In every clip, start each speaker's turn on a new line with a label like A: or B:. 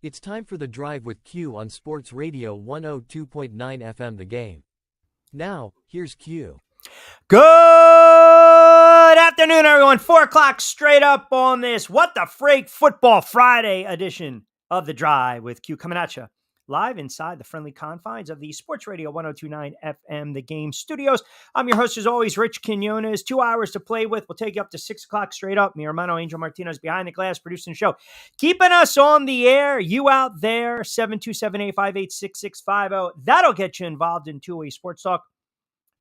A: It's time for the drive with Q on Sports Radio 102.9 FM The Game. Now, here's Q.
B: Good afternoon, everyone. 4 o'clock straight up on this What the Frig Football Friday edition of The Drive with Q coming at you live inside the friendly confines of the Sports Radio 102.9 FM The Game studios. I'm your host, as always, Rich Quinones. 2 hours to play with. We'll take you up to 6 o'clock straight up. Mi hermano Angel Martinez behind the glass producing the show. Keeping us on the air. You out there, 727-858-6650. That'll get you involved in two-way sports talk.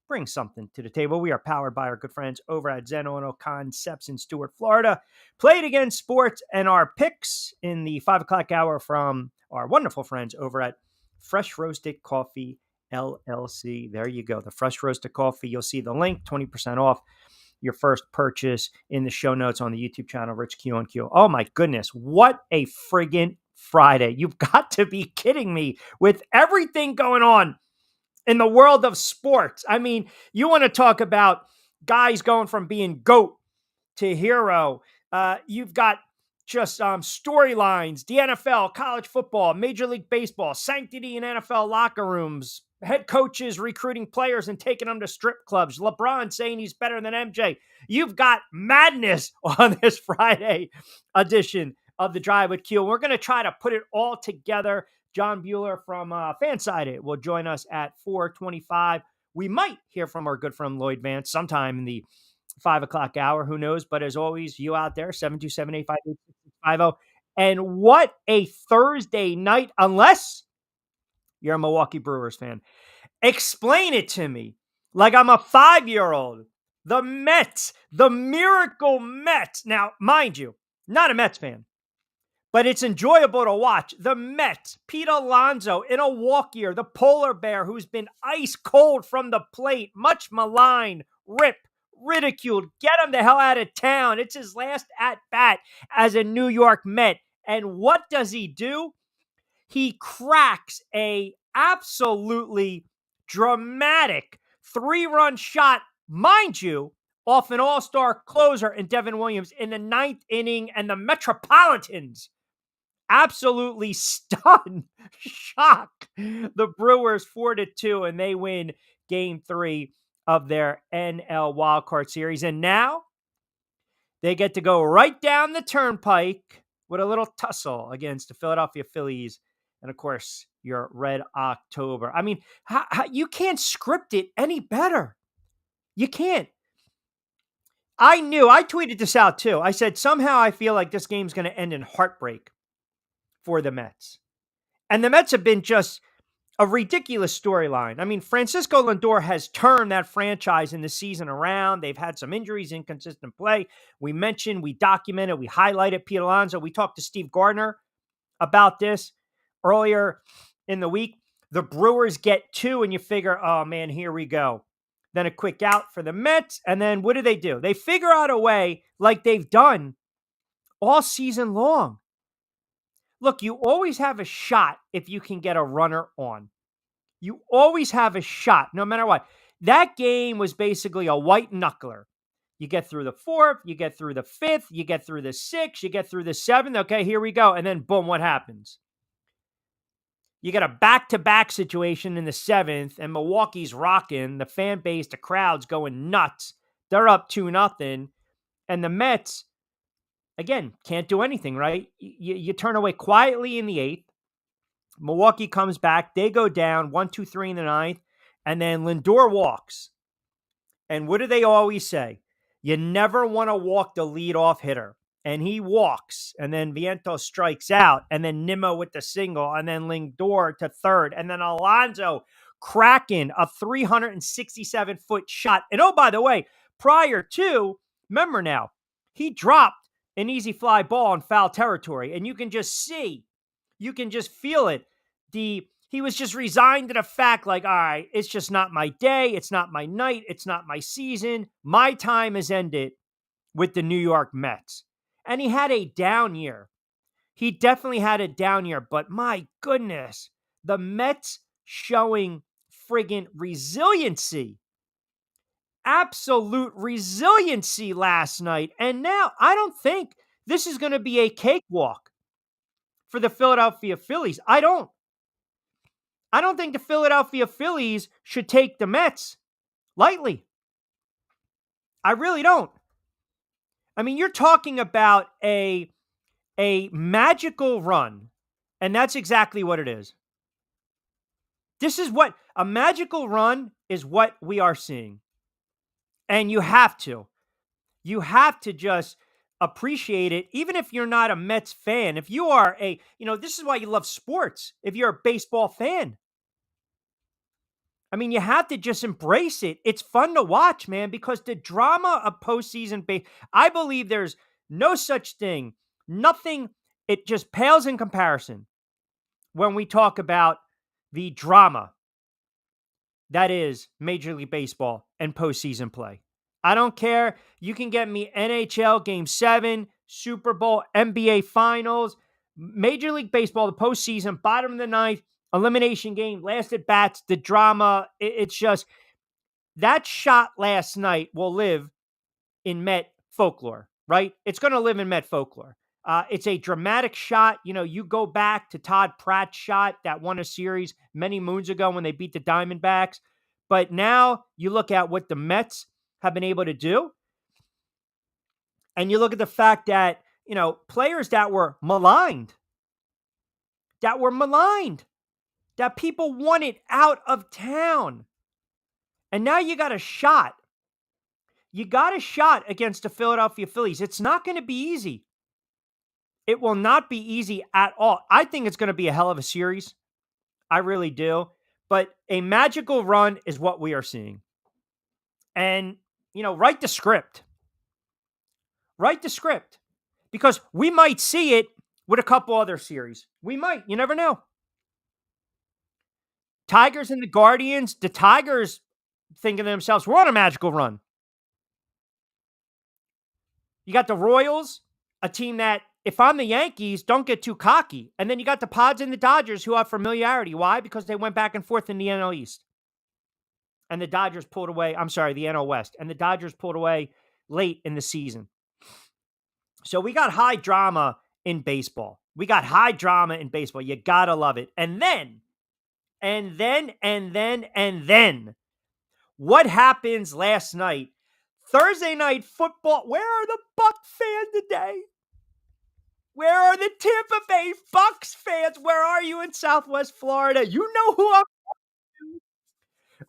B: Bring something to the table. We are powered by our good friends over at Zeno Concepts in Stuart, Florida. Play It Again Sports and our picks in the 5 o'clock hour from our wonderful friends over at Fresh Roasted Coffee LLC. There you go. The Fresh Roasted Coffee. You'll see the link, 20% off your first purchase in the show notes on the YouTube channel, Rich Q on Q. Oh my goodness. What a friggin' Friday. You've got to be kidding me with everything going on in the world of sports. I mean, you want to talk about guys going from being GOAT to hero. You've got just storylines, the NFL, college football, Major League Baseball, sanctity in NFL locker rooms, head coaches recruiting players and taking them to strip clubs, LeBron saying he's better than MJ. You've got madness on this Friday edition of The Drive with Q. We're going to try to put it all together. John Buhler from Fansided will join us at 4:25. We might hear from our good friend Lloyd Vance sometime in the 5 o'clock hour. Who knows? But as always, you out there, 727-858-6650. And what a Thursday night, unless you're a Milwaukee Brewers fan. Explain it to me like I'm a 5-year-old. The Mets, the miracle Mets. Now, mind you, not a Mets fan. But it's enjoyable to watch. The Mets, Pete Alonso in a walk year, the polar bear who's been ice cold from the plate, much maligned, ridiculed, get him the hell out of town. It's his last at-bat as a New York Met. And what does he do? He cracks a absolutely dramatic 3-run shot, mind you, off an all-star closer in Devin Williams in the 9th inning, and the Metropolitans absolutely stunned, shock the Brewers 4-2, and they win Game 3 of their NL Wildcard Series. And now they get to go right down the turnpike with a little tussle against the Philadelphia Phillies and, of course, your Red October. I mean, you can't script it any better. You can't. I tweeted this out too. I said, somehow I feel like this game's going to end in heartbreak for the Mets. And the Mets have been just a ridiculous storyline. I mean, Francisco Lindor has turned that franchise in the season around. They've had some injuries, inconsistent play. We mentioned, we documented, we highlighted Pete Alonso. We talked to Steve Gardner about this earlier in the week. The Brewers get 2, and you figure, oh man, here we go. Then a quick out for the Mets. And then what do? They figure out a way, like they've done all season long. Look, you always have a shot if you can get a runner on. You always have a shot, no matter what. That game was basically a white knuckler. You get through the 4th, you get through the 5th, you get through the 6th, you get through the 7th. Okay, here we go. And then boom, what happens? You get a back-to-back situation in the 7th, and Milwaukee's rocking. The fan base, the crowd's going nuts. They're up 2-0. And the Mets, again, can't do anything, right? You turn away quietly in the 8th. Milwaukee comes back. They go down 1-2-3 in the 9th. And then Lindor walks. And what do they always say? You never want to walk the leadoff hitter. And he walks. And then Vientos strikes out. And then Nimmo with the single. And then Lindor to third. And then Alonso cracking a 367-foot shot. And oh, by the way, prior to, remember now, he dropped an easy fly ball in foul territory. And you can just see, you can just feel it. He was just resigned to the fact, like, all right, it's just not my day. It's not my night. It's not my season. My time has ended with the New York Mets. And he had a down year. He definitely had a down year. But my goodness, the Mets showing friggin' resiliency. Absolute resiliency last night. And now I don't think this is going to be a cakewalk for the Philadelphia Phillies. I don't. I don't think the Philadelphia Phillies should take the Mets lightly. I really don't. I mean, you're talking about a magical run, and that's exactly what it is. This is what a magical run is what we are seeing. And you have to. You have to just appreciate it, even if you're not a Mets fan. If you are this is why you love sports. If you're a baseball fan, I mean, you have to just embrace it. It's fun to watch, man, because the drama of postseason I believe there's no such thing, nothing. It just pales in comparison when we talk about the drama that is Major League Baseball and postseason play. I don't care. You can get me NHL Game 7, Super Bowl, NBA Finals, Major League Baseball, the postseason, bottom of the ninth, elimination game, last at bats, the drama. It's just that shot last night will live in Met folklore, right? It's going to live in Met folklore. It's a dramatic shot. You go back to Todd Pratt's shot that won a series many moons ago when they beat the Diamondbacks. But now you look at what the Mets have been able to do. And you look at the fact that, players that were maligned, that people wanted out of town. And now you got a shot. You got a shot against the Philadelphia Phillies. It's not going to be easy. It will not be easy at all. I think it's going to be a hell of a series. I really do. But a magical run is what we are seeing. And, write the script. Write the script. Because we might see it with a couple other series. We might. You never know. Tigers and the Guardians. The Tigers thinking to themselves, we're on a magical run. You got the Royals, a team that, if I'm the Yankees, don't get too cocky. And then you got the Pods and the Dodgers who have familiarity. Why? Because they went back and forth in the NL East. And the Dodgers pulled away. The NL West. And the Dodgers pulled away late in the season. So we got high drama in baseball. You got to love it. And then, what happens last night? Thursday night football. Where are the Buck fans today? Where are the Tampa Bay Bucks fans? Where are you in Southwest Florida? You know who I'm to.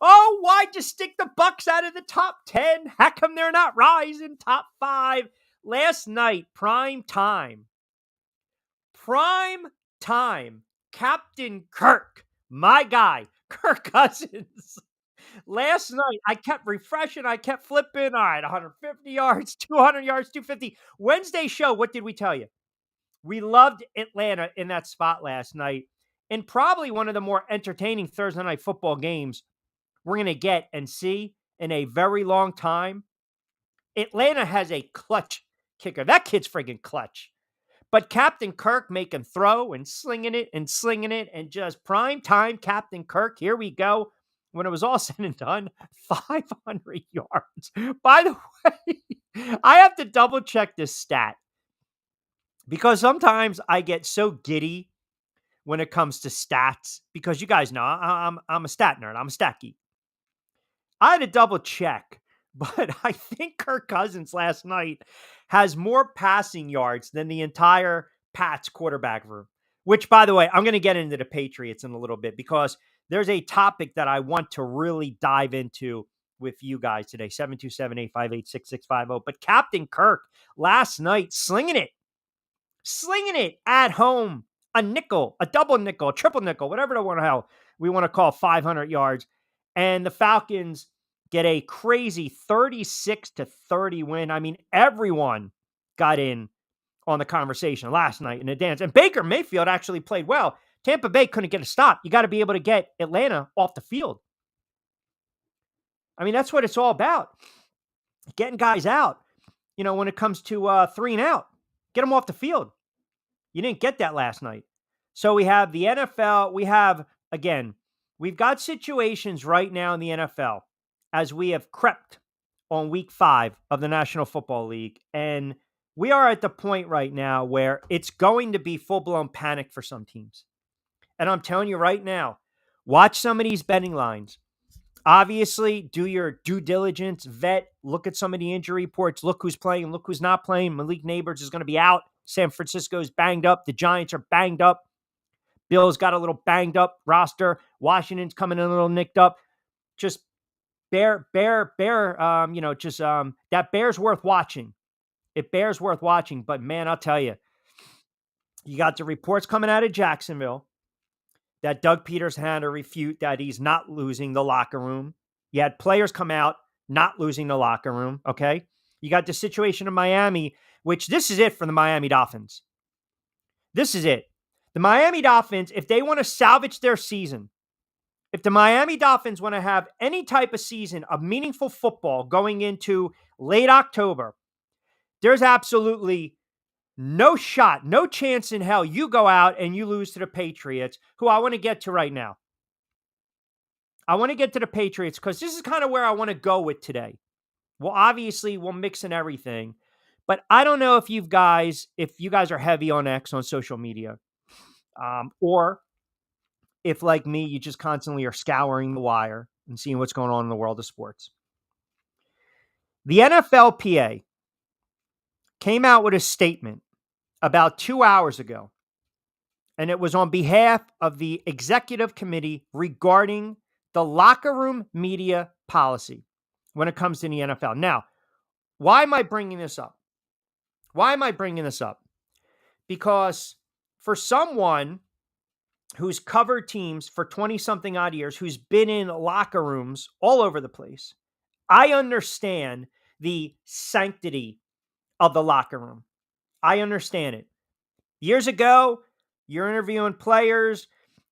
B: Oh, why'd you stick the Bucks out of the top 10? How come they're not rising top 5? Last night, prime time. Captain Kirk, my guy, Kirk Cousins. Last night, I kept refreshing. I kept flipping. All right, 150 yards, 200 yards, 250. Wednesday show, what did we tell you? We loved Atlanta in that spot last night. And probably one of the more entertaining Thursday night football games we're going to get and see in a very long time. Atlanta has a clutch kicker. That kid's friggin' clutch. But Captain Kirk making throw and slinging it and just prime time Captain Kirk. Here we go. When it was all said and done, 500 yards. By the way, I have to double check this stat because sometimes I get so giddy when it comes to stats because you guys know I'm a stat nerd. I'm a stat geek. I had to double check, but I think Kirk Cousins last night has more passing yards than the entire Pats quarterback room, which, by the way, I'm going to get into the Patriots in a little bit because there's a topic that I want to really dive into with you guys today, 727-858-6650. But Captain Kirk last night slinging it at home, a nickel, a double nickel, a triple nickel, whatever we want to call 500 yards. And the Falcons get a crazy 36-30 win. I mean, everyone got in on the conversation last night in the dance. And Baker Mayfield actually played well. Tampa Bay couldn't get a stop. You got to be able to get Atlanta off the field. I mean, that's what it's all about. Getting guys out, when it comes to 3 and out. Get them off the field. You didn't get that last night. So we have the NFL. We've got situations right now in the NFL as we have crept on week 5 of the National Football League. And we are at the point right now where it's going to be full-blown panic for some teams. And I'm telling you right now, watch some of these betting lines. Obviously, do your due diligence, vet, look at some of the injury reports, look who's playing, look who's not playing. Malik Neighbors is going to be out. San Francisco's banged up. The Giants are banged up. Bills got a little banged up roster. Washington's coming in a little nicked up. Just that bears worth watching. It bears worth watching. But man, I'll tell you, you got the reports coming out of Jacksonville that Doug Peters had to refute that he's not losing the locker room. You had players come out not losing the locker room, okay? You got the situation in Miami, which this is it for the Miami Dolphins. This is it. The Miami Dolphins, if they want to salvage their season, if the Miami Dolphins want to have any type of season of meaningful football going into late October, there's absolutely no shot, no chance in hell you go out and you lose to the Patriots, who I want to get to right now. I want to get to the Patriots because this is kind of where I want to go with today. Well, obviously, we'll mix in everything, but I don't know if you guys are heavy on X on social media, or if, like me, you just constantly are scouring the wire and seeing what's going on in the world of sports. The NFLPA came out with a statement about 2 hours ago, and it was on behalf of the executive committee regarding the locker room media policy when it comes to the NFL. Now, why am I bringing this up? Because for someone who's covered teams for 20-something odd years, who's been in locker rooms all over the place, I understand the sanctity of the locker room. I understand it. Years ago, you're interviewing players.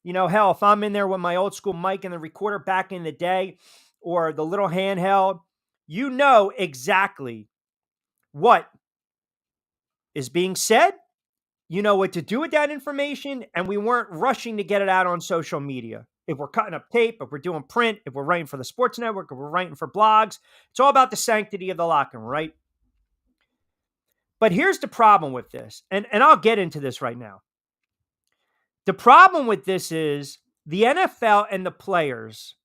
B: Hell, if I'm in there with my old school mic and the recorder back in the day, or the little handheld, you know exactly what is being said. You know what to do with that information, and we weren't rushing to get it out on social media. If we're cutting up tape, if we're doing print, if we're writing for the sports network, if we're writing for blogs, it's all about the sanctity of the locker room, right? But here's the problem with this, and I'll get into this right now. The problem with this is the NFL and the players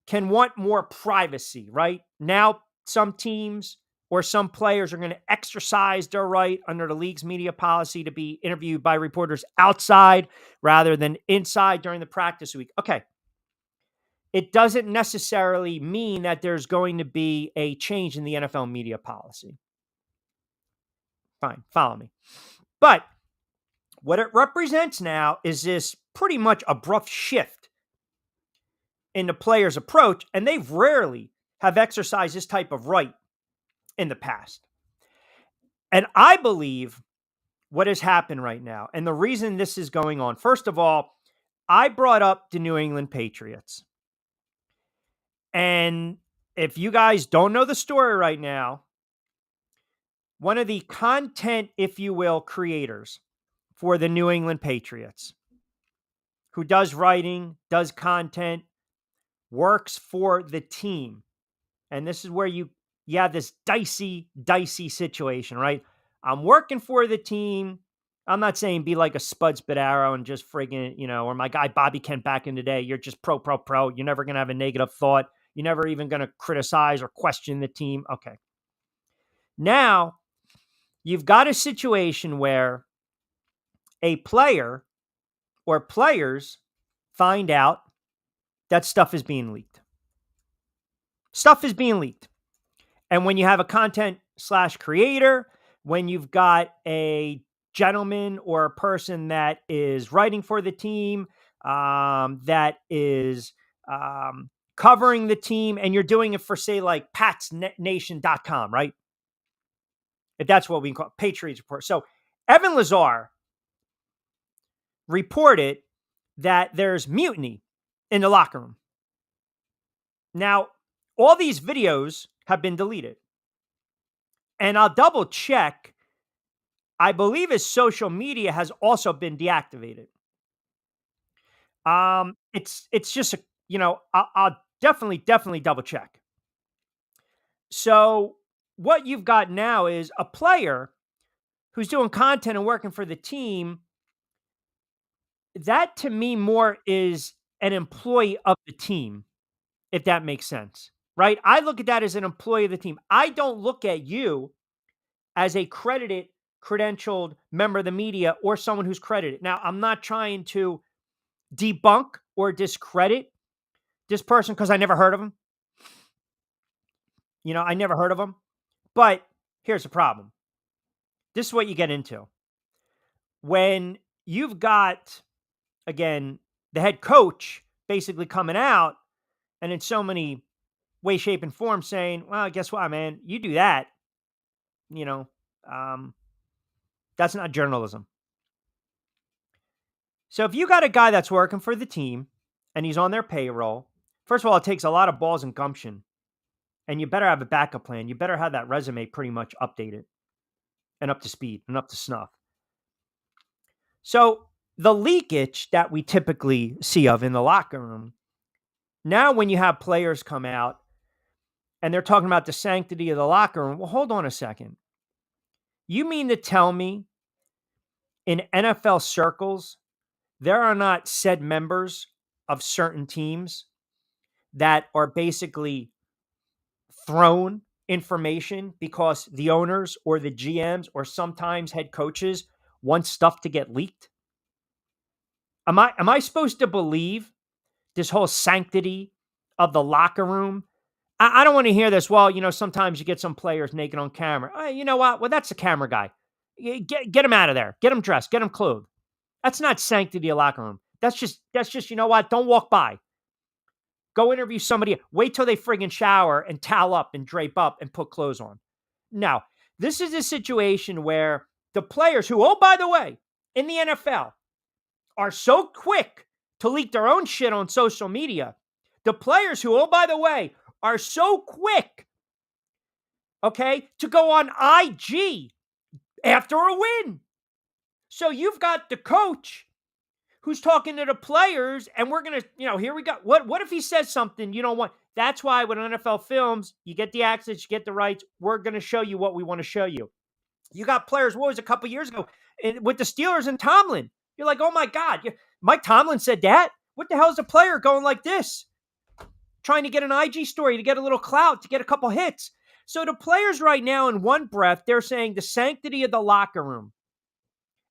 B: can want more privacy, right? Now, some teams or some players are going to exercise their right under the league's media policy to be interviewed by reporters outside rather than inside during the practice week. Okay. It doesn't necessarily mean that there's going to be a change in the NFL media policy. Fine, follow me. But what it represents now is this pretty much abrupt shift in the players' approach, and they rarely have exercised this type of right in the past. And I believe what has happened right now, and the reason this is going on, first of all, I brought up the New England Patriots. And if you guys don't know the story right now, one of the content, if you will, creators for the New England Patriots, who does writing, does content, works for the team. And this is where you have this dicey situation, right? I'm working for the team. I'm not saying be like a Spud Spadaro and just friggin', or my guy Bobby Kent back in the day. You're just pro. You're never going to have a negative thought. You're never even going to criticize or question the team. Okay. Now, you've got a situation where a player or players find out that stuff is being leaked. Stuff is being leaked. And when you have a content/creator, when you've got a gentleman or a person that is writing for the team, that is covering the team, and you're doing it for, say, like PatsNation.com, right? If that's what we call Patriots Report. So Evan Lazar reported that there's mutiny in the locker room. Now, all these videos have been deleted. And I'll double check. I believe his social media has also been deactivated. It's just I'll definitely double check. So what you've got now is a player who's doing content and working for the team, that to me more is an employee of the team, if that makes sense, right? I look at that as an employee of the team. I don't look at you as a credentialed member of the media or someone who's credited. Now, I'm not trying to debunk or discredit this person because I never heard of him. I never heard of him. But here's the problem. This is what you get into. When you've got, again, the head coach basically coming out and in so many way, shape, and form saying, well, guess what, man? You do that, that's not journalism. So if you got a guy that's working for the team and he's on their payroll, first of all, it takes a lot of balls and gumption. And you better have a backup plan. You better have that resume pretty much updated and up to speed and up to snuff. So the leakage that we typically see of in the locker room, now when you have players come out and they're talking about the sanctity of the locker room, well, hold on a second. You mean to tell me in NFL circles, there are not said members of certain teams that are basically thrown information because the owners or the GMs or sometimes head coaches want stuff to get leaked? Am I supposed to believe this whole sanctity of the locker room? I don't want to hear this. Well, sometimes you get some players naked on camera. You know what? Well, that's the camera guy. Get him out of there. Get him dressed. Get him clothed. That's not sanctity of locker room. That's just, you know what? Don't walk by. Go interview somebody. Wait till they friggin' shower and towel up and drape up and put clothes on. Now, this is a situation where the players who, oh, by the way, in the NFL are so quick to leak their own shit on social media. The players who, oh, by the way, are so quick, okay, to go on IG after a win. So you've got the coach who's talking to the players, and we're going to, here we go. What if he says something you don't want? That's why with NFL Films, you get the access, you get the rights. We're going to show you what we want to show you. You got players, what was it, a couple years ago, with the Steelers and Tomlin. You're like, oh my God, Mike Tomlin said that? What the hell is a player going like this? Trying to get an IG story, to get a little clout, to get a couple hits. So the players right now, in one breath, they're saying the sanctity of the locker room.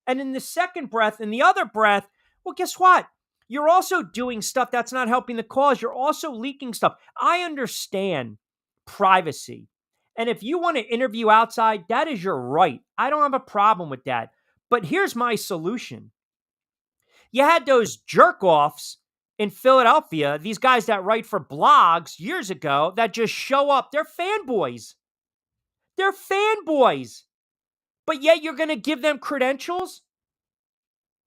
B: And in the second breath, in the other breath, well, guess what? You're also doing stuff that's not helping the cause. You're also leaking stuff. I understand privacy. And if you want to interview outside, that is your right. I don't have a problem with that. But here's my solution. You had those jerk-offs in Philadelphia, these guys that write for blogs years ago that just show up. They're fanboys. They're fanboys. But yet you're going to give them credentials?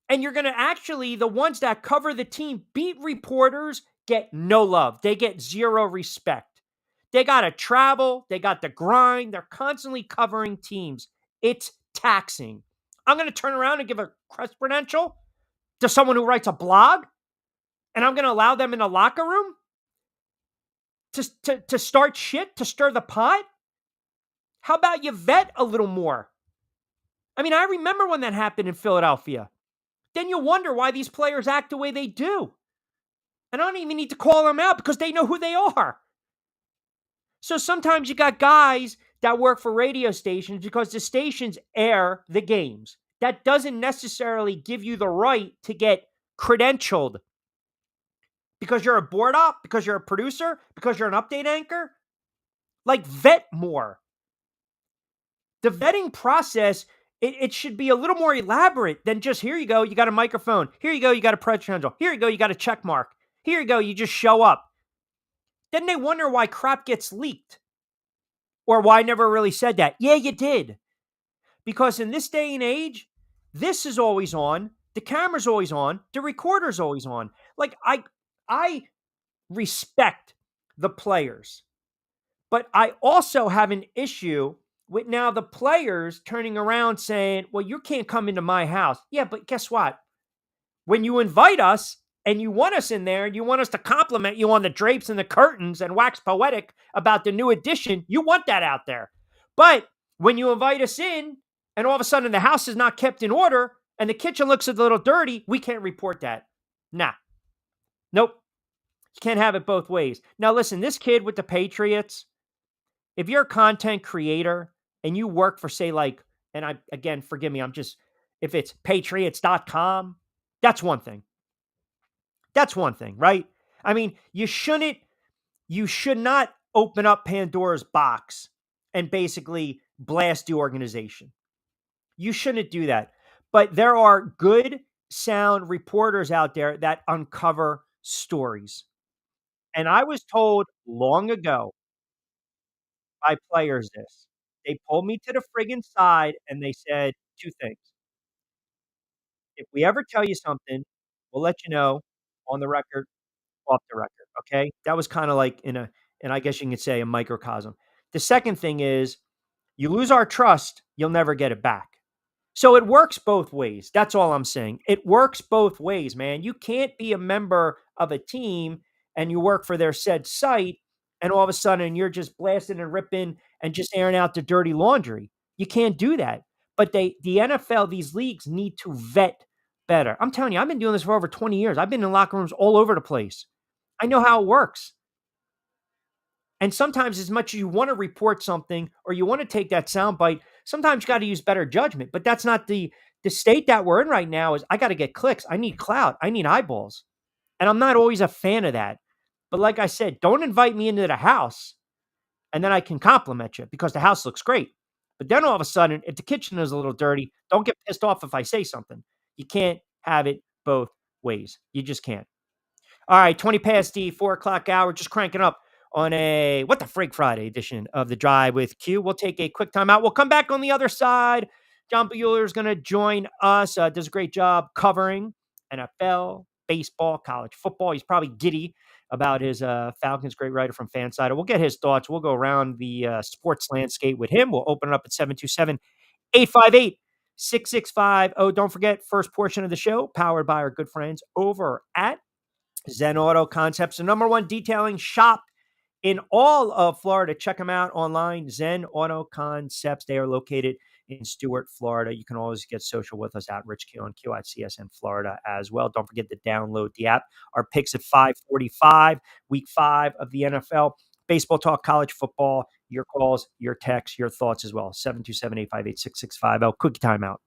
B: And you're going to actually, the ones that cover the team, beat reporters, get no love. They get zero respect. They got to travel. They got the grind. They're constantly covering teams. It's taxing. I'm going to turn around and give a credential to someone who writes a blog, and I'm going to allow them in the locker room to start shit, to stir the pot? How about you vet a little more? I mean, I remember when that happened in Philadelphia. Then you wonder why these players act the way they do. And I don't even need to call them out because they know who they are. So sometimes you got guys that work for radio stations because the stations air the games. That doesn't necessarily give you the right to get credentialed because you're a board op, because you're a producer, because you're an update anchor. Like, vet more. The vetting process, it should be a little more elaborate than just, here you go, you got a microphone. Here you go, you got a press credential. Here you go, you got a check mark. Here you go, you just show up. Then they wonder why crap gets leaked. Or why I never really said that. Yeah, you did. Because in this day and age, this is always on. The camera's always on. The recorder's always on. Like, I respect the players. But I also have an issue with now the players turning around saying, well, you can't come into my house. Yeah, but guess what? When you invite us and you want us in there, and you want us to compliment you on the drapes and the curtains and wax poetic about the new addition, you want that out there. But when you invite us in and all of a sudden the house is not kept in order and the kitchen looks a little dirty, we can't report that. Nah. Nope. You can't have it both ways. Now, listen, this kid with the Patriots, if you're a content creator and you work for, say, like, and again, forgive me, if it's patriots.com, that's one thing. That's one thing, right? I mean, you should not open up Pandora's box and basically blast the organization. You shouldn't do that. But there are good, sound reporters out there that uncover stories. And I was told long ago by players this. They pulled me to the friggin' side and they said two things. If we ever tell you something, we'll let you know on the record, off the record. Okay. That was kind of like and I guess you could say a microcosm. The second thing is you lose our trust, you'll never get it back. So it works both ways. That's all I'm saying. It works both ways, man. You can't be a member of a team and you work for their said site and all of a sudden you're just blasting and ripping and just airing out the dirty laundry. You can't do that. But the NFL, these leagues need to vet better. I'm telling you, I've been doing this for over 20 years. I've been in locker rooms all over the place. I know how it works. And sometimes as much as you want to report something or you want to take that soundbite, sometimes you got to use better judgment. But that's not the state that we're in right now is I got to get clicks. I need clout. I need eyeballs. And I'm not always a fan of that. But like I said, don't invite me into the house and then I can compliment you because the house looks great. But then all of a sudden, if the kitchen is a little dirty, don't get pissed off if I say something. You can't have it both ways. You just can't. All right, 20 past the 4 o'clock hour, just cranking up on a What the Frig Friday edition of The Drive with Q. We'll take a quick time out. We'll come back on the other side. John Buhler is going to join us. Does a great job covering NFL, baseball, college football. He's probably giddy about his Falcons, great writer from Fansided. We'll get his thoughts. We'll go around the sports landscape with him. We'll open it up at 727-858-6650. Don't forget, first portion of the show, powered by our good friends over at Zen Auto Concepts, the number one detailing shop in all of Florida. Check them out online, Zen Auto Concepts. They are located in Stuart, Florida. You can always get social with us at Rich Q and Q at CSN Florida as well. Don't forget to download the app. Our picks at 5:45, week 5 of the NFL. Baseball talk, college football, your calls, your texts, your thoughts as well. 727-858-6650. Cookie timeout.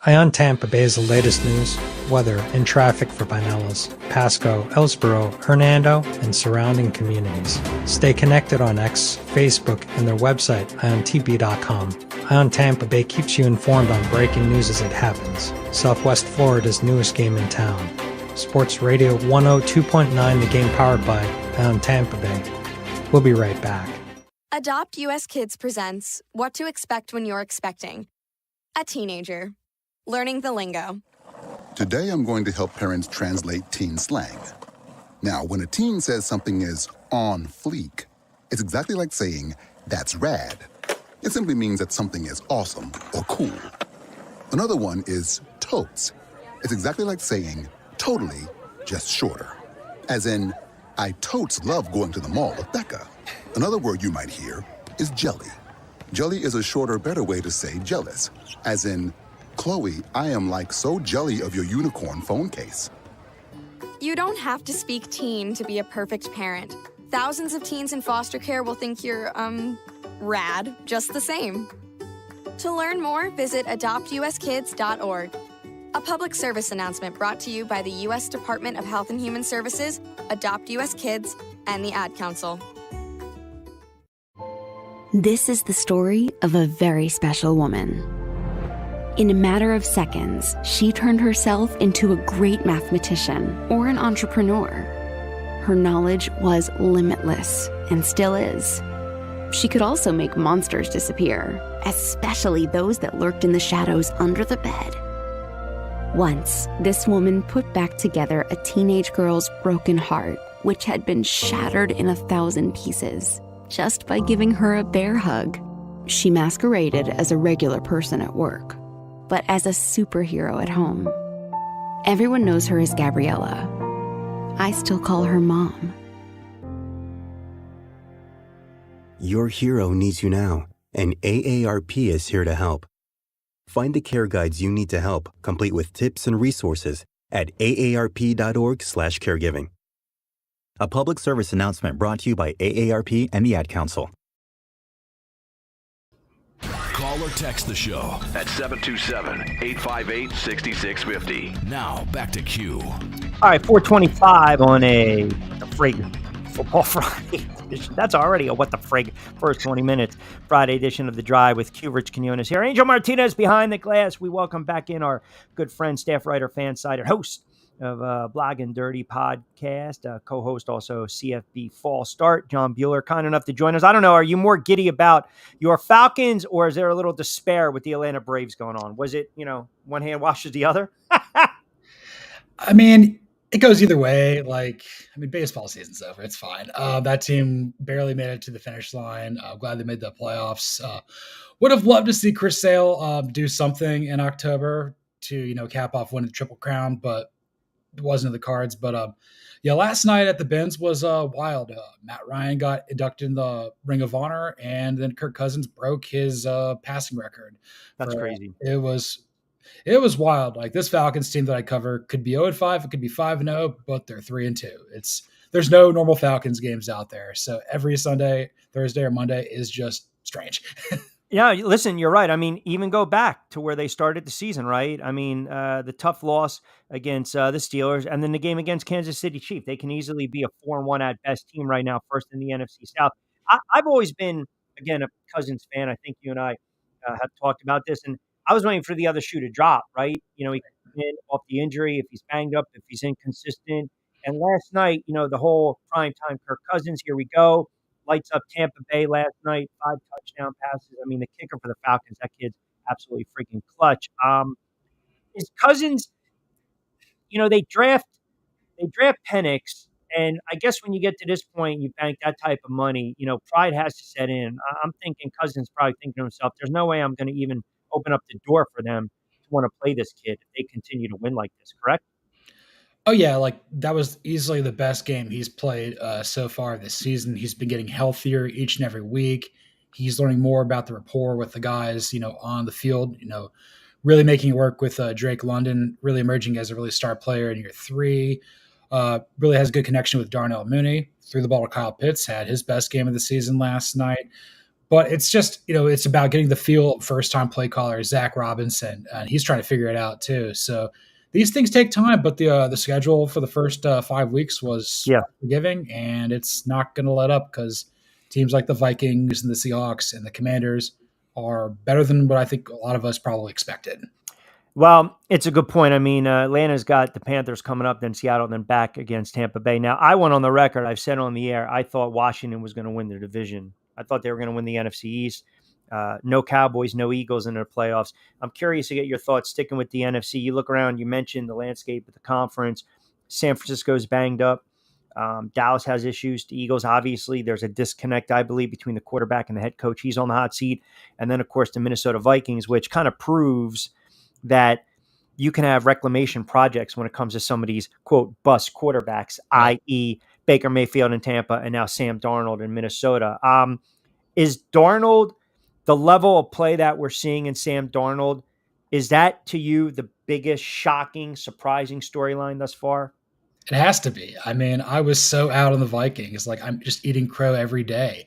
C: Ion Tampa Bay is the latest news, weather, and traffic for Pinellas, Pasco, Ellsboro, Hernando, and surrounding communities. Stay connected on X, Facebook, and their website, iontp.com. Ion Tampa Bay keeps you informed on breaking news as it happens. Southwest Florida's newest game in town. Sports Radio 102.9, the game powered by Ion Tampa Bay. We'll be right back.
D: Adopt US Kids presents What to Expect When You're Expecting. A teenager. Learning the lingo.
E: Today I'm going to help parents translate teen slang. Now, when a teen says something is on fleek, it's exactly like saying, that's rad. It simply means that something is awesome or cool. Another one is totes. It's exactly like saying, totally, just shorter. As in, I totes love going to the mall with Becca. Another word you might hear is jelly. Jelly is a shorter, better way to say jealous. As in, Chloe, I am like so jelly of your unicorn phone case.
D: You don't have to speak teen to be a perfect parent. Thousands of teens in foster care will think you're, rad just the same. To learn more, visit adoptuskids.org. A public service announcement brought to you by the U.S. Department of Health and Human Services, Adopt U.S. Kids, and the Ad Council.
F: This is the story of a very special woman. In a matter of seconds, she turned herself into a great mathematician or an entrepreneur. Her knowledge was limitless and still is. She could also make monsters disappear, especially those that lurked in the shadows under the bed. Once, this woman put back together a teenage girl's broken heart, which had been shattered in 1,000 pieces, just by giving her a bear hug. She masqueraded as a regular person at work, but as a superhero at home. Everyone knows her as Gabriella. I still call her Mom.
G: Your hero needs you now, and AARP is here to help. Find the care guides you need to help, complete with tips and resources at aarp.org/caregiving. A public service announcement brought to you by AARP and the Ad Council.
H: Call or text the show
I: at 727-858-6650.
H: Now, back to Q.
B: All right, 425 on a frig football Friday edition. That's already a what the frig first 20 minutes Friday edition of The Drive with Q. Rich Quinones here. Angel Martinez behind the glass. We welcome back in our good friend, staff writer, fan-sided host of Blog and Dirty podcast, co-host also CFB Fall Start, John Buhler, kind enough to join us. I don't know, are you more giddy about your Falcons, or is there a little despair with the Atlanta Braves going on? Was it, one hand washes the other?
J: I mean, it goes either way. Baseball season's over. It's fine. That team barely made it to the finish line. I'm glad they made the playoffs. Would have loved to see Chris Sale do something in October to, cap off winning the Triple Crown, but it wasn't in the cards. But last night at the Benz was wild. Matt Ryan got inducted in the Ring of Honor, and then Kirk Cousins broke his passing record.
B: That's crazy.
J: It was wild. Like, this Falcons team that I cover could be 0-5, it could be 5-0, but they're 3-2. There's no normal Falcons games out there. So every Sunday, Thursday, or Monday is just strange.
B: Yeah, listen, you're right. I mean, even go back to where they started the season, right? I mean, the tough loss against the Steelers, and then the game against Kansas City Chiefs. They can easily be a 4-1 at best team right now, first in the NFC South. I've always been, again, a Cousins fan. I think you and I have talked about this, and I was waiting for the other shoe to drop, right? He comes in off the injury, if he's banged up, if he's inconsistent. And last night, the whole primetime Kirk Cousins, here we go. Lights up Tampa Bay last night, 5 touchdown passes. I mean, the kicker for the Falcons, that kid's absolutely freaking clutch. Is Cousins, they draft Penix, and I guess when you get to this point, you bank that type of money, pride has to set in. I'm thinking Cousins probably thinking to himself, there's no way I'm going to even open up the door for them to want to play this kid if they continue to win like this, correct?
J: Oh, yeah, that was easily the best game he's played so far this season. He's been getting healthier each and every week. He's learning more about the rapport with the guys, on the field, really making it work with Drake London, really emerging as a really star player in year 3. Really has a good connection with Darnell Mooney. Threw the ball to Kyle Pitts, had his best game of the season last night. But it's just, it's about getting the feel of first-time play caller Zach Robinson, and he's trying to figure it out too. So these things take time, but the schedule for the first 5 weeks was forgiving, and it's not going to let up because teams like the Vikings and the Seahawks and the Commanders are better than what I think a lot of us probably expected.
B: Well, it's a good point. I mean, Atlanta's got the Panthers coming up, then Seattle, then back against Tampa Bay. Now, I went on the record, I've said on the air, I thought Washington was going to win the division. I thought they were going to win the NFC East. No Cowboys, no Eagles in their playoffs. I'm curious to get your thoughts sticking with the NFC. You look around, you mentioned the landscape of the conference. San Francisco's banged up. Dallas has issues. The Eagles, obviously, there's a disconnect, I believe, between the quarterback and the head coach. He's on the hot seat. And then, of course, the Minnesota Vikings, which kind of proves that you can have reclamation projects when it comes to some of these, quote, bust quarterbacks, i.e. Baker Mayfield in Tampa and now Sam Darnold in Minnesota. Is Darnold, the level of play that we're seeing in Sam Darnold, is that to you the biggest shocking, surprising storyline thus far?
J: It has to be. I mean, I was so out on the Vikings. I'm just eating crow every day.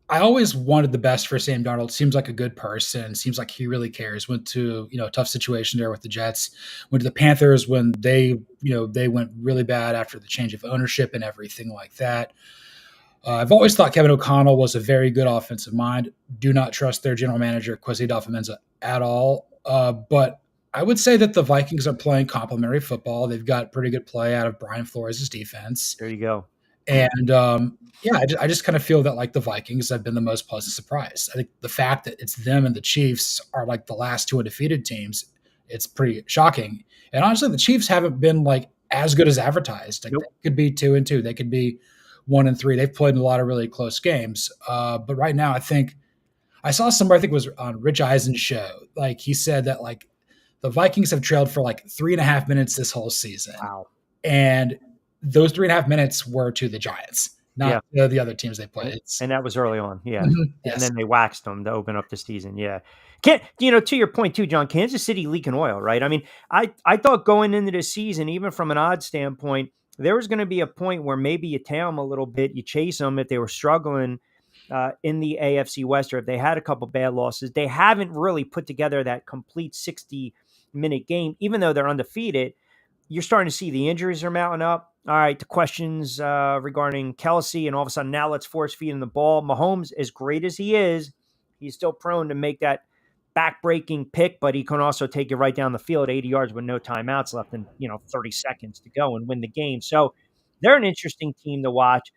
J: I always wanted the best for Sam Darnold. Seems like a good person. Seems like he really cares. Went to, a tough situation there with the Jets. Went to the Panthers when they went really bad after the change of ownership and everything like that. I've always thought Kevin O'Connell was a very good offensive mind. Do not trust their general manager, Kwesi Adolfo-Mensa, at all. But I would say that the Vikings are playing complementary football. They've got pretty good play out of Brian Flores' defense.
B: There you go.
J: And I just kind of feel that the Vikings have been the most pleasant surprise. I think the fact that it's them and the Chiefs are the last 2 undefeated teams, it's pretty shocking. And honestly, the Chiefs haven't been as good as advertised.
B: Nope.
J: They could be 2-2. They could be 1-3. They've played in a lot of really close games. But right now, I think I saw somewhere, I think it was on Rich Eisen's show. He said that the Vikings have trailed for 3.5 minutes this whole season.
B: Wow.
J: And those 3.5 minutes were to the Giants. not the other teams they play.
B: And that was early on, yeah.
J: Yes.
B: And then they waxed them to open up the season, yeah. Can't to your point too, John, Kansas City leaking oil, right? I mean, I thought going into the season, even from an odds standpoint, there was going to be a point where maybe you tail them a little bit, you chase them if they were struggling in the AFC West or if they had a couple bad losses. They haven't really put together that complete 60-minute game, even though they're undefeated. You're starting to see the injuries are mounting up. All right, the questions regarding Kelsey, and all of a sudden now let's force feed him the ball. Mahomes, as great as he is, he's still prone to make that back-breaking pick, but he can also take you right down the field, 80 yards with no timeouts left and 30 seconds to go and win the game. So they're an interesting team to watch.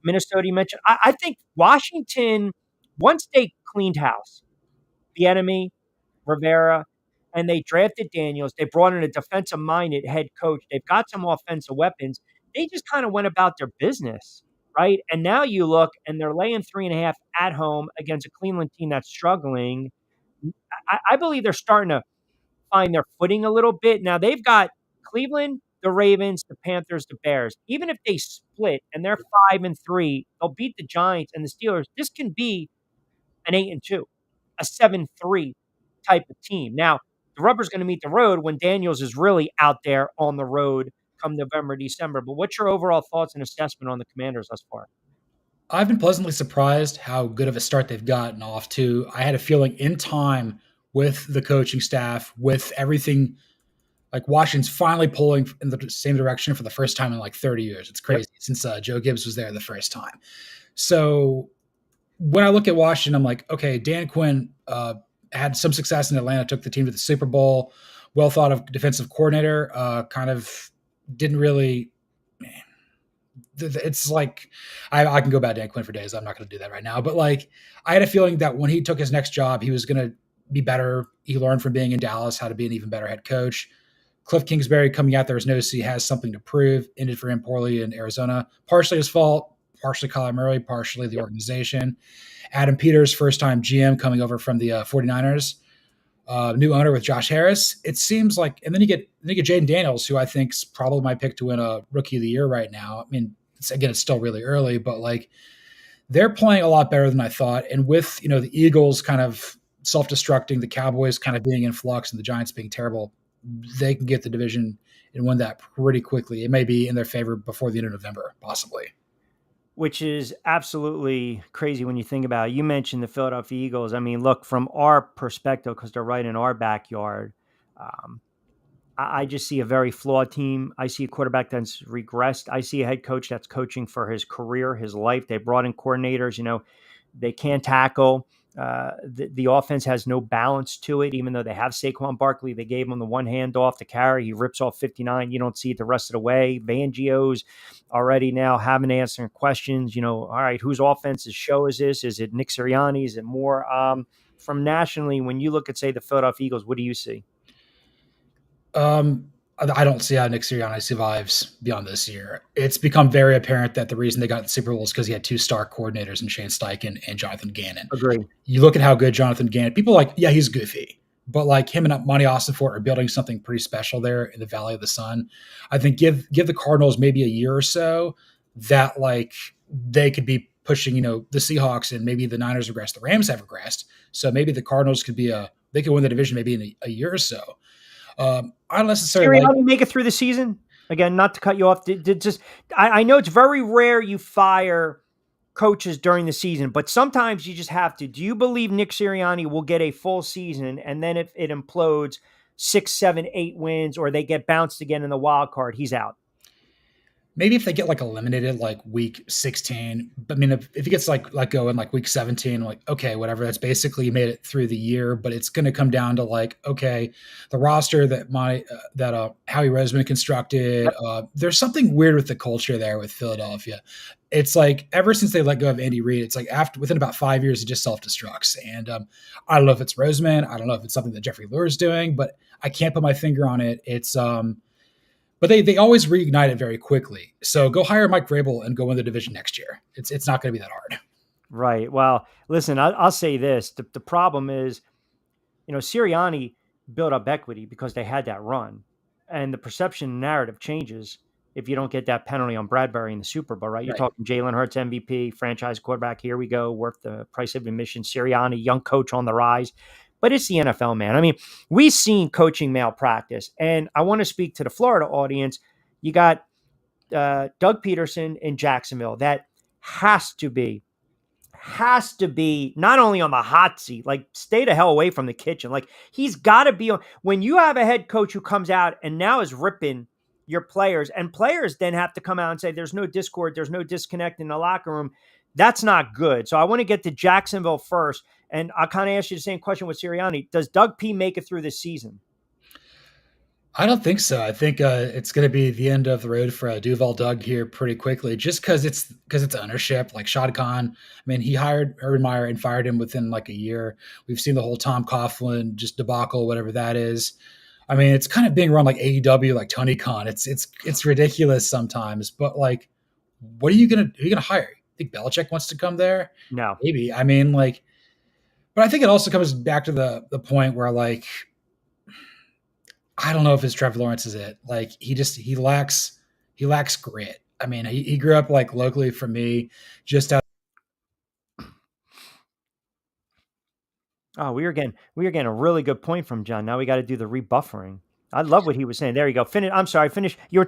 B: Minnesota, you mentioned. I think Washington, once they cleaned house, the enemy, Rivera, and they drafted Daniels. They brought in a defensive-minded head coach. They've got some offensive weapons. They just kind of went about their business, right? And now you look, and they're laying 3.5 at home against a Cleveland team that's struggling. I believe they're starting to find their footing a little bit. Now they've got Cleveland, the Ravens, the Panthers, the Bears. Even if they split and they're 5-3, they'll beat the Giants and the Steelers. This can be an 8-2, a 7-3 type of team. Now, the rubber's going to meet the road when Daniels is really out there on the road come November, December. But what's your overall thoughts and assessment on the Commanders thus far?
J: I've been pleasantly surprised how good of a start they've gotten off to. I had a feeling in time with the coaching staff, with everything, like Washington's finally pulling in the same direction for the first time in like 30 years. It's crazy since Joe Gibbs was there the first time. So when I look at Washington, I'm like, okay, Dan Quinn had some success in Atlanta, took the team to the Super Bowl, well thought of defensive coordinator, kind of didn't really, it's like, I can go about Dan Quinn for days. I'm not going to do that right now. But like, I had a feeling that when he took his next job, he was going to be better. He learned from being in Dallas how to be an even better head coach. Cliff Kingsbury coming out there as an OC has something to prove. Ended for him poorly in Arizona. Partially his fault, partially Kyler Murray, partially the organization. Adam Peters, first-time GM coming over from the 49ers. New owner with Josh Harris. It seems like, and then you get Jaden Daniels, who I think is probably my pick to win a Rookie of the Year right now. I mean, it's still really early, but like they're playing a lot better than I thought. And with the Eagles kind of self-destructing, the Cowboys kind of being in flux, and the Giants being terrible, they can get the division and win that pretty quickly. It may be in their favor before the end of November, possibly.
B: Which is absolutely crazy when you think about it. You mentioned the Philadelphia Eagles. I mean, look, from our perspective, because they're right in our backyard, I just see a very flawed team. I see a quarterback that's regressed. I see a head coach that's coaching for his career, his life. They brought in coordinators, they can't tackle. The offense has no balance to it, even though they have Saquon Barkley. They gave him the one handoff to carry. He rips off 59. You don't see it the rest of the way. Fangio's already now having answering questions. All right, whose offense's show is this? Is it Nick Sirianni? Is it more from nationally? When you look at, say, the Philadelphia Eagles, what do you see?
J: I don't see how Nick Sirianni survives beyond this year. It's become very apparent that the reason they got the Super Bowl is because he had two star coordinators in Shane Steichen and Jonathan Gannon.
B: Agree.
J: You look at how good Jonathan Gannon, people are like, yeah, he's goofy, but like him and Monty Ossenfort are building something pretty special there in the Valley of the Sun. I think give the Cardinals maybe a year or so that like they could be pushing, the Seahawks, and maybe the Niners regressed, the Rams have regressed. So maybe the Cardinals could they could win the division maybe in a year or so. I don't necessarily
B: make it through the season. Again, not to cut you off. I know it's very rare you fire coaches during the season, but sometimes you just have to. Do you believe Nick Sirianni will get a full season, and then if it implodes 6, 7, 8 wins, or they get bounced again in the wild card, he's out?
J: Maybe if they get like eliminated like week 16, but I mean, if he gets like let go in like week 17, like, okay, whatever, that's basically you made it through the year, but it's going to come down to like, okay, the roster that Howie Roseman constructed, there's something weird with the culture there with Philadelphia. It's like ever since they let go of Andy Reid, it's like within about 5 years, it just self-destructs. And I don't know if it's Roseman. I don't know if it's something that Jeffrey Lurie is doing, but I can't put my finger on it. It's but they always reignite it very quickly. So go hire Mike Vrabel and go win the division next year. It's not going to be that hard.
B: Right. Well, listen, I'll say this. The problem is, Sirianni built up equity because they had that run. And the perception narrative changes if you don't get that penalty on Bradbury in the Super Bowl, right? You're talking Jalen Hurts, MVP, franchise quarterback. Here we go, worth the price of admission. Sirianni, young coach on the rise. But it's the NFL, man. I mean, we've seen coaching malpractice. And I want to speak to the Florida audience. You got Doug Peterson in Jacksonville. That has to be not only on the hot seat, like stay the hell away from the kitchen. Like he's got to be on. When you have a head coach who comes out and now is ripping your players, and players then have to come out and say there's no discord, there's no disconnect in the locker room. That's not good. So I want to get to Jacksonville first, and I'll kind of ask you the same question with Sirianni. Does Doug P make it through this season?
J: I don't think so. I think it's going to be the end of the road for Duval Doug here pretty quickly, just because it's ownership. Like Shad Khan, I mean, he hired Urban Meyer and fired him within like a year. We've seen the whole Tom Coughlin just debacle, whatever that is. I mean, it's kind of being run like AEW, like Tony Khan. It's ridiculous sometimes, but like, what are you gonna hire? You think Belichick wants to come there?
B: No,
J: maybe. I mean, like, but I think it also comes back to the point where like, I don't know if his Trevor Lawrence is it. Like he lacks grit. I mean, he grew up like locally from me, just out.
B: Oh, we were getting a really good point from John. Now we got to do the rebuffering. I love what he was saying. There you go. Finish. You were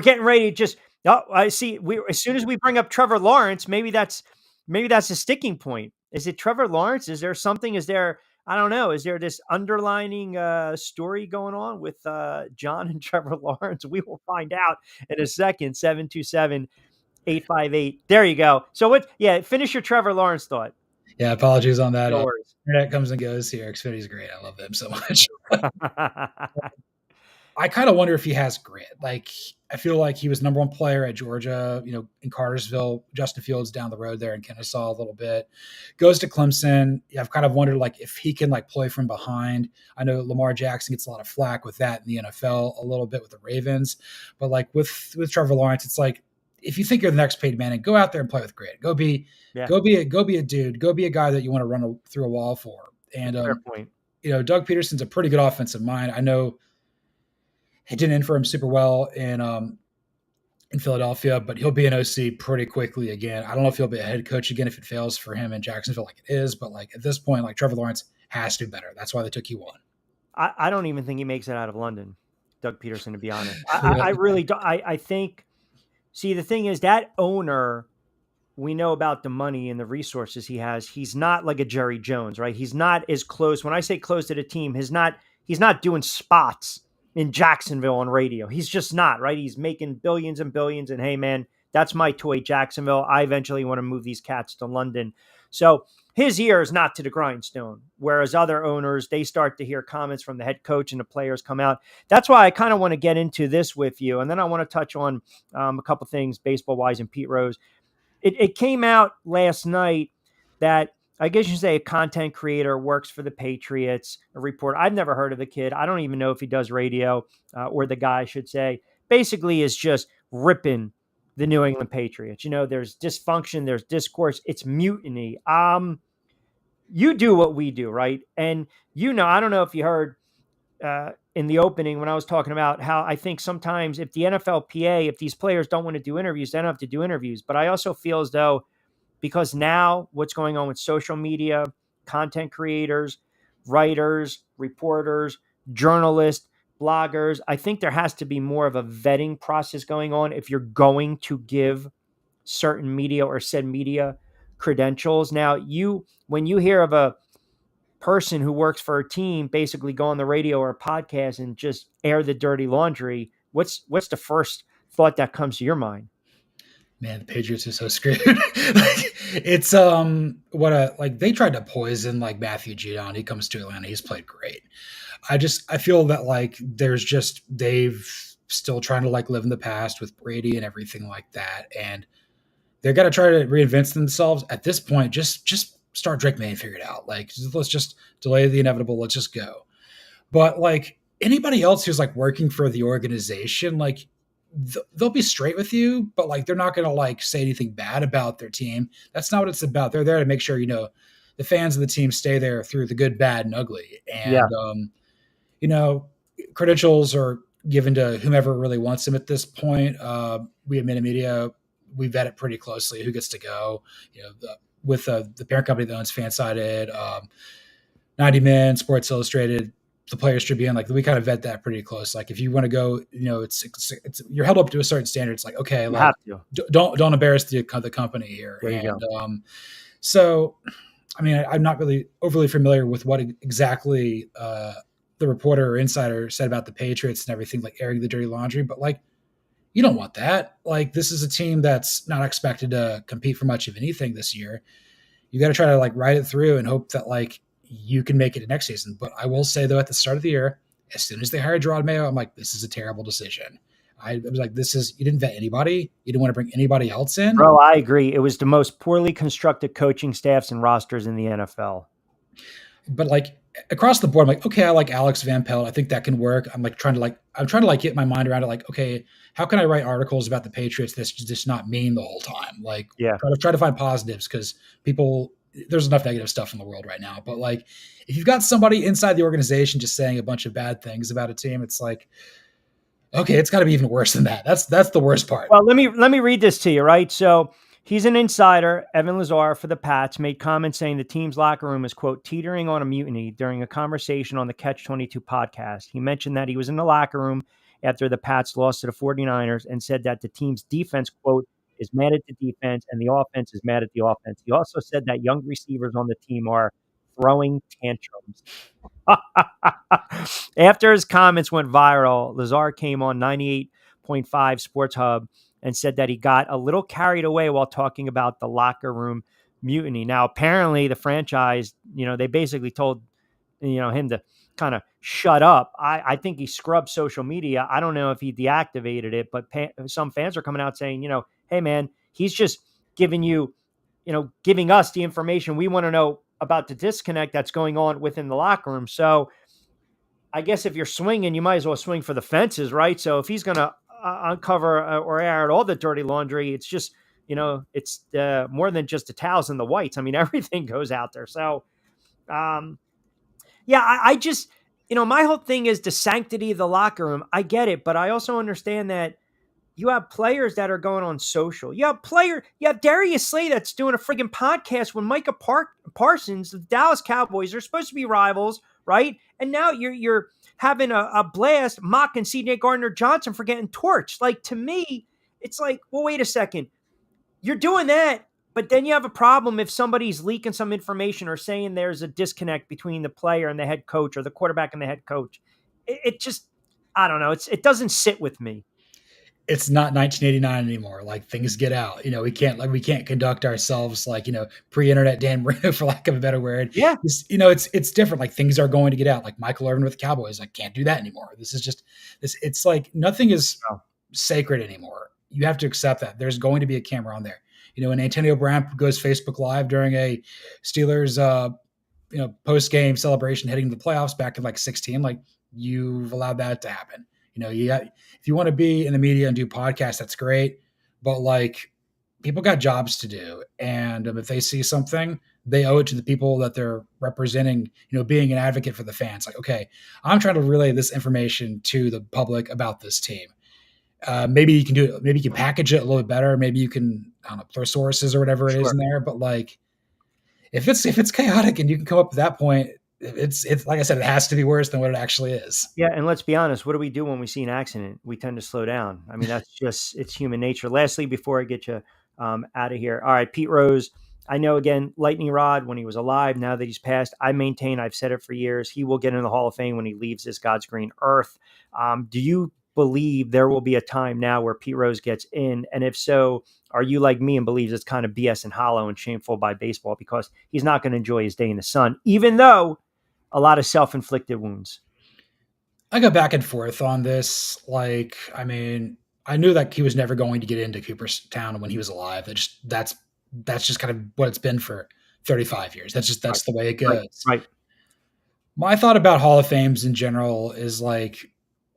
B: getting ready to just. Oh, I see. As soon as we bring up Trevor Lawrence, maybe that's a sticking point. Is it Trevor Lawrence? Is there something? I don't know. Is there this underlining story going on with John and Trevor Lawrence? We will find out in a second. 727-858. There you go. So what? Yeah, finish your Trevor Lawrence thought.
J: Yeah, apologies on that.
B: No worries.
J: Internet comes and goes here. Xfinity's great. I love them so much. I kind of wonder if he has grit. Like, I feel like he was number one player at Georgia, in Cartersville, Justin Fields down the road there in Kennesaw a little bit. Goes to Clemson. I've kind of wondered, like, if he can, like, play from behind. I know Lamar Jackson gets a lot of flack with that in the NFL, a little bit with the Ravens. But, like, with Trevor Lawrence, it's like, if you think you're the next Peyton Manning, go out there and play with grit. Go be a dude. Go be a guy that you want to run through a wall for. And,
B: fair point.
J: Doug Peterson's a pretty good offensive mind. I know he didn't end for him super well in Philadelphia, but he'll be an OC pretty quickly again. I don't know if he'll be a head coach again if it fails for him in Jacksonville like it is, but like at this point, like Trevor Lawrence has to do better. That's why they took you on.
B: I don't even think he makes it out of London, Doug Peterson, to be honest. I really don't. I think, see, the thing is that owner, we know about the money and the resources he has. He's not like a Jerry Jones, right? He's not as close. When I say close to the team, he's not doing spots in Jacksonville on radio. He's just not, right? He's making billions and billions. And hey, man, that's my toy, Jacksonville. I eventually want to move these cats to London. So his ear is not to the grindstone. Whereas other owners, they start to hear comments from the head coach and the players come out. That's why I kind of want to get into this with you. And then I want to touch on a couple things baseball wise and Pete Rose. It came out last night that I guess you should say a content creator works for the Patriots, a reporter. I've never heard of the kid. I don't even know if he does radio or the guy, I should say, basically is just ripping the New England Patriots. There's dysfunction, there's discourse, it's mutiny. You do what we do, right? And I don't know if you heard in the opening when I was talking about how I think sometimes if the NFLPA, if these players don't want to do interviews, they don't have to do interviews. But I also feel as though because now what's going on with social media, content creators, writers, reporters, journalists, bloggers, I think there has to be more of a vetting process going on if you're going to give certain media or said media credentials. Now, when you hear of a person who works for a team basically go on the radio or a podcast and just air the dirty laundry, what's the first thought that comes to your mind?
J: Man, the Patriots are so screwed. It's they tried to poison like Matthew Judon. He comes to Atlanta. He's played great. I feel that like they've still trying to like live in the past with Brady and everything like that. And they're going to try to reinvent themselves at this point. Just start Drake May and figure it out. Like, let's just delay the inevitable. Let's just go. But like anybody else who's like working for the organization, like, they'll be straight with you, but like they're not going to like say anything bad about their team. That's not what it's about. They're there to make sure the fans of the team stay there through the good, bad, and ugly. And credentials are given to whomever really wants him at this point. We at Media, we vet it pretty closely who gets to go. With the parent company that owns Fansided, 90 Min, Sports Illustrated, the Players Tribune, like we kind of vet that pretty close. Like if you want to go, it's you're held up to a certain standard. It's like, okay, like don't embarrass the company here.
B: There you
J: go. So, I mean, I'm not really overly familiar with what exactly the reporter or insider said about the Patriots and everything, like airing the dirty laundry, but like, you don't want that. Like, this is a team that's not expected to compete for much of anything this year. You got to try to like ride it through and hope that like you can make it next season. But I will say though, at the start of the year, as soon as they hired Gerard Mayo, I'm like, this is a terrible decision. I was like, you didn't vet anybody. You didn't want to bring anybody else in.
B: Bro, I agree. It was the most poorly constructed coaching staffs and rosters in the NFL.
J: But like across the board, I'm like, okay, I like Alex Van Pelt. I think that can work. I'm trying to get my mind around it. Like, okay, how can I write articles about the Patriots that's just not mean the whole time? Like, try to find positives, because there's enough negative stuff in the world right now. But like, if you've got somebody inside the organization just saying a bunch of bad things about a team, it's like, okay, it's got to be even worse than that. That's the worst part.
B: Well, let me read this to you, right? So he's an insider. Evan Lazar for the Pats made comments saying the team's locker room is, quote, teetering on a mutiny during a conversation on the Catch-22 podcast. He mentioned that he was in the locker room after the Pats lost to the 49ers and said that the team's defense, quote, is mad at the defense and the offense is mad at the offense. He also said that young receivers on the team are throwing tantrums. After his comments went viral, Lazar came on 98.5 Sports Hub and said that he got a little carried away while talking about the locker room mutiny. Now, apparently the franchise, they basically told, him to kind of shut up. I think he scrubbed social media. I don't know if he deactivated it, but some fans are coming out saying, hey man, he's just giving us the information we want to know about the disconnect that's going on within the locker room. So I guess if you're swinging, you might as well swing for the fences, right? So if he's going to uncover or air out all the dirty laundry, it's just, it's more than just the towels and the whites. I mean, everything goes out there. So, I just, my whole thing is the sanctity of the locker room. I get it, but I also understand that you have players that are going on social. You have Darius Slay that's doing a friggin' podcast with Micah Parsons, the Dallas Cowboys. They're supposed to be rivals, right? And now you're having a blast mocking C.J. Gardner-Johnson for getting torched. Like, to me, it's like, well, wait a second. You're doing that, but then you have a problem if somebody's leaking some information or saying there's a disconnect between the player and the head coach or the quarterback and the head coach. It just, I don't know. It doesn't sit with me.
J: It's not 1989 anymore. Like, things get out. We can't conduct ourselves like, pre-internet Dan Marino, for lack of a better word.
B: Yeah.
J: It's different. Like, things are going to get out. Like Michael Irvin with the Cowboys, like, can't do that anymore. This is just this. It's like nothing is sacred anymore. You have to accept that there's going to be a camera on there. When Antonio Brown goes Facebook Live during a Steelers, post-game celebration heading to the playoffs back in like 16, like, you've allowed that to happen. If you want to be in the media and do podcasts, that's great. But like, people got jobs to do. And if they see something, they owe it to the people that they're representing, being an advocate for the fans. Like, okay, I'm trying to relay this information to the public about this team. Maybe you can do it. Maybe you can package it a little bit better. Maybe you can, I don't know, throw sources or whatever it is in there. But like, if it's chaotic and you can come up with that point, it's like I said, it has to be worse than what it actually is.
B: Yeah, and let's be honest, what do we do when we see an accident? We tend to slow down. I mean, that's just, it's human nature. Lastly, before I get you out of here, all right, Pete Rose, I know, again, lightning rod when he was alive. Now that he's passed, I maintain, I've said it for years, he will get in the Hall of Fame when he leaves this God's green earth. Do you believe there will be a time now where Pete Rose gets in? And if so, are you like me and believes it's kind of BS and hollow and shameful by baseball because he's not going to enjoy his day in the sun, even though a lot of self-inflicted wounds?
J: I go back and forth on this. Like, I mean, I knew that he was never going to get into Cooperstown when he was alive. That's just kind of what it's been for 35 years. That's the way it goes.
B: Right.
J: My thought about Hall of Fames in general is like,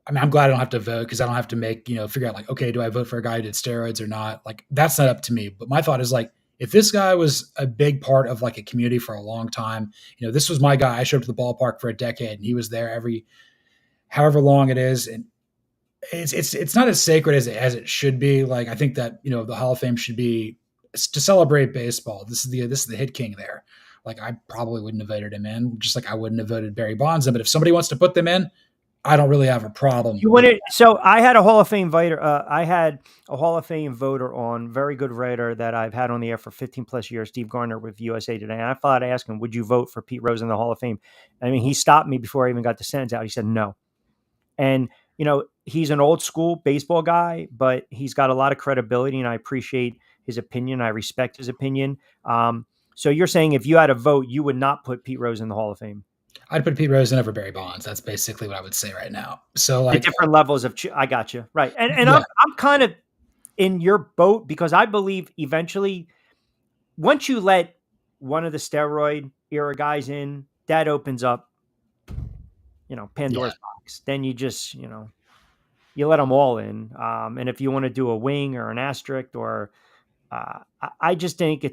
J: I mean, I'm glad I don't have to vote because I don't have to figure out like, okay, do I vote for a guy who did steroids or not? Like, that's not up to me. But my thought is like, if this guy was a big part of like a community for a long time, this was my guy. I showed up to the ballpark for a decade and he was there however long it is. And it's not as sacred as it should be. Like, I think that, the Hall of Fame should be to celebrate baseball. This is the hit king there. Like, I probably wouldn't have voted him in, just like I wouldn't have voted Barry Bonds in. But if somebody wants to put them in, I don't really have a problem.
B: You want it? So I had a Hall of Fame voter. I had a Hall of Fame voter on, very good writer that I've had on the air for 15 plus years, Steve Garner with USA Today. And I thought I'd ask him, would you vote for Pete Rose in the Hall of Fame? I mean, he stopped me before I even got the sentence out. He said no. And, he's an old school baseball guy, but he's got a lot of credibility, and I appreciate his opinion. I respect his opinion. So you're saying if you had a vote, you would not put Pete Rose in the Hall of Fame?
J: I'd put Pete Rose in over Barry Bonds. That's basically what I would say right now. So,
B: like, the different levels of, I got you. Right. And yeah. I'm kind of in your boat, because I believe eventually, once you let one of the steroid era guys in, that opens up, Pandora's box. Then you just, you let them all in. And if you want to do a wing or an asterisk, or I just think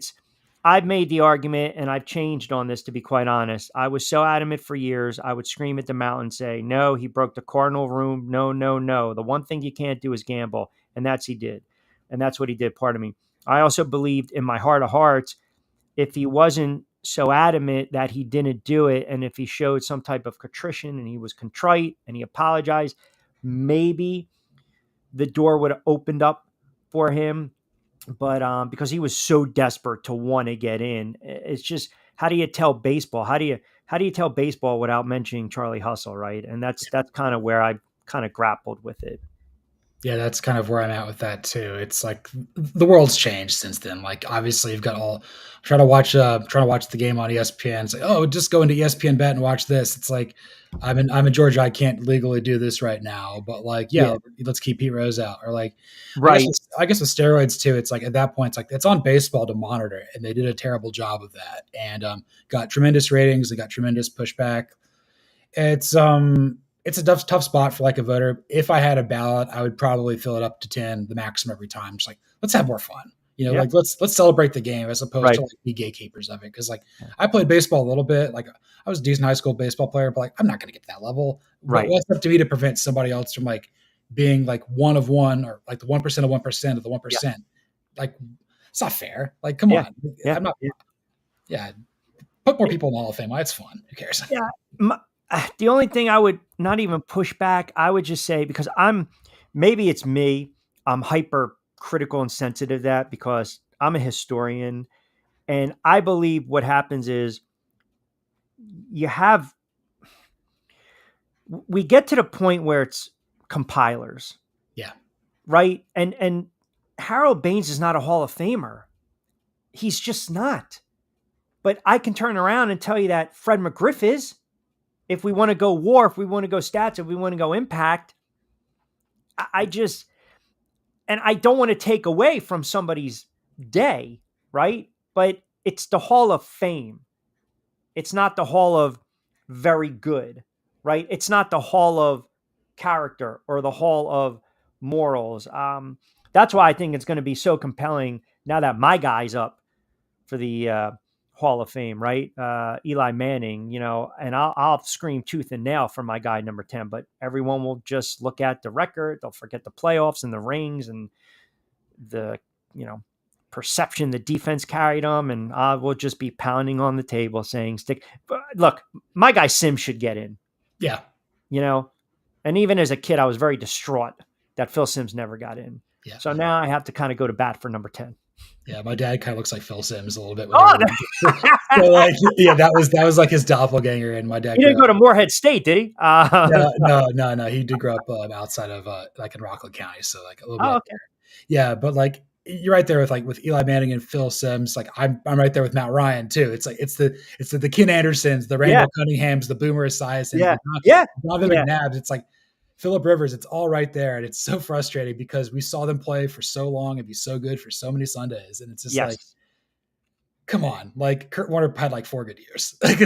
B: I've made the argument, and I've changed on this, to be quite honest. I was so adamant for years. I would scream at the mountain, say, no, he broke the cardinal rule. No, no, no. The one thing you can't do is gamble. And he did. And that's what he did, pardon me. I also believed in my heart of hearts, if he wasn't so adamant that he didn't do it, and if he showed some type of contrition and he was contrite and he apologized, maybe the door would have opened up for him. But because he was so desperate to want to get in, it's just, how do you tell baseball? How do you tell baseball without mentioning Charlie Hustle, right? And that's kind of where I kind of grappled with it.
J: Yeah, that's kind of where I'm at with that too. It's like the world's changed since then. Like, obviously, you've got trying to watch the game on ESPN. It's like, oh, just go into ESPN Bet and watch this. It's like, I'm in Georgia. I can't legally do this right now, but like, let's keep Pete Rose out. Or like,
B: right.
J: I guess with steroids too, it's like, at that point, it's like, it's on baseball to monitor, and they did a terrible job of that, and got tremendous ratings. They got tremendous pushback. It's a tough spot for like a voter. If I had a ballot, I would probably fill it up to 10, the maximum every time. Just like, let's have more fun. Like, let's celebrate the game, as opposed to like be gatekeepers of it. Cause like, I played baseball a little bit. Like, I was a decent high school baseball player, but like, I'm not going to get to that level.
B: Right.
J: What's up to me to prevent somebody else from like being like one of one, or like the 1% of 1% of the 1%. Yeah. Like, it's not fair. Like, come on.
B: Yeah.
J: I'm not. Yeah. Put more people in the Hall of Fame. It's fun. Who cares?
B: Yeah. The only thing I would not even push back, I would just say, because maybe it's me, I'm hyper critical and sensitive to that, because I'm a historian, and I believe what happens is we get to the point where it's compilers.
J: Yeah.
B: Right. And Harold Baines is not a Hall of Famer. He's just not. But I can turn around and tell you that Fred McGriff is. If we want to go WAR, if we want to go stats, if we want to go impact, I don't want to take away from somebody's day, right? But it's the Hall of Fame. It's not the Hall of very good, right? It's not the Hall of character or the Hall of morals. That's why I think it's going to be so compelling now that my guy's up for the Hall of Fame, right? Eli Manning, and I'll scream tooth and nail for my guy number 10, but everyone will just look at the record. They'll forget the playoffs and the rings and the, perception the defense carried them. And I will just be pounding on the table saying, look, my guy Sims should get in.
J: Yeah.
B: And even as a kid, I was very distraught that Phil Simms never got in.
J: Yeah.
B: So now I have to kind of go to bat for number 10.
J: Yeah, my dad kind of looks like Phil Simms a little bit.
B: Oh,
J: so like, that was like his doppelganger. And my dad.
B: He didn't go to Morehead State, did he?
J: No. He did grow up outside of like in Rockland County, so like a little bit.
B: Okay.
J: Yeah, but like you're right there with Eli Manning and Phil Simms. Like I'm right there with Matt Ryan too. It's like it's the Ken Andersons, the Randall Cunninghams, the Boomer Esiasons, Donovan McNabbs. It's like Phillip Rivers, it's all right there. And it's so frustrating because we saw them play for so long and be so good for so many Sundays. And it's just like, come on, like Kurt Warner had like 4 good years. Like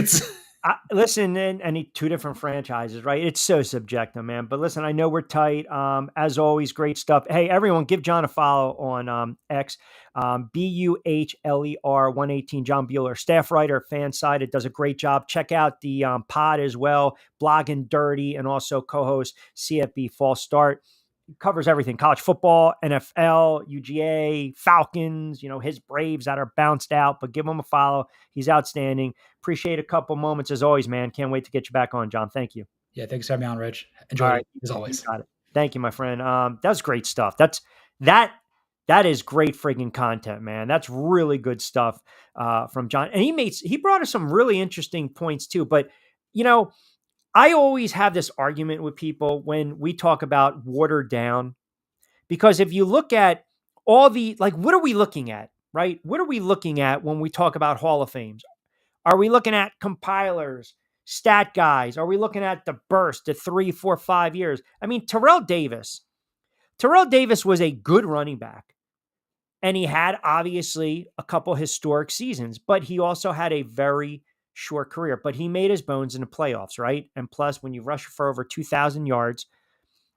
B: listen, and two different franchises, right? It's so subjective, man. But listen, I know we're tight. As always, great stuff. Hey, everyone, give John a follow on X. BUHLER 118, John Buhler, staff writer, fan side. It does a great job. Check out the pod as well, Blogging Dirty, and also co-host CFB False Start. covers everything: college football, NFL, UGA, Falcons, his Braves that are bounced out, but give him a follow. He's outstanding. Appreciate a couple moments as always, man. Can't wait to get you back on, John. Thank you.
J: Yeah, thanks for having me on, Rich. Enjoy it as always.
B: Got it. Thank you, my friend. That's great stuff. That is great friggin' content, man. That's really good stuff from John. And he brought us some really interesting points too. But, I always have this argument with people when we talk about watered down, because if you look at all what are we looking at, right? What are we looking at when we talk about Hall of Fames? Are we looking at compilers, stat guys? Are we looking at the burst, the 3, 4, 5 years? I mean, Terrell Davis was a good running back. And he had obviously a couple historic seasons, but he also had a very short career. But he made his bones in the playoffs, right? And plus, when you rush for over 2,000 yards,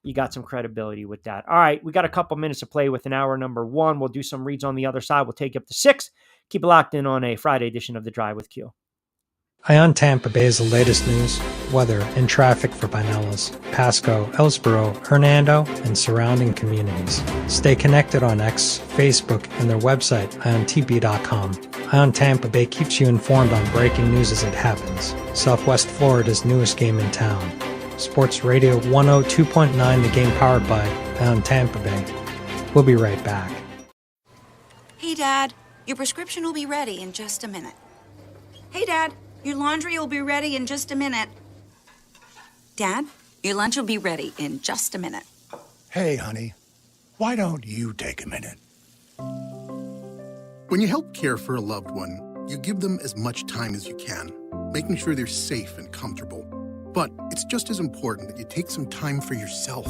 B: you got some credibility with that. All right, we got a couple minutes to play with an hour number 1. We'll do some reads on the other side. We'll take you up to 6. Keep it locked in on a Friday edition of The Drive with Q.
C: Ion Tampa Bay is the latest news, weather, and traffic for Pinellas, Pasco, Ellsboro, Hernando, and surrounding communities. Stay connected on X, Facebook, and their website, iontb.com. Ion Tampa Bay keeps you informed on breaking news as it happens. Southwest Florida's newest game in town. Sports Radio 102.9, the game powered by Ion Tampa Bay. We'll be right back.
I: Hey, Dad, your prescription will be ready in just a minute. Hey, Dad. Your laundry will be ready in just a minute. Dad, your lunch will be ready in just a minute.
K: Hey, honey, why don't you take a minute?
E: When you help care for a loved one, you give them as much time as you can, making sure they're safe and comfortable. But it's just as important that you take some time for yourself.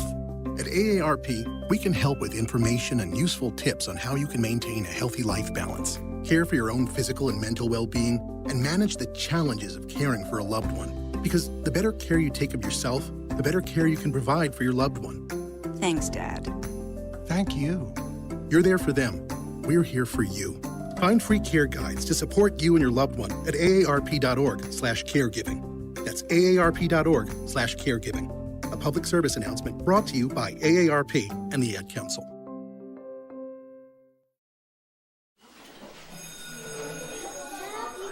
E: At AARP, we can help with information and useful tips on how you can maintain a healthy life balance, care for your own physical and mental well-being, and manage the challenges of caring for a loved one. Because the better care you take of yourself, the better care you can provide for your loved one.
I: Thanks, Dad.
K: Thank you.
E: You're there for them. We're here for you. Find free care guides to support you and your loved one at aarp.org/caregiving. That's aarp.org/caregiving. A public service announcement brought to you by AARP and the Ad Council.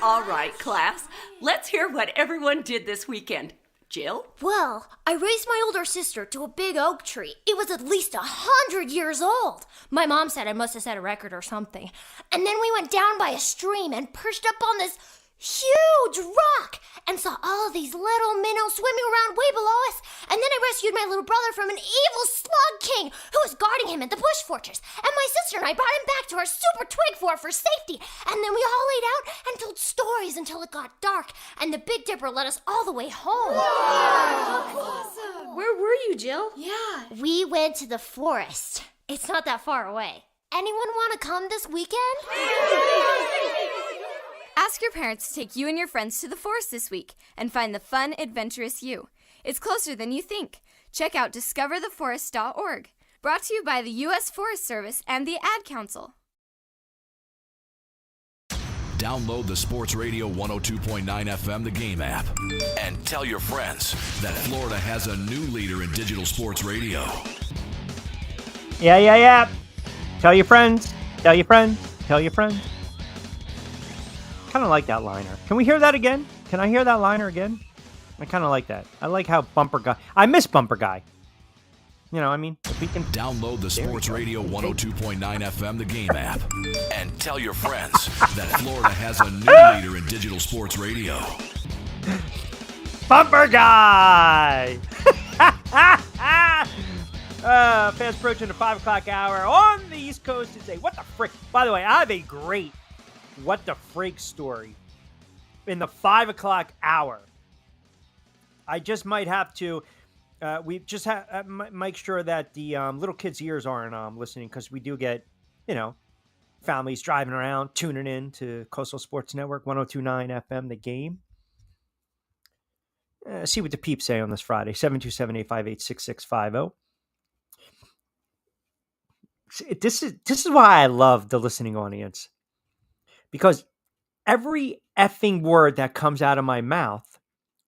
L: All right, class, let's hear what everyone did this weekend. Jill?
M: Well, I raised my older sister to a big oak tree. It was at least 100 years old. My mom said I must have set a record or something. And then we went down by a stream and perched up on this huge rock and saw all of these little minnows swimming around way below us. And then I rescued my little brother from an evil slug king who was guarding him at the bush fortress. And my sister and I brought him back to our super twig fort for safety. And then we all laid out and told stories until it got dark. And the Big Dipper led us all the way home.
N: Wow. Awesome. Where were you, Jill?
M: Yeah. We went to the forest. It's not that far away. Anyone want to come this weekend?
D: Ask your parents to take you and your friends to the forest this week and find the fun, adventurous you. It's closer than you think. Check out discovertheforest.org. Brought to you by the U.S. Forest Service and the Ad Council.
H: Download the Sports Radio 102.9 FM The Game app and tell your friends that Florida has a new leader in digital sports radio.
B: Yeah. Tell your friends. Tell your friends. Tell your friends. Kind of like that liner. Can we hear that again? Can I hear that liner again? I kind of like that. I like how Bumper Guy. I miss Bumper Guy. You know, I mean, if we can
H: download the Sports Radio 102.9 FM The Game app and tell your friends that Florida has a new leader in digital sports radio.
B: Bumper Guy. Fast approaching the 5 o'clock hour on the East Coast today. What the frick? By the way, I have a great what the freak story in the 5 o'clock hour. I just might have to, we just make sure that the little kids' ears aren't listening, because we do get, families driving around, tuning in to Coastal Sports Network, 102.9 FM, The Game. See what the peeps say on this Friday, 727-858-6650. This is why I love the listening audience. Because every effing word that comes out of my mouth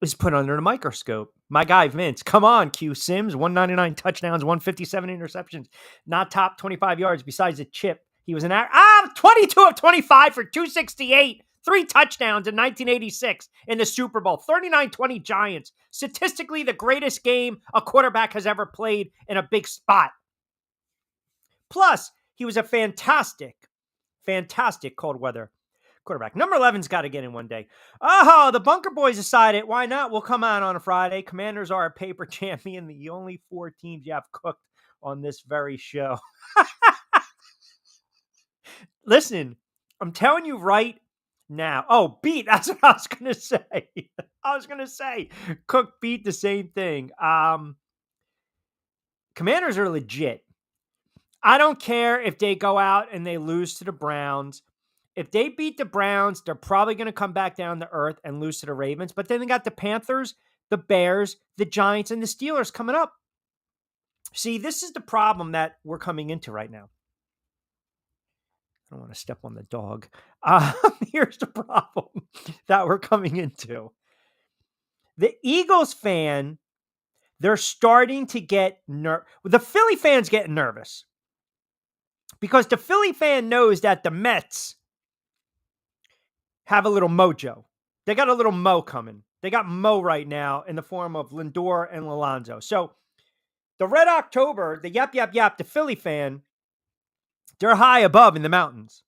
B: is put under the microscope. My guy Vince. Come on, Q Sims. 199 touchdowns, 157 interceptions. Not top 25 yards besides a chip. He was 22 of 25 for 268. 3 touchdowns in 1986 in the Super Bowl. 39-20 Giants. Statistically, the greatest game a quarterback has ever played in a big spot. Plus, he was a fantastic cold weather quarterback. Number 11's got to get in one day. Oh, the Bunker Boys decided, why not? We'll come on a Friday. Commanders are a paper champion. The only 4 teams you have cooked on this very show. Listen, I'm telling you right now. Oh, beat. That's what I was going to say. Cook beat the same thing. Commanders are legit. I don't care if they go out and they lose to the Browns. If they beat the Browns, they're probably going to come back down to earth and lose to the Ravens. But then they got the Panthers, the Bears, the Giants, and the Steelers coming up. See, this is the problem that we're coming into right now. I don't want to step on the dog. Here's the problem that we're coming into. The Eagles fan, they're starting to get nervous. The Philly fans getting nervous because the Philly fan knows that the Mets have a little mojo. They got a little mo coming. They got mo right now in the form of Lindor and Alonso. So the Red October, the yap, the Philly fan, they're high above in the mountains.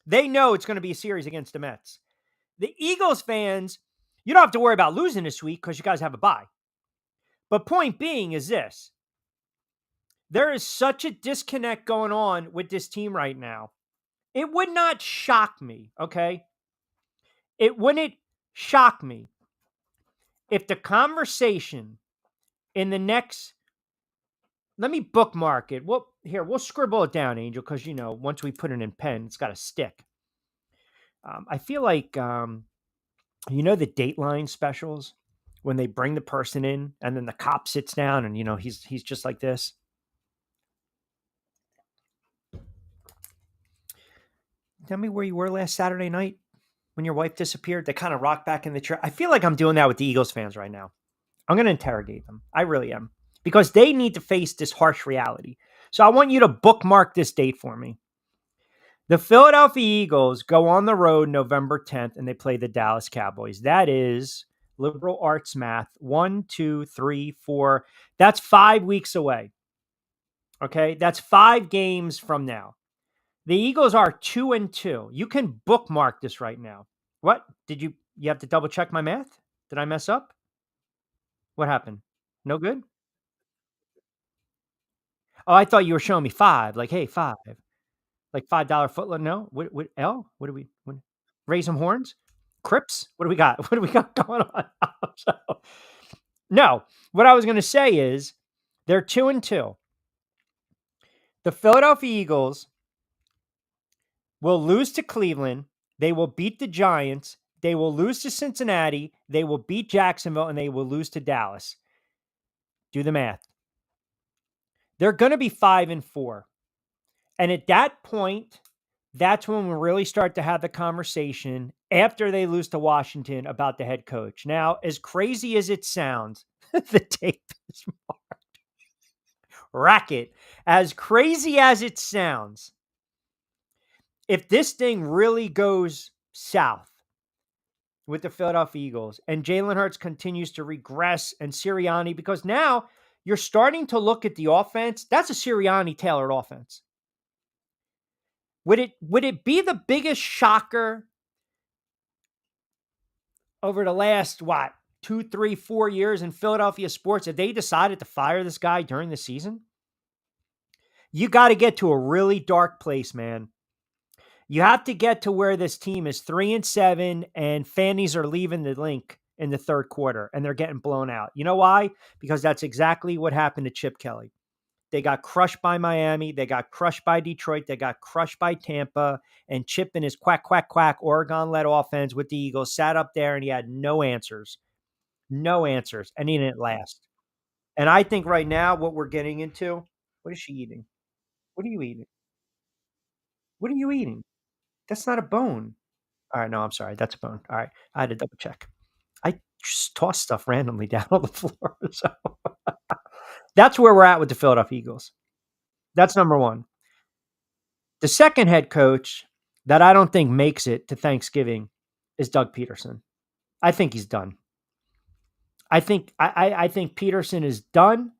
B: They know it's going to be a series against the Mets. The Eagles fans, you don't have to worry about losing this week because you guys have a bye. But point being is this. There is such a disconnect going on with this team right now. It would not shock me, okay? It wouldn't shock me if the conversation in the next, let me bookmark it. We'll scribble it down, Angel, because, once we put it in pen, it's got to stick. I feel like, the Dateline specials, when they bring the person in and then the cop sits down and, he's just like this. Tell me where you were last Saturday night when your wife disappeared. They kind of rock back in the chair. I feel like I'm doing that with the Eagles fans right now. I'm going to interrogate them. I really am. Because they need to face this harsh reality. So I want you to bookmark this date for me. The Philadelphia Eagles go on the road November 10th and they play the Dallas Cowboys. That is liberal arts math. 1, 2, 3, 4. That's 5 weeks away. Okay? That's 5 games from now. The Eagles are 2-2. You can bookmark this right now. What? You have to double check my math? Did I mess up? What happened? No good? Oh, I thought you were showing me 5. Like, hey, 5. Like $5 footlet. No? What L? What do we raise some horns? Crips? What do we got? What do we got going on? No. What I was going to say is they're 2-2. The Philadelphia Eagles will lose to Cleveland. They will beat the Giants. They will lose to Cincinnati. They will beat Jacksonville, and they will lose to Dallas. Do the math. They're going to be 5-4. And at that point, that's when we really start to have the conversation after they lose to Washington about the head coach. Now, as crazy as it sounds, the tape is marked. Racket. As crazy as it sounds, if this thing really goes south with the Philadelphia Eagles and Jalen Hurts continues to regress and Sirianni, because now you're starting to look at the offense, that's a Sirianni-tailored offense. Would it be the biggest shocker over the last, 2, 3, 4 years in Philadelphia sports if they decided to fire this guy during the season? You got to get to a really dark place, man. You have to get to where this team is 3-7 and fannies are leaving the link in the third quarter and they're getting blown out. You know why? Because that's exactly what happened to Chip Kelly. They got crushed by Miami. They got crushed by Detroit. They got crushed by Tampa. And Chip in his quack, quack, quack, Oregon-led offense with the Eagles sat up there and he had no answers. No answers. And he didn't last. And I think right now what we're getting into, what is she eating? What are you eating? What are you eating? That's not a bone. All right, no, I'm sorry. That's a bone. All right. I had to double check. I just toss stuff randomly down on the floor. So that's where we're at with the Philadelphia Eagles. That's number one. The second head coach that I don't think makes it to Thanksgiving is Doug Peterson. I think he's done. I think Peterson is done.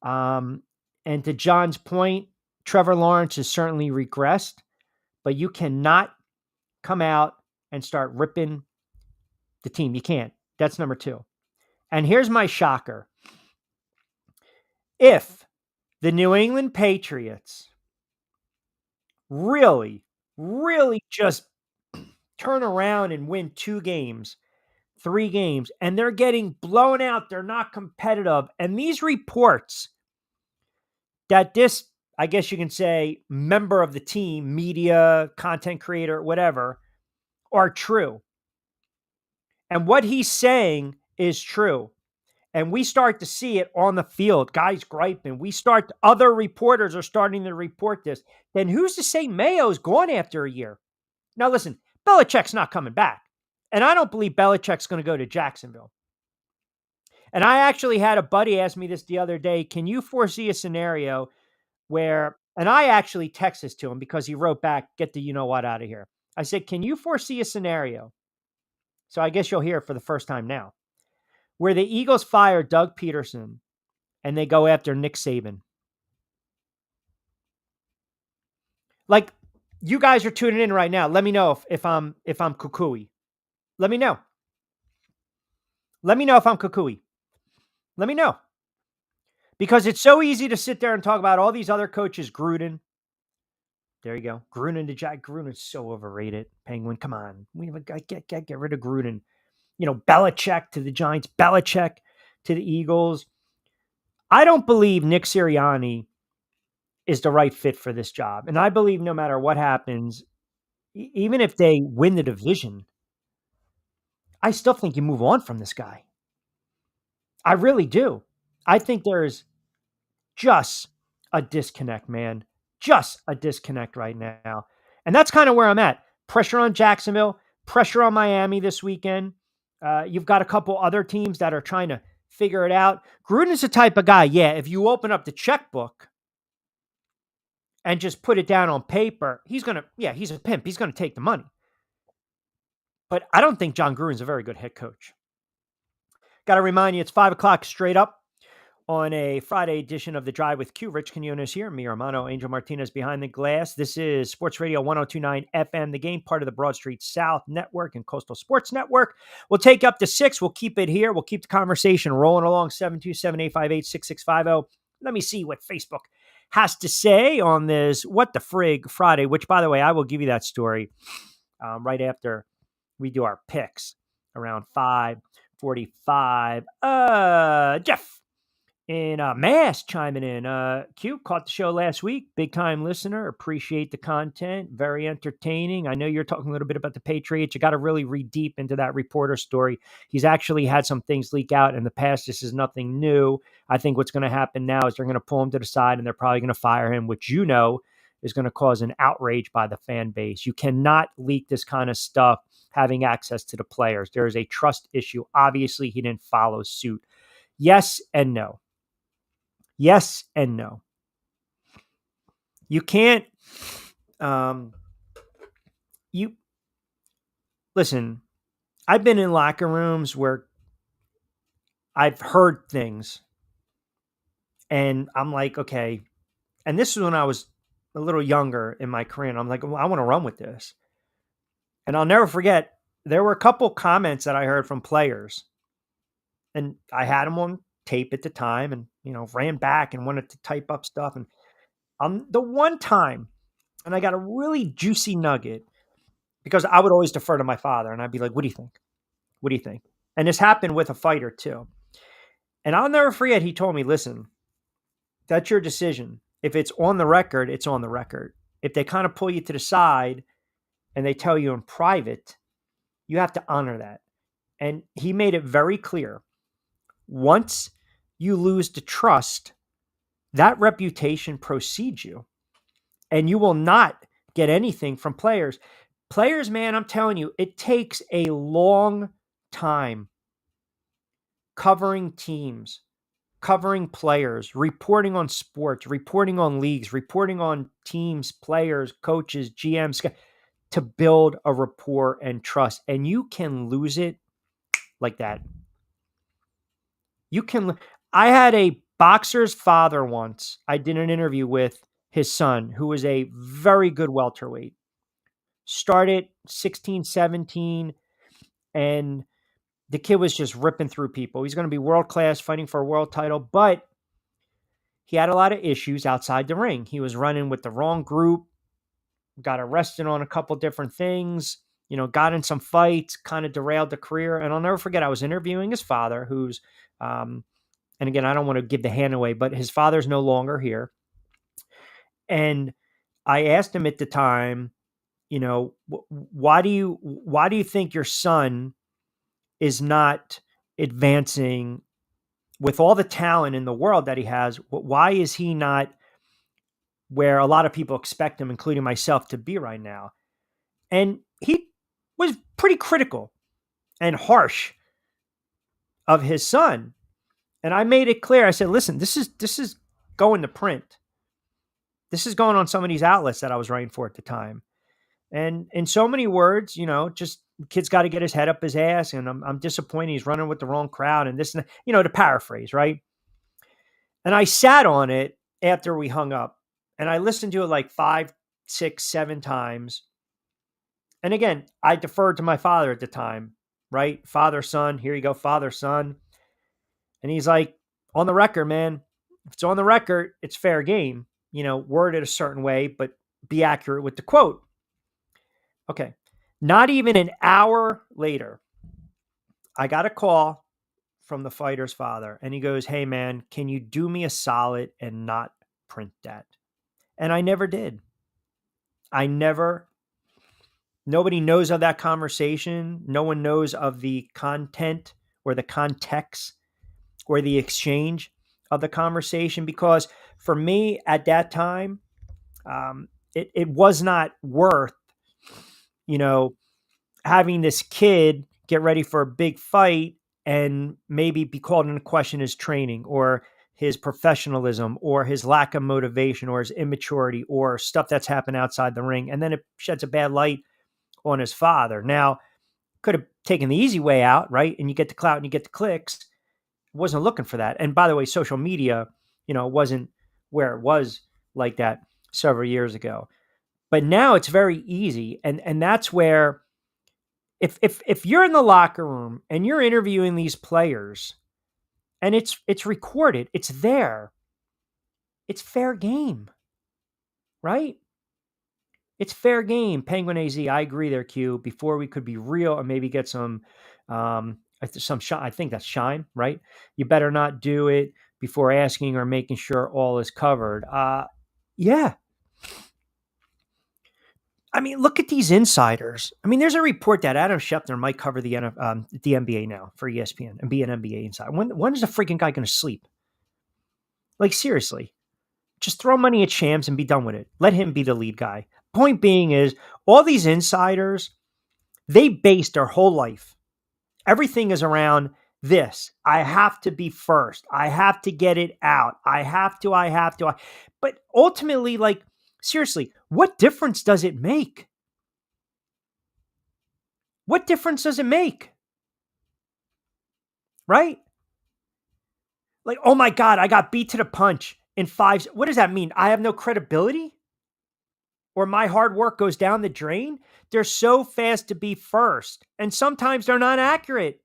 B: And to John's point, Trevor Lawrence has certainly regressed, but you cannot come out and start ripping the team. You can't. That's number two. And here's my shocker. If the New England Patriots really, really just turn around and win 2 games, 3 games, and they're getting blown out, they're not competitive, and these reports that this, I guess you can say, member of the team, media, content creator, whatever, are true. And what he's saying is true. And we start to see it on the field, guys griping. Other reporters are starting to report this. Then who's to say Mayo's gone after a year? Now listen, Belichick's not coming back. And I don't believe Belichick's going to go to Jacksonville. And I actually had a buddy ask me this the other day. Can you foresee a scenario where, and I actually texted this to him because he wrote back, get the you-know-what out of here. I said, can you foresee a scenario? So I guess you'll hear it for the first time now, where the Eagles fire Doug Peterson and they go after Nick Saban. Like, you guys are tuning in right now. Let me know if I'm cuckooey. Let me know. Let me know if I'm cuckooey. Let me know. Because it's so easy to sit there and talk about all these other coaches. Gruden. There you go. Gruden to Jack. Gruden's so overrated. Penguin, come on. We get rid of Gruden. Belichick to the Giants. Belichick to the Eagles. I don't believe Nick Sirianni is the right fit for this job. And I believe no matter what happens, even if they win the division, I still think you move on from this guy. I really do. I think there's just a disconnect, man. Just a disconnect right now. And that's kind of where I'm at. Pressure on Jacksonville, pressure on Miami this weekend. You've got a couple other teams that are trying to figure it out. Gruden's the type of guy, if you open up the checkbook and just put it down on paper, he's a pimp. He's going to take the money. But I don't think John Gruden's a very good head coach. Got to remind you, it's 5 o'clock straight up on a Friday edition of The Drive with Q. Rich Quinones here. Me, Armando, Angel Martinez behind the glass. This is Sports Radio 102.9 FM, The Game, part of the Broad Street South Network and Coastal Sports Network. We'll take up to 6. We'll keep it here. We'll keep the conversation rolling along. 727-858-6650. Let me see what Facebook has to say on this What the Frig Friday, which, by the way, I will give you that story right after we do our picks around 5:45. Jeff in Mass chiming in. Q, caught the show last week. Big time listener. Appreciate the content. Very entertaining. I know you're talking a little bit about the Patriots. You got to really read deep into that reporter story. He's actually had some things leak out in the past. This is nothing new. I think what's going to happen now is they're going to pull him to the side and they're probably going to fire him, which is going to cause an outrage by the fan base. You cannot leak this kind of stuff having access to the players. There is a trust issue. Obviously, he didn't follow suit. Yes and no. Yes and no. You can't, listen, I've been in locker rooms where I've heard things and I'm like, okay. And this is when I was a little younger in my career. And I'm like, well, I want to run with this. And I'll never forget, there were a couple comments that I heard from players and I had them on tape at the time and, ran back and wanted to type up stuff. And the one time, and I got a really juicy nugget because I would always defer to my father and I'd be like, what do you think? What do you think? And this happened with a fighter too. And I'll never forget, he told me, listen, that's your decision. If it's on the record, it's on the record. If they kind of pull you to the side and they tell you in private, you have to honor that. And he made it very clear. Once you lose the trust, that reputation precedes you. And you will not get anything from players. Players, man, I'm telling you, it takes a long time covering teams, covering players, reporting on sports, reporting on leagues, reporting on teams, players, coaches, GMs, to build a rapport and trust. And you can lose it like that. I had a boxer's father once. I did an interview with his son, who was a very good welterweight. Started 16, 17, and the kid was just ripping through people. He's going to be world class, fighting for a world title, but he had a lot of issues outside the ring. He was running with the wrong group, got arrested on a couple different things, got in some fights, kind of derailed the career. And I'll never forget, I was interviewing his father, who's, and again, I don't want to give the hand away, but his father's no longer here. And I asked him at the time, why do you think your son is not advancing with all the talent in the world that he has? Why is he not where a lot of people expect him, including myself, to be right now? And he was pretty critical and harsh of his son. And I made it clear. I said, listen, this is going to print. This is going on some of these outlets that I was writing for at the time. And in so many words, just kid's got to get his head up his ass. And I'm disappointed he's running with the wrong crowd and this, and that, to paraphrase, right? And I sat on it after we hung up and I listened to it like 5, 6, 7 times. And again, I deferred to my father at the time, right? Father, son, here you go, father, son. And he's like, on the record, man, if it's on the record, it's fair game, word it a certain way, but be accurate with the quote. Okay. Not even an hour later, I got a call from the fighter's father and he goes, hey man, can you do me a solid and not print that? And I never did. Nobody knows of that conversation. No one knows of the content or the context or the exchange of the conversation, because for me at that time, it was not worth, having this kid get ready for a big fight and maybe be called into question his training or his professionalism or his lack of motivation or his immaturity or stuff that's happened outside the ring. And then it sheds a bad light on his father. Now, could have taken the easy way out, right? And you get the clout and you get the clicks. Wasn't looking for that. And by the way, social media, wasn't where it was like that several years ago. But now it's very easy. And that's where if you're in the locker room and you're interviewing these players and it's recorded, it's there, it's fair game, right? It's fair game. Penguin AZ, I agree there, Q. Before we could be real and maybe get some shine. I think that's shine, right? You better not do it before asking or making sure all is covered. Yeah. I mean, look at these insiders. I mean, there's a report that Adam Schefter might cover the NBA now for ESPN and be an NBA insider. When is the freaking guy going to sleep? Like, seriously. Just throw money at Shams and be done with it. Let him be the lead guy. Point being is, all these insiders, they base their whole life. Everything is around this. I have to be first. I have to get it out. I have to. But ultimately, like, seriously, what difference does it make? What difference does it make? Right? Like, oh my God, I got beat to the punch in 5. What does that mean? I have no credibility? Or my hard work goes down the drain? They're so fast to be first. And sometimes they're not accurate.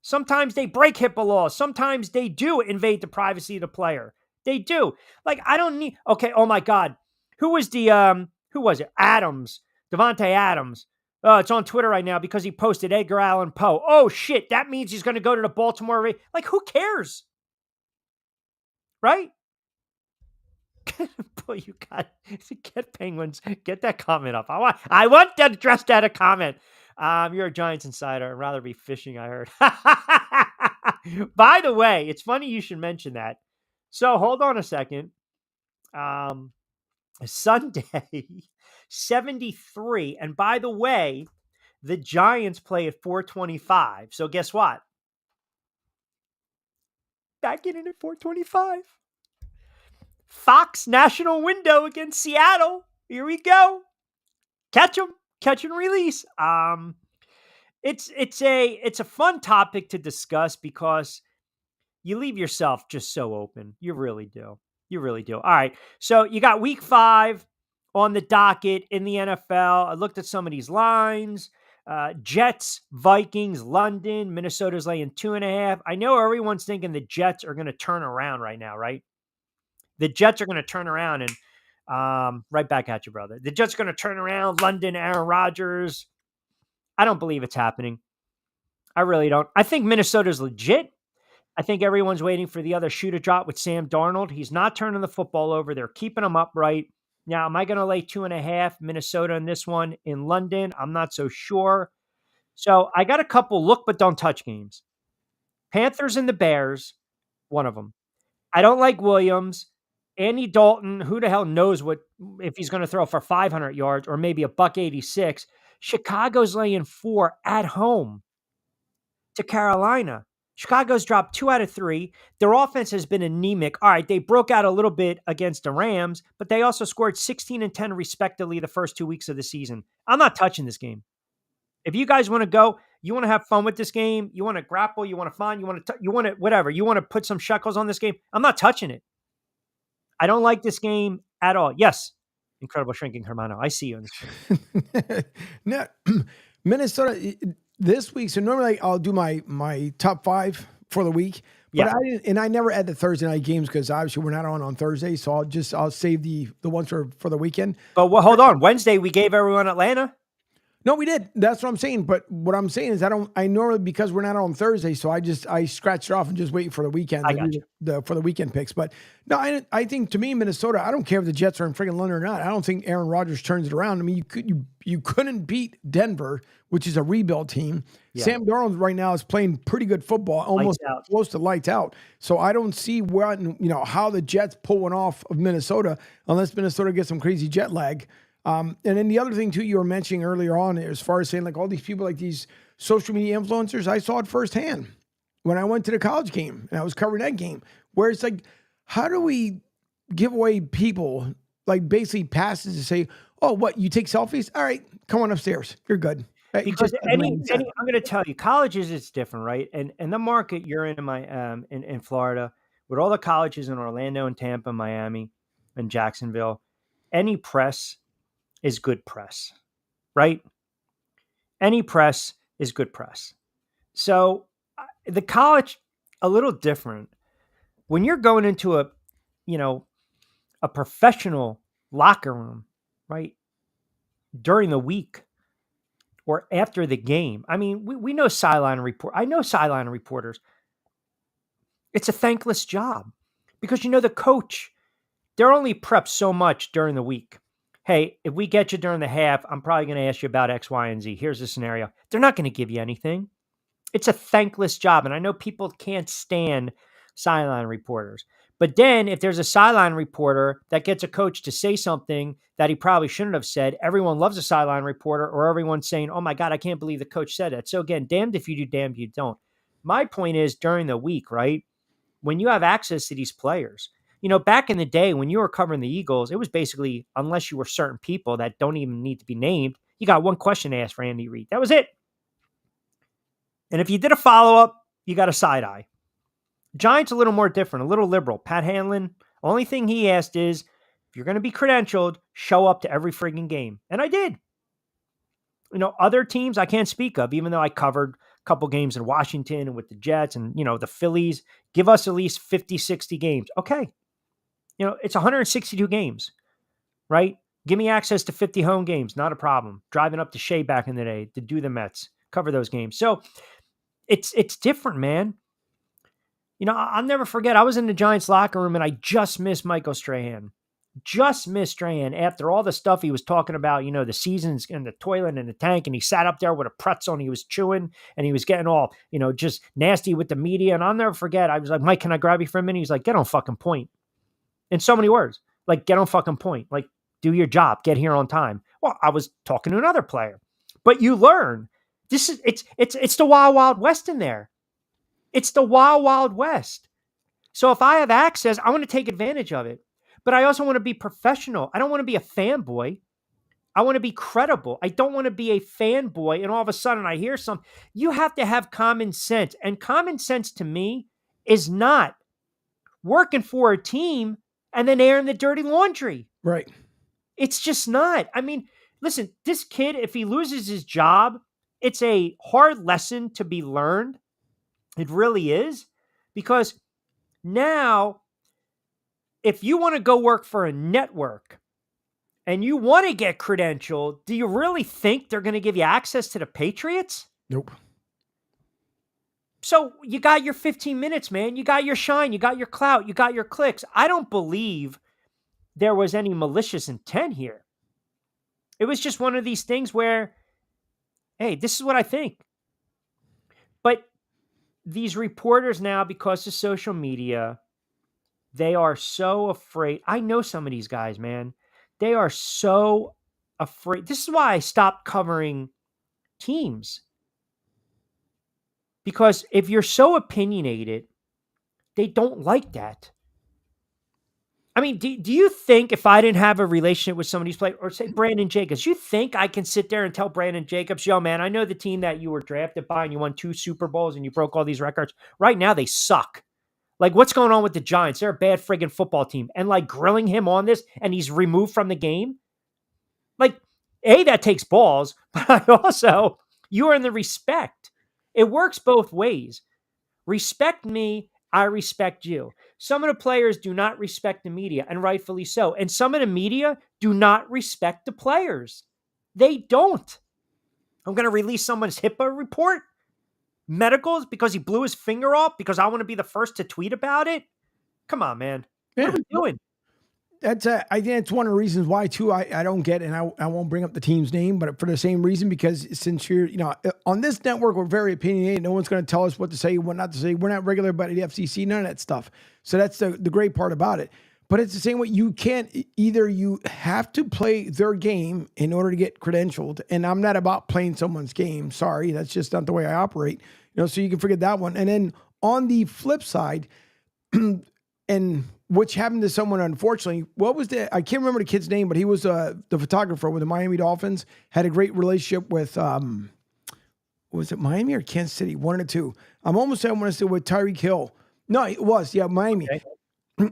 B: Sometimes they break HIPAA laws. Sometimes they do invade the privacy of the player. They do. Like, I don't need, okay, oh my God. Who was it? Adams, Devontae Adams. It's on Twitter right now because he posted Edgar Allan Poe. Oh shit, that means he's going to go to the Baltimore Ravens. Like, who cares? Right? Boy, you got to get Penguins. Get that comment up. I want to address that a comment. You're a Giants insider. I'd rather be fishing, I heard. By the way, it's funny you should mention that. So hold on a second. Sunday, 73. And by the way, the Giants play at 4:25. So guess what? Back in at 425. Fox national window against Seattle. Here we go. Catch and release. It's a fun topic to discuss because you leave yourself just so open. You really do. You really do. All right. So you got week 5 on the docket in the NFL. I looked at some of these lines. Jets, Vikings, London, Minnesota's laying 2.5. I know everyone's thinking the Jets are going to turn around right now, right? The Jets are going to turn around and right back at you, brother. The Jets are going to turn around. London, Aaron Rodgers. I don't believe it's happening. I really don't. I think Minnesota's legit. I think everyone's waiting for the other shoe to drop with Sam Darnold. He's not turning the football over. They're keeping him upright. Now, am I going to lay 2.5 Minnesota in this one in London? I'm not so sure. So I got a couple look but don't touch games. Panthers and the Bears, one of them. I don't like Williams. Andy Dalton, who the hell knows if he's going to throw for 500 yards or maybe a $186. Chicago's laying 4 at home to Carolina. Chicago's dropped 2 out of 3. Their offense has been anemic. All right, they broke out a little bit against the Rams, but they also scored 16 and 10 respectively the first 2 weeks of the season. I'm not touching this game. If you guys want to go, you want to have fun with this game, you want to grapple, you want to find, you want to whatever, you want to put some shekels on this game, I'm not touching it. I don't like this game at all. Yes, incredible shrinking Hermano. I see you in this game.
O: No, Minnesota this week. So normally I'll do my top 5 for the week. But I never add the Thursday night games because obviously we're not on Thursday. So I'll save the ones for the weekend.
B: But hold on. Wednesday we gave everyone Atlanta.
O: No, we did. That's what I'm saying. But what I'm saying is I normally, because we're not on Thursday, so I scratched it off and just wait for the weekend.
B: I got you.
O: For the weekend picks. But no, I think to me, Minnesota, I don't care if the Jets are in freaking London or not. I don't think Aaron Rodgers turns it around. I mean, you couldn't beat Denver, which is a rebuild team. Yeah. Sam Darnold right now is playing pretty good football, almost close to lights out. So I don't see how the Jets pull one off of Minnesota unless Minnesota gets some crazy jet lag. And then the other thing, too, you were mentioning earlier on, as far as saying, like, all these people, like these social media influencers, I saw it firsthand when I went to the college game and I was covering that game, where it's like, how do we give away people, like, basically passes to say, oh, what, you take selfies? All right, come on upstairs. You're good.
B: Because I'm going to tell you, colleges, it's different, right? And the market you're in Florida, with all the colleges in Orlando and Tampa, Miami, and Jacksonville, any press is good press, right? Any press is good press. So the college, a little different. When you're going into a professional locker room, right, during the week or after the game, I mean, we know sideline report. I know sideline reporters. It's a thankless job because, the coach, they're only prepped so much during the week. Hey, if we get you during the half, I'm probably going to ask you about X, Y, and Z. Here's the scenario. They're not going to give you anything. It's a thankless job. And I know people can't stand sideline reporters. But then if there's a sideline reporter that gets a coach to say something that he probably shouldn't have said, everyone loves a sideline reporter, or everyone's saying, oh my God, I can't believe the coach said that. So again, damned if you do, damned if you don't. My point is during the week, right, when you have access to these players, back in the day when you were covering the Eagles, it was basically, unless you were certain people that don't even need to be named, you got one question to ask for Andy Reid. That was it. And if you did a follow-up, you got a side eye. Giants a little more different, a little liberal. Pat Hanlon, only thing he asked is, if you're going to be credentialed, show up to every frigging game. And I did. Other teams I can't speak of, even though I covered a couple games in Washington and with the Jets and, the Phillies. Give us at least 50, 60 games. Okay. It's 162 games, right? Give me access to 50 home games. Not a problem. Driving up to Shea back in the day to do the Mets, cover those games. So it's different, man. I'll never forget. I was in the Giants locker room and I just missed Michael Strahan. Just missed Strahan after all the stuff he was talking about, the seasons in the toilet and the tank. And he sat up there with a pretzel and he was chewing and he was getting all, just nasty with the media. And I'll never forget. I was like, Mike, can I grab you for a minute? He's like, get on fucking point. In so many words, like, get on fucking point, like, do your job, get here on time. Well, I was talking to another player, but you learn it's the wild, wild west in there. It's the wild, wild west. So if I have access, I want to take advantage of it. But I also want to be professional. I don't want to be a fanboy. I want to be credible. I don't want to be a fanboy and all of a sudden I hear some. You have to have common sense. And common sense to me is not working for a team and then airing the dirty laundry.
O: Right.
B: It's just not. I mean, listen, this kid, if he loses his job, it's a hard lesson to be learned. It really is. Because now, if you want to go work for a network and you want to get credentialed, do you really think they're going to give you access to the Patriots?
O: Nope.
B: So you got your 15 minutes, man. You got your shine. You got your clout. You got your clicks. I don't believe there was any malicious intent here. It was just one of these things where, hey, this is what I think. But these reporters now, because of social media, they are so afraid. I know some of these guys, man. They are so afraid. This is why I stopped covering teams. Because if you're so opinionated, they don't like that. I mean, do you think if I didn't have a relationship with somebody's player, or say Brandon Jacobs, you think I can sit there and tell Brandon Jacobs, yo, man, I know the team that you were drafted by and you won 2 Super Bowls and you broke all these records. Right now, they suck. Like, what's going on with the Giants? They're a bad friggin' football team. And like grilling him on this and he's removed from the game. Like, A, that takes balls, but I also, you earn the respect. It works both ways. Respect me, I respect you. Some of the players do not respect the media, and rightfully so. And some of the media do not respect the players. They don't. I'm going to release someone's HIPAA report, medicals, because he blew his finger off, because I want to be the first to tweet about it. Come on, man. What are we doing?
O: I think that's one of the reasons why too. I don't get, and I won't bring up the team's name, but for the same reason, because since you're, on this network, we're very opinionated. No one's going to tell us what to say, what not to say. We're not regular by the FCC, none of that stuff. So that's the great part about it. But it's the same way. You can't either. You have to play their game in order to get credentialed. And I'm not about playing someone's game. Sorry, that's just not the way I operate. So you can forget that one. And then on the flip side, and which happened to someone, unfortunately, I can't remember the kid's name, but he was the photographer with the Miami Dolphins, had a great relationship with, was it Miami or Kansas City? One or two. I'm almost saying I want to say with Tyreek Hill. No, it was, Miami. Okay.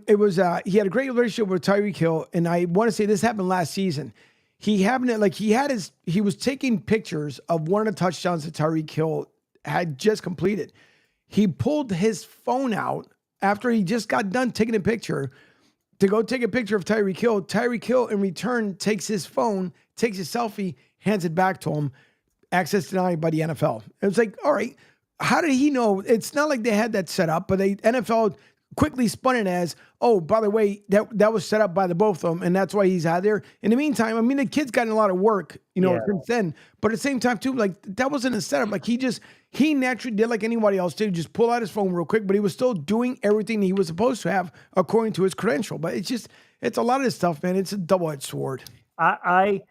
O: It was, he had a great relationship with Tyreek Hill, and I want to say this happened last season. He was taking pictures of one of the touchdowns that Tyreek Hill had just completed. He pulled his phone out after he just got done taking a picture to go take a picture of Tyreek Hill. Tyreek Hill in return takes his phone, takes his selfie, hands it back to him. Access denied by the NFL. It was like, all right, how did he know? It's not like they had that set up, but the NFL quickly spun it as, oh, by the way, that was set up by the both of them, and that's why he's out there. In the meantime, I mean, the kid's gotten a lot of work, since then. But at the same time, too, like, that wasn't a setup. Like, he naturally did like anybody else did, just pull out his phone real quick, but he was still doing everything he was supposed to have according to his credential. But it's a lot of this stuff, man. It's a double-edged sword.
B: I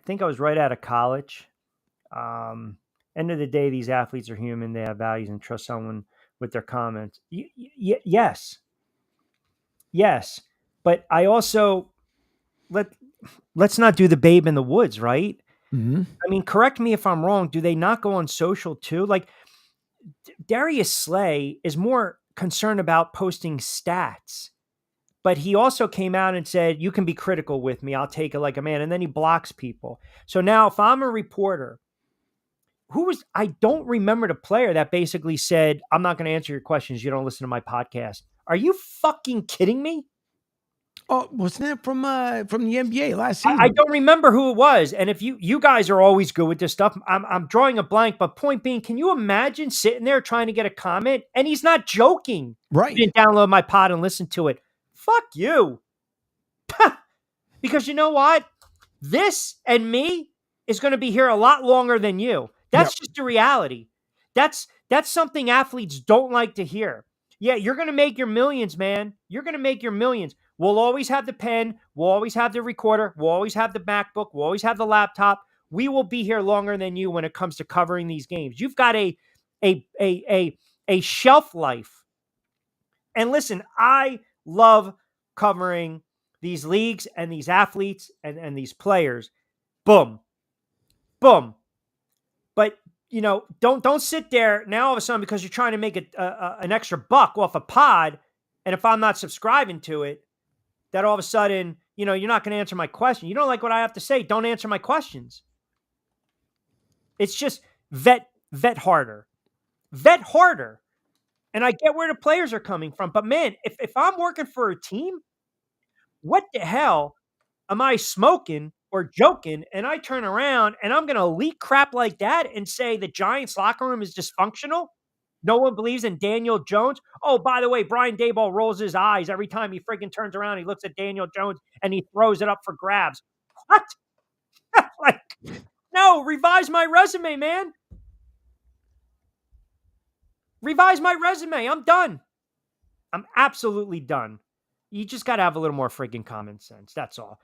B: think I was right out of college. End of the day, these athletes are human. They have values, and trust someone with their comments. Yes. But I also, let's not do the babe in the woods, right?
O: Mm-hmm.
B: I mean, correct me if I'm wrong. Do they not go on social too? Like, Darius Slay is more concerned about posting stats, but he also came out and said, you can be critical with me. I'll take it like a man. And then he blocks people. So now if I'm a reporter, I don't remember the player that basically said, I'm not going to answer your questions. You don't listen to my podcast. Are you fucking kidding me?
O: Oh, wasn't that from the NBA last season?
B: I don't remember who it was. And if you guys are always good with this stuff, I'm drawing a blank. But point being, can you imagine sitting there trying to get a comment? And he's not joking.
O: Right.
B: You didn't download my pod and listen to it. Fuck you. Because you know what? This and me is going to be here a lot longer than you. That's just the reality. That's something athletes don't like to hear. Yeah, you're going to make your millions, man. You're going to make your millions. We'll always have the pen. We'll always have the recorder. We'll always have the MacBook. We'll always have the laptop. We will be here longer than you when it comes to covering these games. You've got a shelf life And listen, I love covering these leagues and these athletes and these players. Boom. Boom. But don't sit there now all of a sudden because you're trying to make an extra buck off a pod. And if I'm not subscribing to it, that all of a sudden, you're not going to answer my question. You don't like what I have to say. Don't answer my questions. It's just vet harder. Vet harder. And I get where the players are coming from. But man, if I'm working for a team, what the hell am I smoking or joking? And I turn around and I'm going to leak crap like that and say the Giants locker room is dysfunctional. No one believes in Daniel Jones. Oh, by the way, Brian Daboll rolls his eyes every time he friggin' turns around. He looks at Daniel Jones and he throws it up for grabs. What? No, revise my resume, man. Revise my resume. I'm done. I'm absolutely done. You just got to have a little more friggin' common sense. That's all.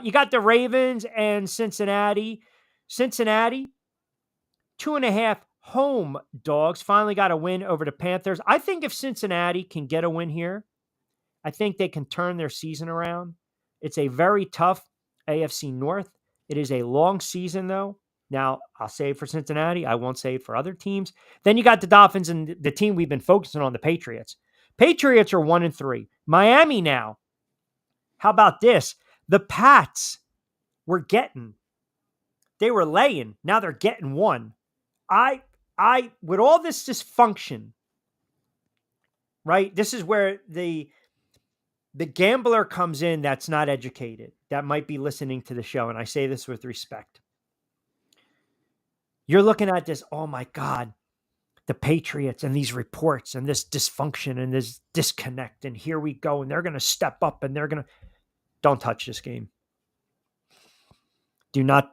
B: You got the Ravens and Cincinnati. Cincinnati, 2.5 home dogs. Finally got a win over the Panthers. I think if Cincinnati can get a win here, I think they can turn their season around. It's a very tough AFC North. It is a long season, though. Now, I'll say it for Cincinnati. I won't say it for other teams. Then you got the Dolphins and the team we've been focusing on, the Patriots. Patriots are 1-3. Miami now. How about this? The Pats were they were laying. Now they're getting one. I with all this dysfunction, right? This is where the gambler comes in that's not educated, that might be listening to the show. And I say this with respect. You're looking at this, oh my God, the Patriots and these reports and this dysfunction and this disconnect. And here we go. And they're going to step up and don't touch this game. Do not.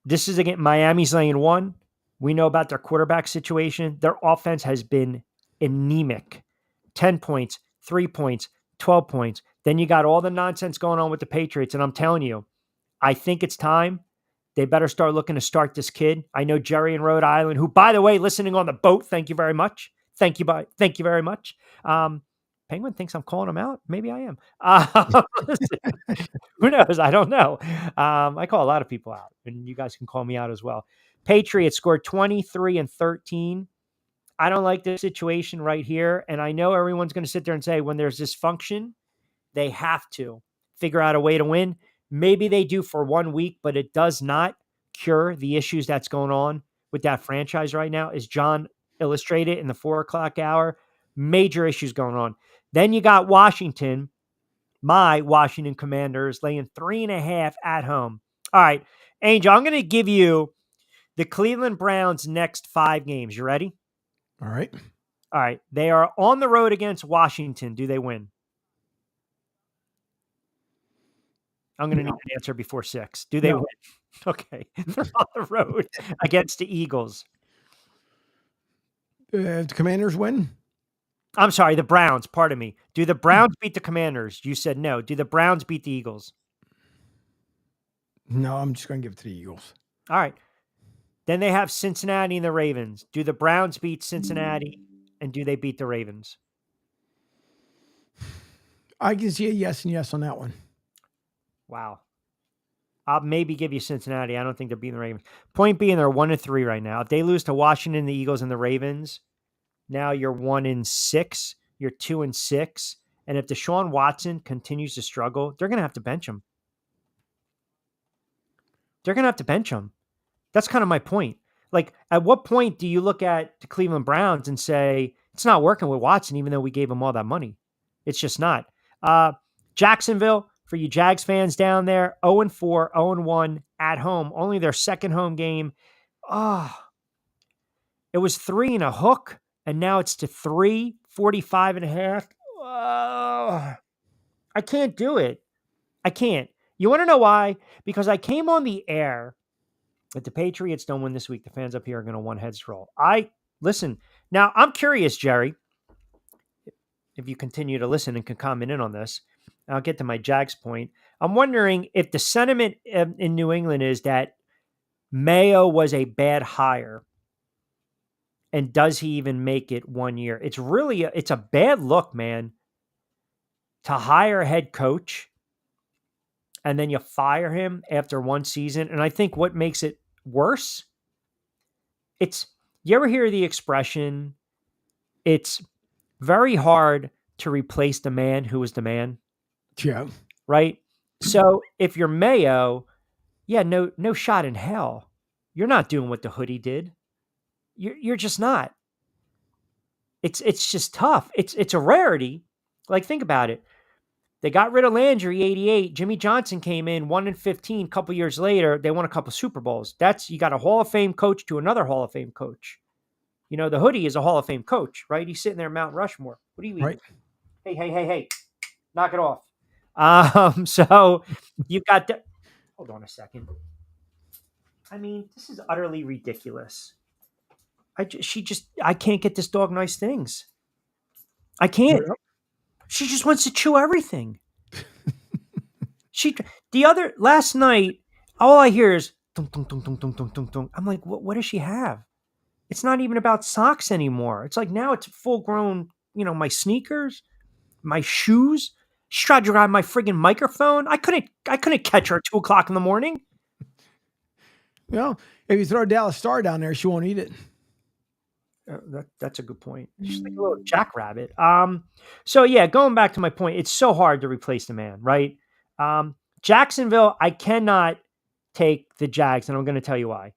B: This is again, Miami's laying 1. We know about their quarterback situation. Their offense has been anemic. 10 points, 3 points, 12 points. Then you got all the nonsense going on with the Patriots. And I'm telling you, I think it's time. They better start looking to start this kid. I know Jerry in Rhode Island, who, by the way, listening on the boat. Thank you very much. Thank you very much. Penguin thinks I'm calling him out. Maybe I am. Who knows? I don't know. I call a lot of people out, and you guys can call me out as well. Patriots scored 23-13. I don't like this situation right here. And I know everyone's going to sit there and say when there's dysfunction, they have to figure out a way to win. Maybe they do for 1 week, but it does not cure the issues that's going on with that franchise right now. As John illustrated in the 4:00 hour, major issues going on. Then you got Washington, my Washington Commanders, laying 3.5 at home. All right, Angel, I'm going to give you the Cleveland Browns' next 5 games. You ready?
O: All right.
B: All right. They are on the road against Washington. Do they win? I'm going to need an answer before 6. Do they win? Okay. They're on the road against the Eagles.
O: The Commanders win?
B: I'm sorry, the Browns. Pardon me. Do the Browns beat the Commanders? You said no. Do the Browns beat the Eagles?
O: No, I'm just going to give it to the Eagles.
B: All right. Then they have Cincinnati and the Ravens. Do the Browns beat Cincinnati, and do they beat the Ravens?
O: I can see a yes and yes on that one.
B: Wow. I'll maybe give you Cincinnati. I don't think they're beating the Ravens. Point being, they're 1-3 right now. If they lose to Washington, the Eagles, and the Ravens, now you're 1-6. You're 2-6. And if Deshaun Watson continues to struggle, they're going to have to bench him. They're going to have to bench him. That's kind of my point. Like, at what point do you look at the Cleveland Browns and say, it's not working with Watson, even though we gave him all that money? It's just not. Jacksonville, for you Jags fans down there, 0-4, 0-1 at home. Only their second home game. It was 3 and a hook, and now it's to 3, 45.5. I can't do it. I can't. You want to know why? Because I came on the air. If the Patriots don't win this week, the fans up here are going to one heads roll. Listen. Now, I'm curious, Jerry, if you continue to listen and can comment in on this. I'll get to my Jags point. I'm wondering if the sentiment in New England is that Mayo was a bad hire And does he even make it 1 year? It's a bad look, man, to hire a head coach and then you fire him after one season. And I think what makes it worse, you ever hear the expression, it's very hard to replace the man who was the man?
O: Yeah.
B: Right? So if you're Mayo, no shot in hell. You're not doing what the hoodie did. You're just not. It's just tough. It's a rarity. Like, think about it. They got rid of Landry, 88. Jimmy Johnson came in 1-15. A couple years later, they won a couple Super Bowls. You got a Hall of Fame coach to another Hall of Fame coach. The hoodie is a Hall of Fame coach, right? He's sitting there, Mount Rushmore. What are you eating?
O: Right.
B: Hey, knock it off. So you've got hold on a second. I mean, this is utterly ridiculous. I can't get this dog nice things. I can't. She just wants to chew everything. Last night, all I hear is dum, dum, dum, dum, dum, dum, dum, dum. I'm like, what does she have? It's not even about socks anymore. It's like now it's full grown, my sneakers, my shoes. She tried to grab my friggin' microphone. I couldn't catch her at 2:00 in the morning.
O: Well, if you throw a Dallas Star down there, she won't eat it.
B: That's a good point. She's like a little jackrabbit. So yeah, going back to my point, it's so hard to replace the man, right? Jacksonville, I cannot take the Jags, and I'm going to tell you why.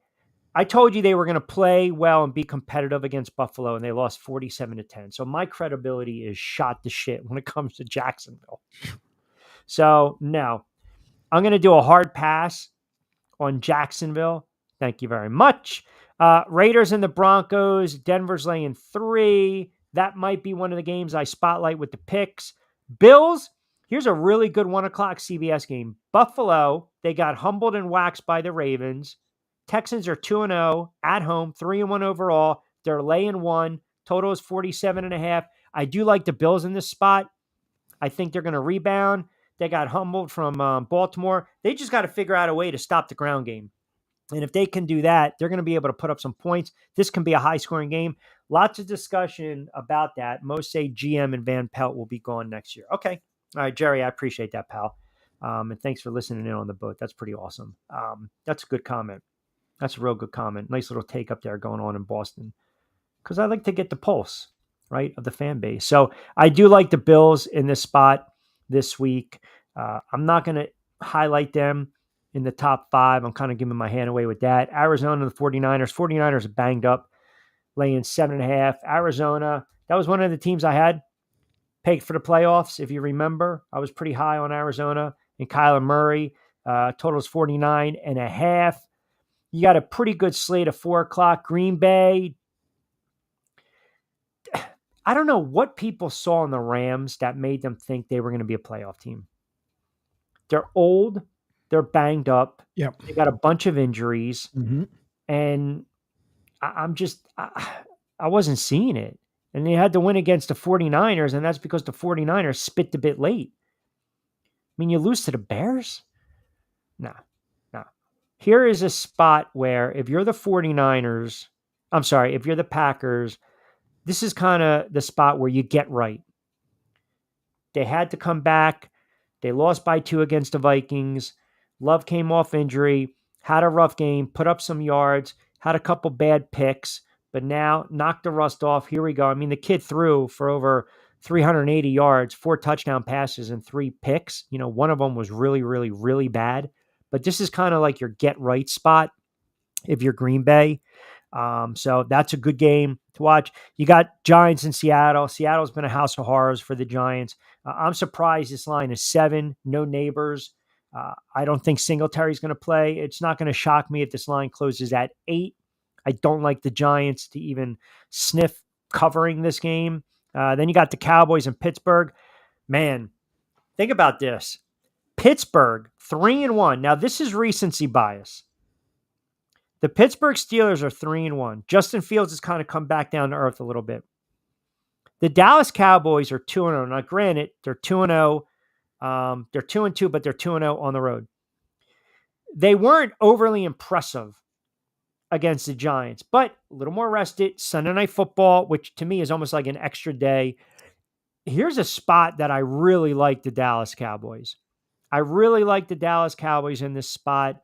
B: I told you they were going to play well and be competitive against Buffalo, and they lost 47-10. So my credibility is shot to shit when it comes to Jacksonville. So no, I'm going to do a hard pass on Jacksonville. Thank you very much. Raiders and the Broncos. Denver's laying 3. That might be one of the games I spotlight with the picks. Bills. Here's a really good 1:00 CBS game. Buffalo. They got humbled and waxed by the Ravens. Texans are 2-0 at home, 3-1 overall. They're laying 1. Total is 47.5. I do like the Bills in this spot. I think they're going to rebound. They got humbled from Baltimore. They just got to figure out a way to stop the ground game. And if they can do that, they're going to be able to put up some points. This can be a high-scoring game. Lots of discussion about that. Most say GM and Van Pelt will be gone next year. Okay. All right, Jerry, I appreciate that, pal. And thanks for listening in on the boat. That's pretty awesome. That's a good comment. That's a real good comment. Nice little take up there going on in Boston. Because I like to get the pulse, right, of the fan base. So I do like the Bills in this spot this week. I'm not going to highlight them in the top 5. I'm kind of giving my hand away with that. Arizona, the 49ers. 49ers are banged up, laying 7.5. Arizona, that was one of the teams I had pegged for the playoffs. If you remember, I was pretty high on Arizona and Kyler Murray. Total is 49.5. You got a pretty good slate of 4:00. Green Bay. I don't know what people saw in the Rams that made them think they were going to be a playoff team. They're old. They're banged up.
O: Yep.
B: They got a bunch of injuries.
O: Mm-hmm.
B: And I wasn't seeing it. And they had to win against the 49ers, and that's because the 49ers spit the bit late. I mean, you lose to the Bears? No. Here is a spot where if you're the 49ers, if you're the Packers, this is kind of the spot where you get right. They had to come back. They lost by 2 against the Vikings. Love came off injury, had a rough game, put up some yards, had a couple bad picks, but now knocked the rust off. Here we go. I mean, the kid threw for over 380 yards, 4 touchdown passes, and 3 picks. One of them was really, really, really bad. But this is kind of like your get right spot if you're Green Bay. So that's a good game to watch. You got Giants in Seattle. Seattle's been a house of horrors for the Giants. I'm surprised this line is 7, no neighbors. I don't think Singletary's going to play. It's not going to shock me if this line closes at 8. I don't like the Giants to even sniff covering this game. Then you got the Cowboys in Pittsburgh. Man, think about this. Pittsburgh, 3-1. Now, this is recency bias. The Pittsburgh Steelers are 3-1. Justin Fields has kind of come back down to earth a little bit. The Dallas Cowboys are 2-0. Now, granted, they're 2-0. They're 2-2, but they're 2-0 on the road. They weren't overly impressive against the Giants, but a little more rested. Sunday Night Football, which to me is almost like an extra day. Here's a spot that I really like the Dallas Cowboys. I really like the Dallas Cowboys in this spot.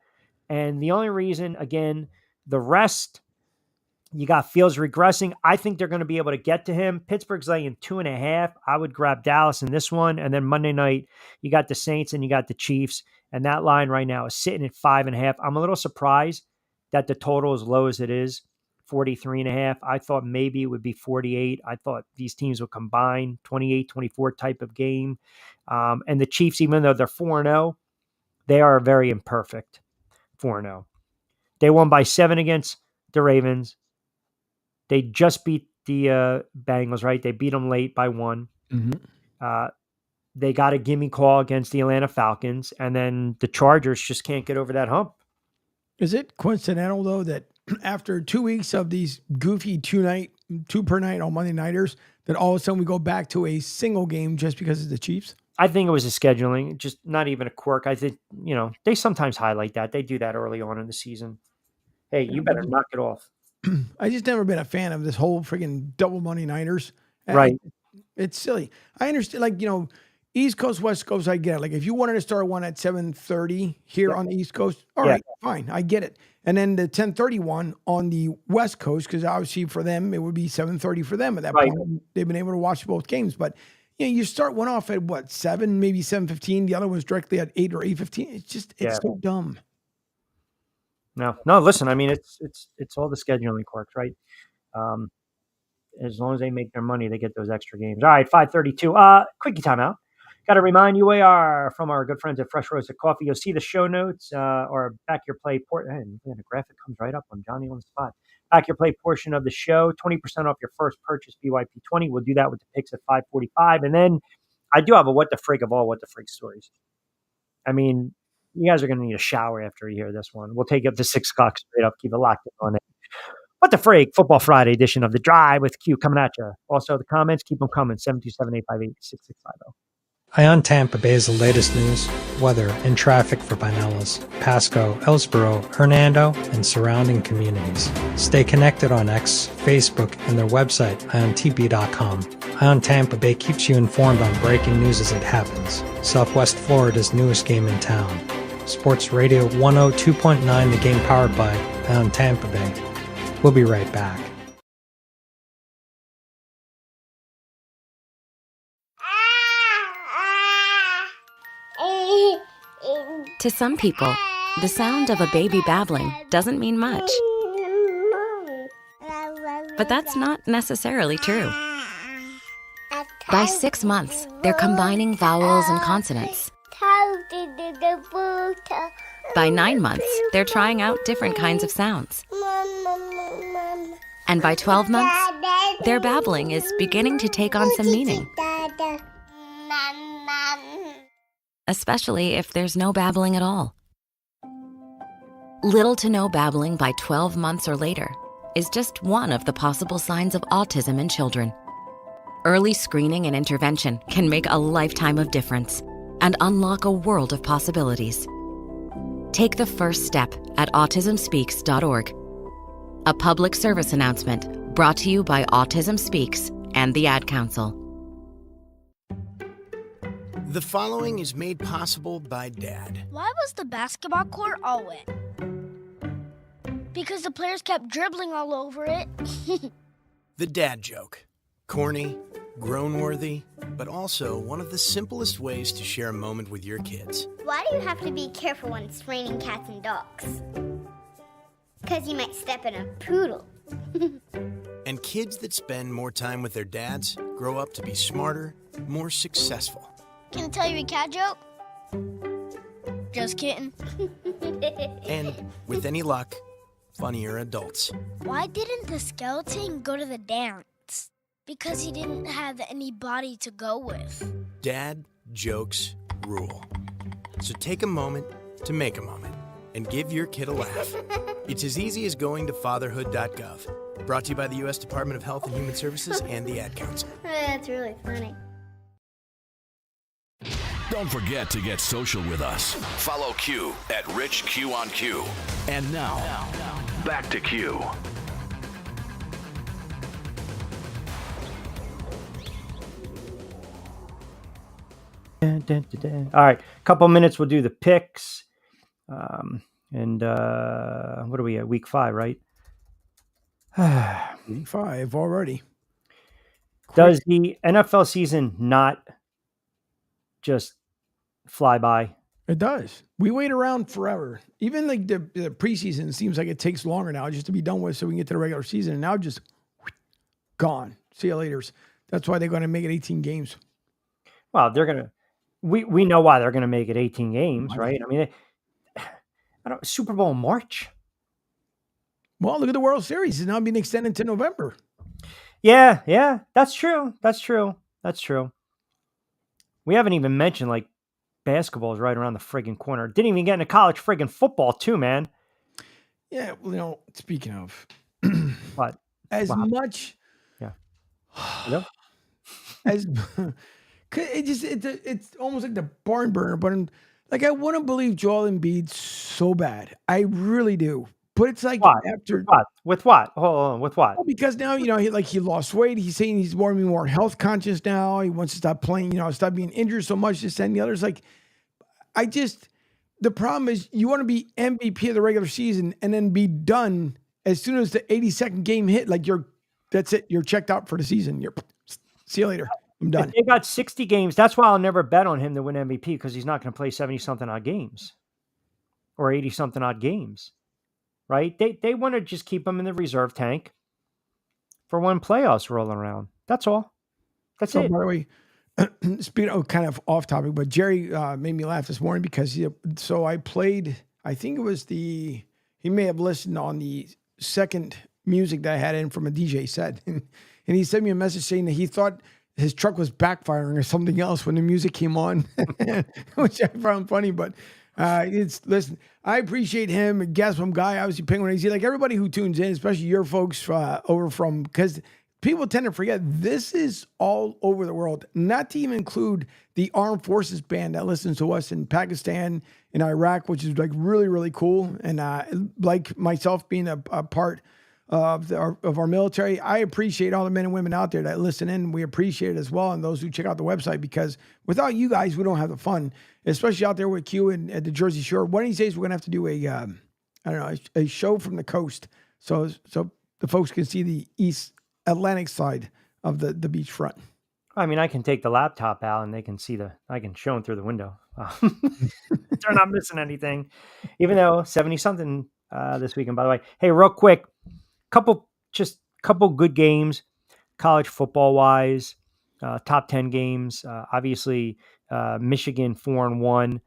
B: And the only reason, again, the rest, you got Fields regressing. I think they're going to be able to get to him. Pittsburgh's laying 2.5. I would grab Dallas in this one. And then Monday night, you got the Saints and you got the Chiefs. And that line right now is sitting at 5.5. I'm a little surprised that the total is low as it is, 43.5. I thought maybe it would be 48. I thought these teams would combine 28-24 type of game. And the Chiefs, even though they're 4-0, they are very imperfect 4-0. They won by 7 against the Ravens. They just beat the Bengals, right? They beat them late by 1.
O: Mm-hmm.
B: They got a gimme call against the Atlanta Falcons, and then the Chargers just can't get over that hump.
O: Is it coincidental, though, that after 2 weeks of these goofy two per night on Monday nighters, that all of a sudden we go back to a single game just because of the Chiefs?
B: I think it was a scheduling, just not even a quirk. I think, they sometimes highlight that. They do that early on in the season. Hey, you better knock it off.
O: I just never been a fan of this whole freaking double Monday nighters.
B: Right.
O: It's silly. I understand, East Coast, West Coast, I get it. Like if you wanted to start one at 7:30 here on the East Coast, all right, fine, I get it. And then the 10:30 one on the West Coast, because obviously for them, it would be 7:30 for them at that point. They've been able to watch both games. But, you start one off at what, 7, maybe 7:15. The other one's directly at 8 or 8:15. It's so dumb.
B: No, listen, I mean, it's all the scheduling quirks, right? As long as they make their money, they get those extra games. All right, 5:32. Quickie timeout. Got to remind you, we are from our good friends at Fresh Roasted Coffee. You'll see the show notes or back your play and the graphic comes right up on Johnny on the spot. Back your play portion of the show, 20% off your first purchase, BYP20. We'll do that with the picks at 5:45. And then I do have a what the frig of all what the frig stories. I mean, you guys are going to need a shower after you hear this one. We'll take it up to 6 o'clock straight up. Keep it locked in on it. What the frig? Football Friday edition of The Drive with Q coming at you. Also, the comments, keep them coming. 727-858-6650.
C: Ion Tampa Bay is the latest news, weather, and traffic for Pinellas, Pasco, Ellsboro, Hernando, and surrounding communities. Stay connected on X, Facebook, and their website, iontp.com. Ion Tampa Bay keeps you informed on breaking news as it happens. Southwest Florida's newest game in town. Sports Radio 102.9, the game powered by Ion Tampa Bay. We'll be right back.
P: To some people, the sound of a baby babbling doesn't mean much. But that's not necessarily true. By 6 months, they're combining vowels and consonants. By 9 months, they're trying out different kinds of sounds. And by 12 months, their babbling is beginning to take on some meaning. Especially if there's no babbling at all. Little to no babbling by 12 months or later is just one of the possible signs of autism in children. Early screening and intervention can make a lifetime of difference and unlock a world of possibilities. Take the first step at autismspeaks.org. A public service announcement brought to you by Autism Speaks and the Ad Council.
Q: The following is made possible by Dad.
N: Why was the basketball court all wet? Because the players kept dribbling all over it.
Q: The dad joke. Corny, grown-worthy, but also one of the simplest ways to share a moment with your kids.
R: Why do you have to be careful when it's raining cats and dogs? Because you might step in a poodle.
Q: And kids that spend more time with their dads grow up to be smarter, more successful.
N: Can I tell you a cat joke? Just kidding.
Q: And, with any luck, funnier adults.
N: Why didn't the skeleton go to the dance? Because he didn't have anybody to go with.
Q: Dad jokes rule. So take a moment to make a moment and give your kid a laugh. It's as easy as going to fatherhood.gov. Brought to you by the U.S. Department of Health and Human Services and the Ad Council.
R: That's really funny.
H: Don't forget to get social with us. Follow Q at RichQ on Q. And now, back to Q.
B: All right, couple minutes. We'll do the picks. And what are we at? Week 5, right?
O: Week 5 already.
B: Does the NFL season not just fly by?
O: It does. We wait around forever. Even like the preseason seems like it takes longer now just to be done with so we can get to the regular season. And now just gone. See you later. That's why they're going to make it 18 games.
B: Well, they're going to. We know why they're going to make it 18 games, right? I mean, Super Bowl in March.
O: Well, look at the World Series. It's now being extended to November.
B: Yeah. That's true. We haven't even mentioned like basketball is right around the friggin' corner. Didn't even get into college friggin' football too, man.
O: Yeah, well, speaking of,
B: what?
O: Much,
B: yeah,
O: as it's almost like the barn burner. But I want to believe Joel Embiid so bad. I really do. But it's like after
B: with what? Hold on, with what?
O: Well, because now he lost weight. He's saying he's more health conscious now. He wants to stop playing. Stop being injured so much. This and the others. The problem is you want to be MVP of the regular season and then be done as soon as the 82nd game hit. That's it. You're checked out for the season. See you later. I'm done.
B: If they got 60 games. That's why I'll never bet on him to win MVP because he's not going to play 70 something odd games or 80 something odd games. Right? They want to just keep him in the reserve tank for when playoffs roll around. That's all. That's it.
O: By the way, speaking of kind of off topic, but Jerry made me laugh this morning because I played, I think it was he may have listened on the second music that I had in from a DJ set. And he sent me a message saying that he thought his truck was backfiring or something else when the music came on, which I found funny, but listen, I appreciate him. And guess from guy, obviously Penguin AZ, like everybody who tunes in, especially your folks over from, because people tend to forget this is all over the world, not to even include the armed forces band that listens to us in Pakistan and Iraq, which is like really, really cool. And like myself being a part of our military, I appreciate all the men and women out there that listen in. We appreciate it as well. And those who check out the website, because without you guys, we don't have the fun, especially out there with Q and at the Jersey Shore. One of these days, we're going to have to do a show from the coast. So the folks can see the East Atlantic side of the beachfront.
B: I mean, I can take the laptop out and they can see I can show them through the window. They're not missing anything, even though 70 something this weekend, by the way. Hey, real quick, couple good games, college football wise, top 10 games. Obviously, Michigan 4-1.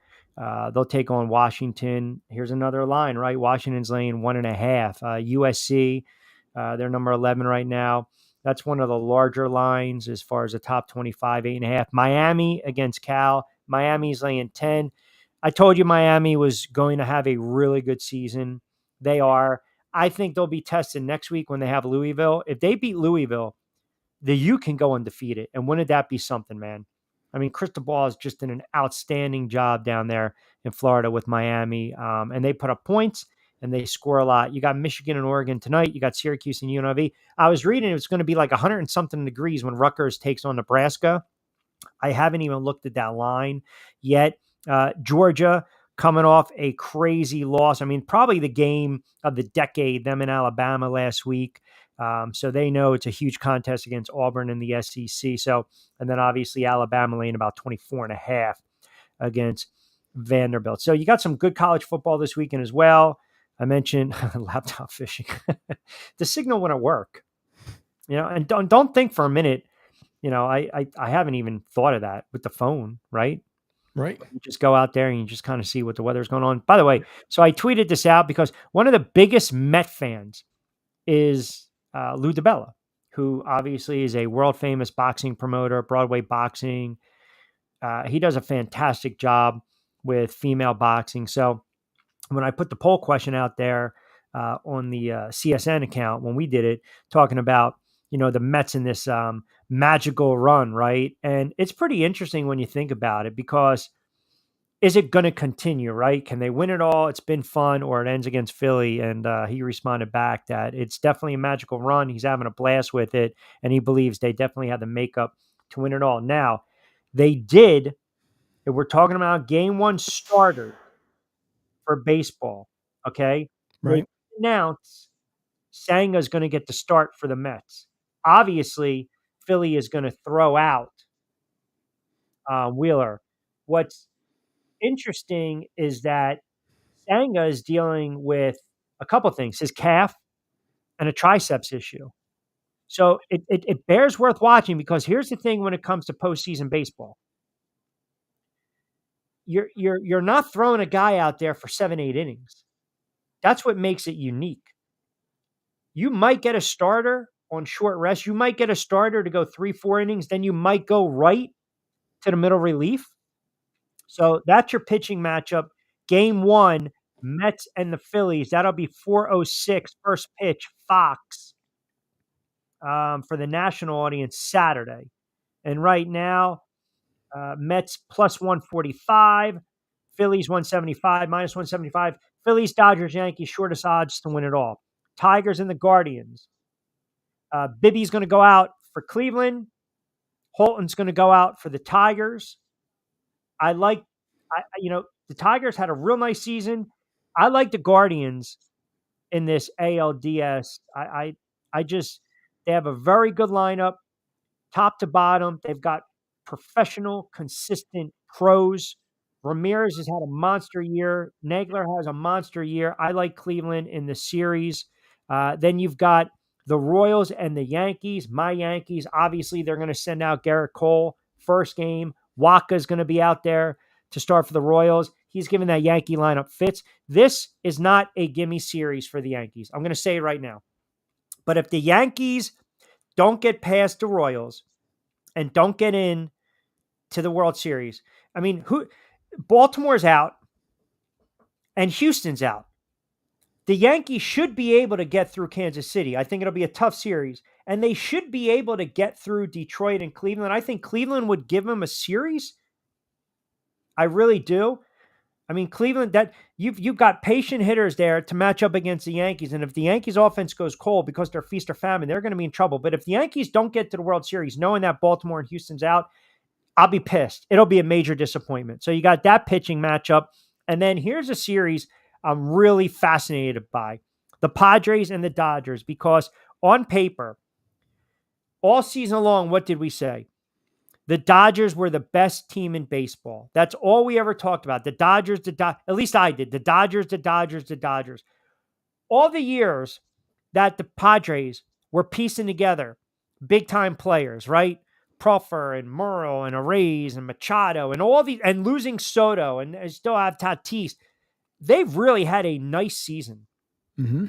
B: They'll take on Washington. Here's another line, right? Washington's laying 1.5. USC, they're number 11 right now. That's one of the larger lines as far as the top 25, 8.5. Miami against Cal. Miami's laying 10. I told you Miami was going to have a really good season. They are. I think they'll be tested next week when they have Louisville. If they beat Louisville, the U can go undefeated. And wouldn't that be something, man? I mean, Cristobal has just done an outstanding job down there in Florida with Miami. And they put up points and they score a lot. You got Michigan and Oregon tonight. You got Syracuse and UNLV. I was reading it's going to be like 100 and something degrees when Rutgers takes on Nebraska. I haven't even looked at that line yet. Georgia coming off a crazy loss. I mean, probably the game of the decade, them in Alabama last week. So they know it's a huge contest against Auburn in the SEC. So, and then obviously Alabama laying about 24.5 against Vanderbilt. So you got some good college football this weekend as well. I mentioned laptop fishing. The signal wouldn't work, and don't think for a minute, I haven't even thought of that with the phone, right?
O: Right.
B: You just go out there and you just kind of see what the weather's going on. By the way, so I tweeted this out because one of the biggest Met fans is Lou DiBella, who obviously is a world famous boxing promoter, Broadway boxing. He does a fantastic job with female boxing. So when I put the poll question out there on the CSN account, when we did it, talking about, the Mets in this magical run, right? And it's pretty interesting when you think about it, because is it going to continue, right? Can they win it all? It's been fun, or it ends against Philly. And he responded back that it's definitely a magical run. He's having a blast with it, and he believes they definitely have the makeup to win it all. Now, they did, if we're talking about game one starters for baseball, okay?
O: Right.
B: They announced Sanga's going to get the start for the Mets. Obviously, Philly is going to throw out Wheeler. What's interesting is that Sanga is dealing with a couple things, his calf and a triceps issue. So it bears worth watching, because here's the thing when it comes to postseason baseball. You're not throwing a guy out there for 7-8 innings. That's what makes it unique. You might get a starter on short rest. You might get a starter to go 3-4 innings. Then you might go right to the middle relief. So that's your pitching matchup. Game one, Mets and the Phillies. That'll be 4:06 first pitch, Fox, for the national audience Saturday. And right now, Mets plus 145, Phillies 175, minus 175. Phillies, Dodgers, Yankees, shortest odds to win it all. Tigers and the Guardians. Bibby's going to go out for Cleveland. Holton's going to go out for the Tigers. The Tigers had a real nice season. I like the Guardians in this ALDS. They have a very good lineup, top to bottom. They've got professional, consistent pros. Ramirez has had a monster year. Nagler has a monster year. I like Cleveland in the series. Then you've got the Royals and the Yankees. My Yankees, obviously, they're going to send out Garrett Cole first game. Waka is going to be out there to start for the Royals. He's given that Yankee lineup fits. This is not a gimme series for the Yankees. I'm going to say it right now. But if the Yankees don't get past the Royals and don't get in to the World Series, I mean, Baltimore's out and Houston's out. The Yankees should be able to get through Kansas City. I think it'll be a tough series. And they should be able to get through Detroit and Cleveland. I think Cleveland would give them a series. I really do. I mean, Cleveland, that you've got patient hitters there to match up against the Yankees. And if the Yankees offense goes cold because they're feast or famine, they're going to be in trouble. But if the Yankees don't get to the World Series, knowing that Baltimore and Houston's out, I'll be pissed. It'll be a major disappointment. So you got that pitching matchup. And then here's a series I'm really fascinated by. The Padres and the Dodgers, because on paper, all season long, what did we say? The Dodgers were the best team in baseball. That's all we ever talked about. The Dodgers, at least I did. The Dodgers, the Dodgers, the Dodgers. All the years that the Padres were piecing together big-time players, right? Proffer and Murrow and Arraez and Machado and all these, and losing Soto, and I still have Tatis. They've really had a nice season.
O: Mm-hmm.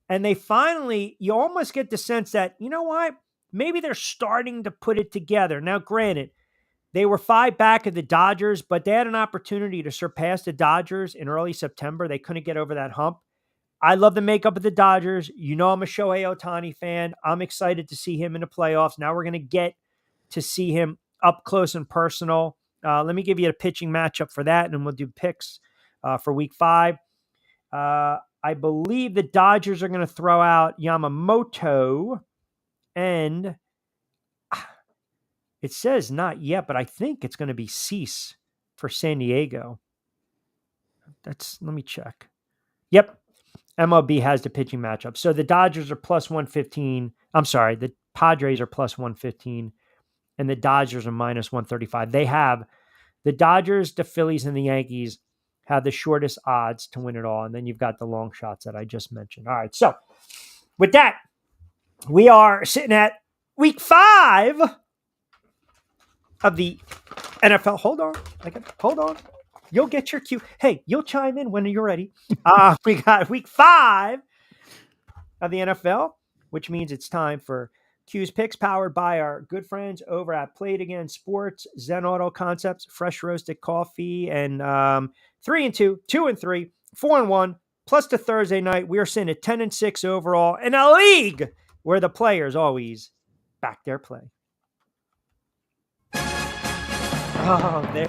B: And they finally, you almost get the sense that, you know what? Maybe they're starting to put it together. Now, granted, they were 5 back of the Dodgers, but they had an opportunity to surpass the Dodgers in early September. They couldn't get over that hump. I love the makeup of the Dodgers. You know I'm a Shohei Ohtani fan. I'm excited to see him in the playoffs. Now we're going to get to see him up close and personal. Let me give you a pitching matchup for that, and then we'll do picks for week 5. I believe the Dodgers are going to throw out Yamamoto, and it says not yet, but I think it's going to be Cease for San Diego. Let me check. Yep. MLB has the pitching matchup. So the Dodgers are plus 115. I'm sorry. The Padres are plus 115 and the Dodgers are minus 135. They have the Dodgers, the Phillies, and the Yankees have the shortest odds to win it all. And then you've got the long shots that I just mentioned. All right. So with that, we are sitting at week 5 of the NFL. Hold on. You'll get your cue. Hey, you'll chime in when you're ready. We got week 5 of the NFL, which means it's time for Q's Picks, powered by our good friends over at Play It Again Sports, Zen Auto Concepts, fresh roasted coffee, and 3-2, 2-3, 4-1, plus the Thursday night. We are sitting at 10-6 overall in a league where the players always back their play. Oh, there.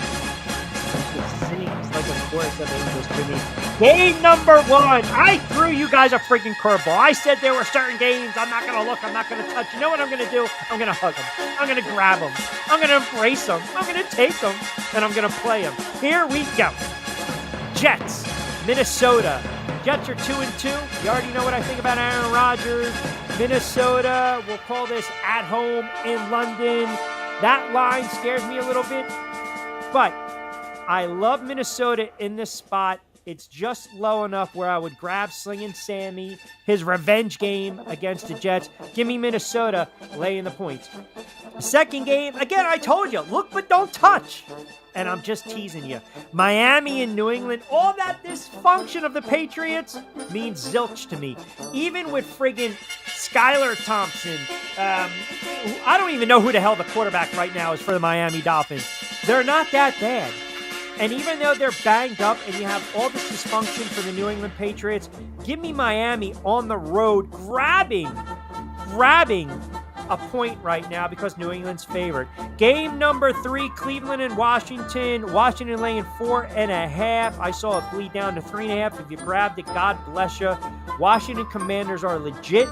B: It sings like a chorus of angels to me. Game number 1. I threw you guys a freaking curveball. I said there were certain games I'm not going to look, I'm not going to touch. You know what I'm going to do? I'm going to hug them. I'm going to grab them. I'm going to embrace them. I'm going to take them, and I'm going to play them. Here we go. Jets, Minnesota. Jets are 2-2. You already know what I think about Aaron Rodgers. Minnesota, we'll call this at home in London. That line scares me a little bit, but I love Minnesota in this spot. It's just low enough where I would grab Slingin' Sammy, his revenge game against the Jets. Give me Minnesota laying the points. The second game, again, I told you, look but don't touch. And I'm just teasing you. Miami and New England, all that dysfunction of the Patriots means zilch to me. Even with friggin' Skylar Thompson, I don't even know who the hell the quarterback right now is for the Miami Dolphins. They're not that bad. And even though they're banged up and you have all this dysfunction for the New England Patriots, give me Miami on the road grabbing a point right now because New England's favored. Game number 3, Cleveland and Washington. Washington laying 4.5. I saw it bleed down to 3.5. If you grabbed it, God bless you. Washington Commanders are legit.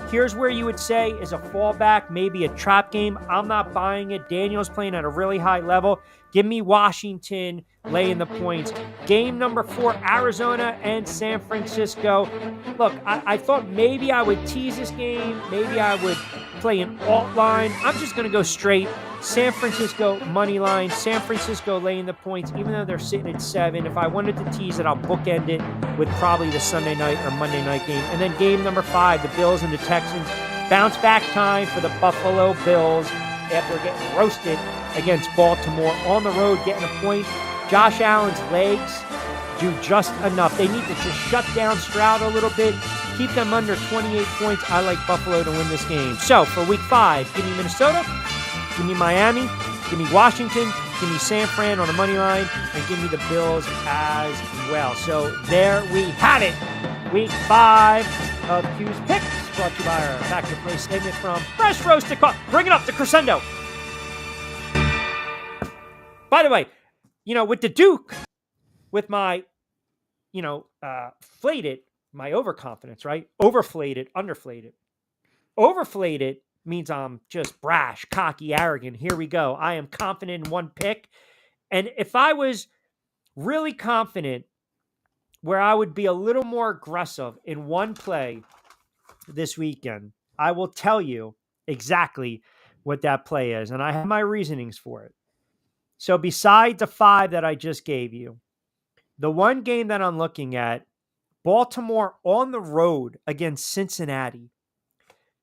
B: Here's where you would say is a fallback, maybe a trap game. I'm not buying it. Daniel's playing at a really high level. Give me Washington laying the points. Game number 4, Arizona and San Francisco. Look, I thought maybe I would tease this game. Maybe I would play an alt line. I'm just going to go straight. San Francisco money line. San Francisco laying the points, even though they're sitting at 7. If I wanted to tease it, I'll bookend it with probably the Sunday night or Monday night game. And then game number 5, the Bills and the Texans. Bounce back time for the Buffalo Bills after getting roasted against Baltimore. On the road, getting a point. Josh Allen's legs do just enough. They need to just shut down Stroud a little bit, keep them under 28 points. I like Buffalo to win this game. So for week 5, give me Minnesota, give me Miami, give me Washington, give me San Fran on the money line, and give me the Bills as well. So there we have it. Week 5 of Q's Picks, brought to you by our Back to Play segment from Fresh Roasted Coffee. Bring it up to crescendo. By the way, with the Duke, with my, flated, my overconfidence, right? Overflated, underflated. Overflated means I'm just brash, cocky, arrogant. Here we go. I am confident in one pick. And if I was really confident where I would be a little more aggressive in one play this weekend, I will tell you exactly what that play is. And I have my reasonings for it. So besides the 5 that I just gave you, the one game that I'm looking at, Baltimore on the road against Cincinnati,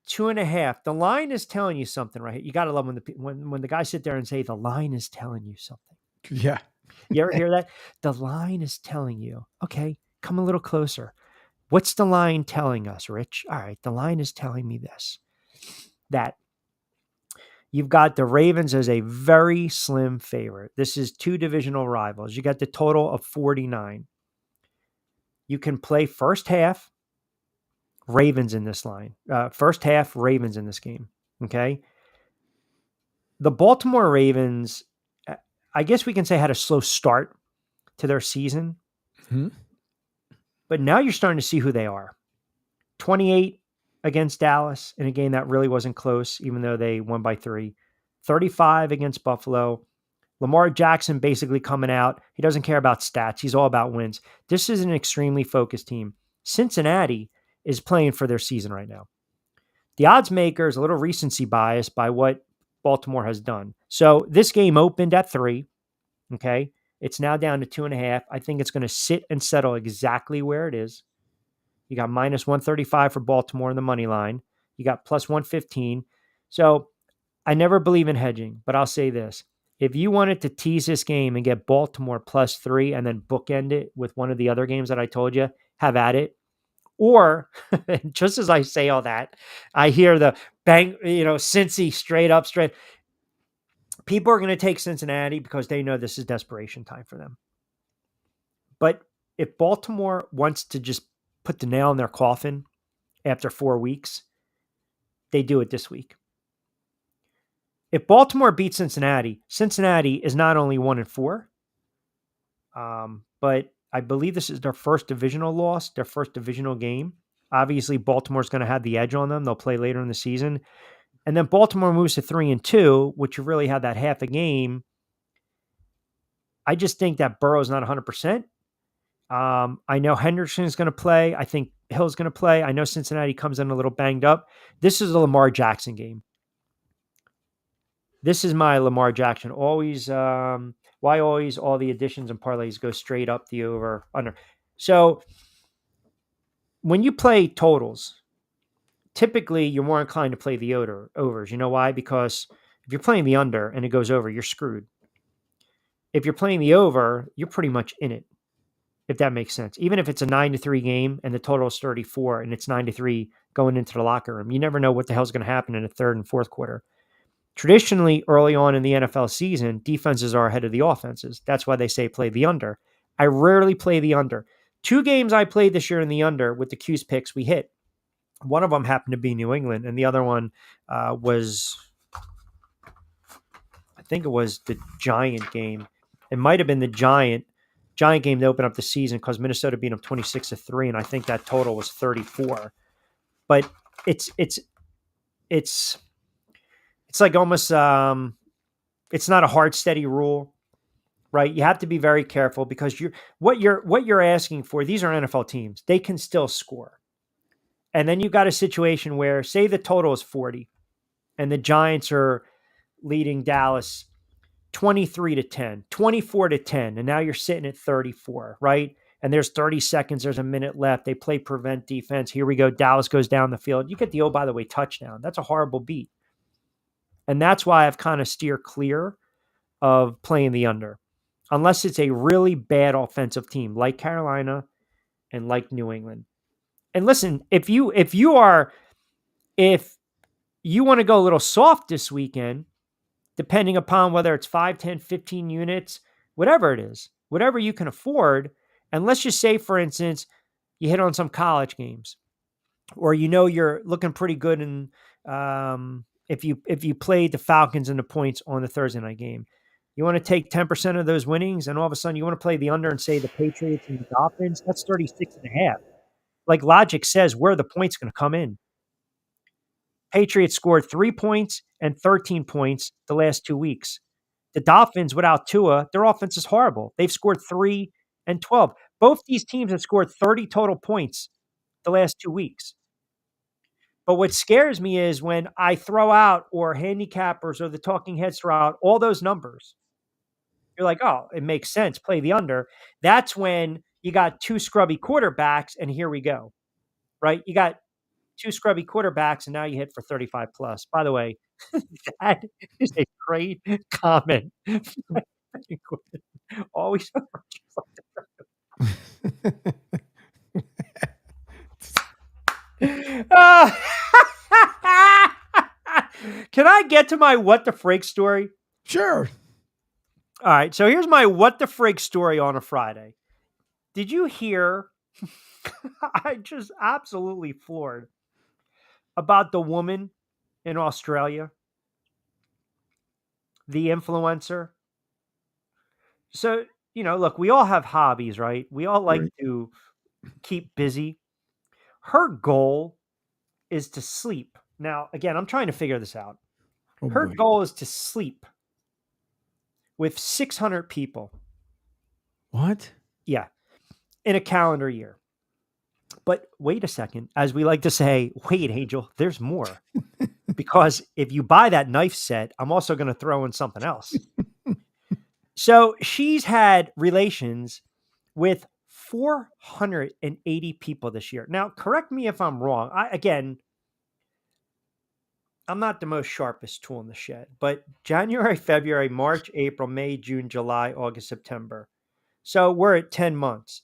B: 2.5. The line is telling you something, right? You got to love when the guys sit there and say, the line is telling you something.
O: Yeah.
B: You ever hear that? The line is telling you. Okay, come a little closer. What's the line telling us, Rich? All right, the line is telling me this, that you've got the Ravens as a very slim favorite. This is 2 divisional rivals. You got the total of 49. You can play first half Ravens in this line. First half Ravens in this game. Okay. The Baltimore Ravens, I guess we can say, had a slow start to their season.
O: Mm-hmm.
B: But now you're starting to see who they are. 28 against Dallas in a game that really wasn't close, even though they won by 3. 35 against Buffalo. Lamar Jackson basically coming out. He doesn't care about stats. He's all about wins. This is an extremely focused team. Cincinnati is playing for their season right now. The odds makers, a little recency bias by what Baltimore has done. So this game opened at 3. Okay. It's now down to 2.5. I think it's going to sit and settle exactly where it is. You got minus 135 for Baltimore in the money line. You got plus 115. So I never believe in hedging, but I'll say this. If you wanted to tease this game and get Baltimore plus 3 and then bookend it with one of the other games that I told you, have at it. Or just as I say all that, I hear the bang, Cincy straight. People are going to take Cincinnati because they know this is desperation time for them. But if Baltimore wants to just put the nail in their coffin after 4 weeks, they do it this week. If Baltimore beats Cincinnati, Cincinnati is not only 1-4, But I believe this is their first divisional loss, their first divisional game. Obviously, Baltimore's going to have the edge on them. They'll play later in the season. And then Baltimore moves to 3-2, which you really had that half a game. I just think that Burrow's not 100%. I know Henderson's going to play. I think Hill's going to play. I know Cincinnati comes in a little banged up. This is a Lamar Jackson game. This is my Lamar Jackson. Always, why always all the additions and parlays go straight up the over under. So when you play totals, typically you're more inclined to play the overs. You know why? Because if you're playing the under and it goes over, you're screwed. If you're playing the over, you're pretty much in it, if that makes sense. Even if it's a 9-3 game and the total is 34 and it's 9-3 going into the locker room, you never know what the hell's going to happen in the third and fourth quarter. Traditionally, early on in the NFL season, defenses are ahead of the offenses. That's why they say play the under. I rarely play the under. 2 games I played this year in the under with the Q's picks we hit. One of them happened to be New England, and the other one was, I think it was the Giant game. It might have been the Giant game to open up the season because Minnesota beat them 26-3, and I think that total was 34. But it's like almost it's not a hard, steady rule, right? You have to be very careful because what you're asking for. These are NFL teams; they can still score, and then you've got a situation where, say, the total is 40, and the Giants are leading Dallas 23-10, 24-10, and now you're sitting at 34, right? And there's 30 seconds, there's a minute left. They play prevent defense. Here we go. Dallas goes down the field. You get the, oh, by the way, touchdown. That's a horrible beat. And that's why I've kind of steered clear of playing the under, unless it's a really bad offensive team like Carolina and like New England. And listen, if you want to go a little soft this weekend, depending upon whether it's 5, 10, 15 units, whatever it is, whatever you can afford. And let's just say, for instance, you hit on some college games, or you're looking pretty good in if you played the Falcons and the points on the Thursday night game. You want to take 10% of those winnings, and all of a sudden you want to play the under and say the Patriots and the Dolphins, that's 36.5. Like logic says, where are the points going to come in? Patriots scored 3 points and 13 points the last 2 weeks. The Dolphins, without Tua, their offense is horrible. They've scored 3 and 12. Both these teams have scored 30 total points the last 2 weeks. But what scares me is when I throw out, or handicappers or the talking heads throw out all those numbers. You're like, oh, it makes sense. Play the under. That's when you got 2 scrubby quarterbacks, and here we go. Right? You got 2 scrubby quarterbacks, and now you hit for 35 plus. By the way, that is a great comment. Always. Can I get to my what the frig story?
O: Sure.
B: All right. So here's my what the frig story on a Friday. Did you hear? I just absolutely floored about the woman in Australia, the influencer. So, look, we all have hobbies, right? We all like to keep busy. Her goal is to sleep. Now, again, I'm trying to figure this out. Her goal is to sleep with 600 people.
O: What?
B: Yeah. In a calendar year. But wait a second. As we like to say, wait, Angel, there's more. Because if you buy that knife set, I'm also going to throw in something else. So she's had relations with 480 people this year. Now, correct me if I'm wrong. I'm not the most sharpest tool in the shed, but January, February, March, April, May, June, July, August, September. So we're at 10 months,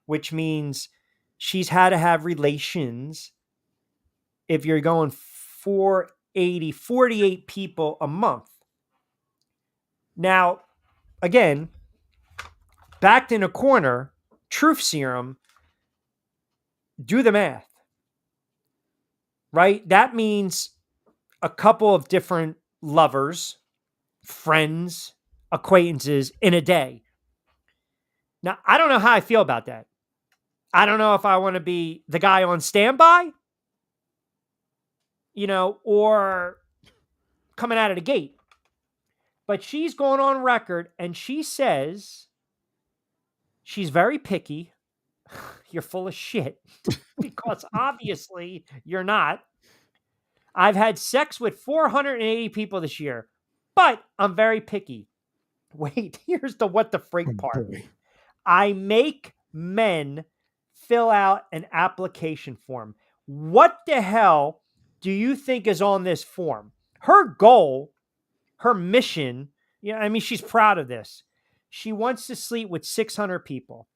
B: which means she's had to have relations. If you're going 48 people a month. Now, again, backed in a corner, truth serum, do the math, right? That means a couple of different lovers, friends, acquaintances in a day. Now, I don't know how I feel about that. I don't know if I want to be the guy on standby, or coming out of the gate. But she's going on record and she says she's very picky. You're full of shit because obviously you're not. I've had sex with 480 people this year, but I'm very picky. Wait, here's the what the freak part. I make men fill out an application form. What the hell do you think is on this form? Her goal, her mission, she's proud of this. She wants to sleep with 600 people,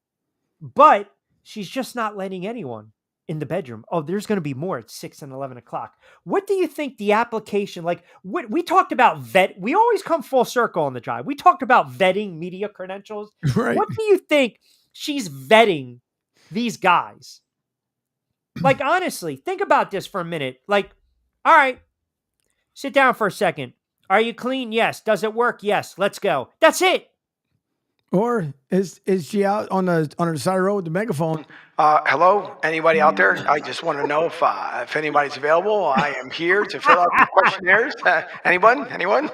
B: but she's just not letting anyone in the bedroom. Oh, there's going to be more at 6 and 11 o'clock. What do you think the application, what we talked about we always come full circle on the drive. We talked about vetting media credentials.
O: Right.
B: What do you think she's vetting these guys? Honestly, think about this for a minute. All right, sit down for a second. Are you clean? Yes. Does it work? Yes. Let's go. That's it.
O: Or is she out on the side of the road with the megaphone?
K: Hello, anybody out there? I just want to know if anybody's available. I am here to fill out the questionnaires. Anyone?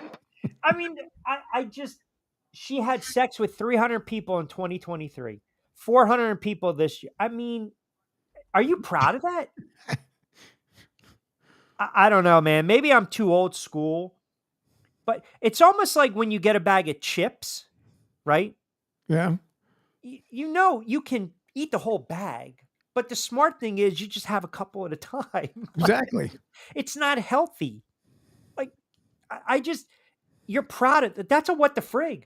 B: She had sex with 300 people in 2023, 400 people this year. Are you proud of that? I don't know, man. Maybe I'm too old school, but it's almost like when you get a bag of chips, right?
O: Yeah.
B: You can eat the whole bag, but the smart thing is you just have a couple at a time.
O: Exactly.
B: It's not healthy. You're proud of that. That's a what the frig.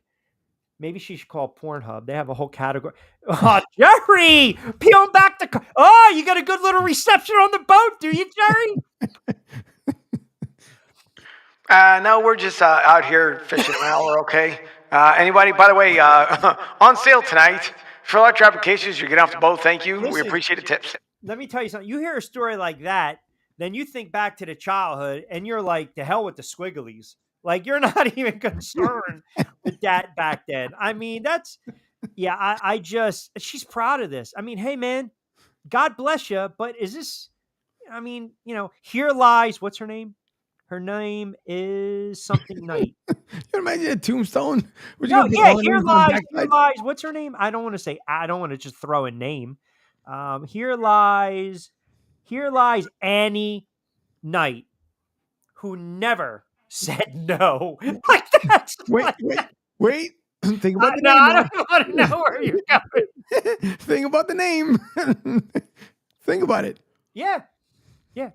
B: Maybe she should call Pornhub. They have a whole category. Oh, Jerry, peel back the. Oh, you got a good little reception on the boat, do you, Jerry?
K: No, we're just out here fishing around. We're okay. Anybody, by the way, on sale tonight. Fill out your applications. You're getting off the boat. Thank you. We appreciate the tips.
B: Let me tell you something. You hear a story like that, then you think back to the childhood, and you're like, the hell with the squigglies. You're not even concerned with that back then. She's proud of this. Hey, man, God bless you. But is this, here lies, what's her name? Her name is something Knight.
O: You imagine a tombstone?
B: Here lies. What's her name? I don't want to just throw a name. Here lies Annie Knight, who never said no. That's
O: wait. Think about the name.
B: I don't want to know where you're going.
O: Think about the name. Think about it.
B: Yeah.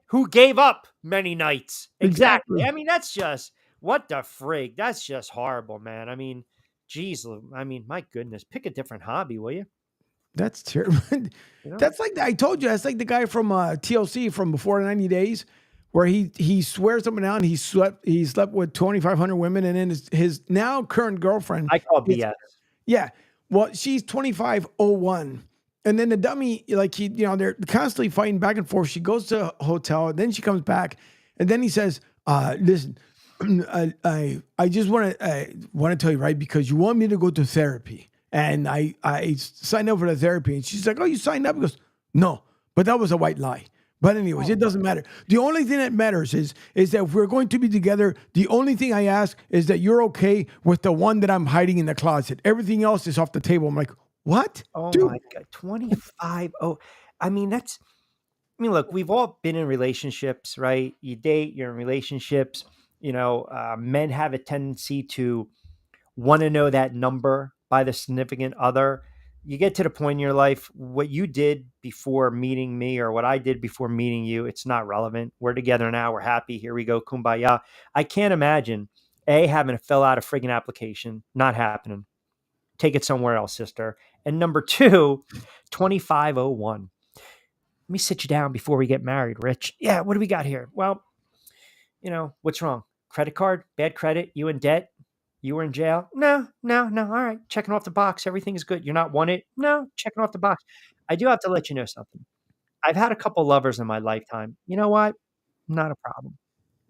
B: Who gave up many nights. Exactly. That's just, what the frig? That's just horrible, man. Geez, my goodness. Pick a different hobby, will you?
O: That's terrible. That's like, I told you, that's like the guy from TLC from Before 90 Days, where he swears up and down he slept with 2,500 women, and then his now current girlfriend.
B: I call BS.
O: Yeah. Well, she's 2,501. And then the dummy, they're constantly fighting back and forth. She goes to a hotel, and then she comes back, and then he says, listen, I just want to tell you, right, because you want me to go to therapy. And I signed up for the therapy. And she's like, oh, you signed up? He goes, no, but that was a white lie. But anyways, it doesn't matter. The only thing that matters is that if we're going to be together, the only thing I ask is that you're okay with the one that I'm hiding in the closet. Everything else is off the table. I'm like, what?
B: Oh,
O: dude?
B: my God. 25. Oh, look, we've all been in relationships, right? You date, you're in relationships. Men have a tendency to want to know that number by the significant other. You get to the point in your life, what you did before meeting me or what I did before meeting you, it's not relevant. We're together now. We're happy. Here we go. Kumbaya. I can't imagine having to fill out a friggin' application. Not happening. Take it somewhere else, sister. And number 2, 2501. Let me sit you down before we get married, Rich. Yeah, what do we got here? Well, what's wrong? Credit card? Bad credit? You in debt? You were in jail? No. All right. Checking off the box. Everything is good. You're not wanted? No. Checking off the box. I do have to let you know something. I've had a couple lovers in my lifetime. You know what? Not a problem.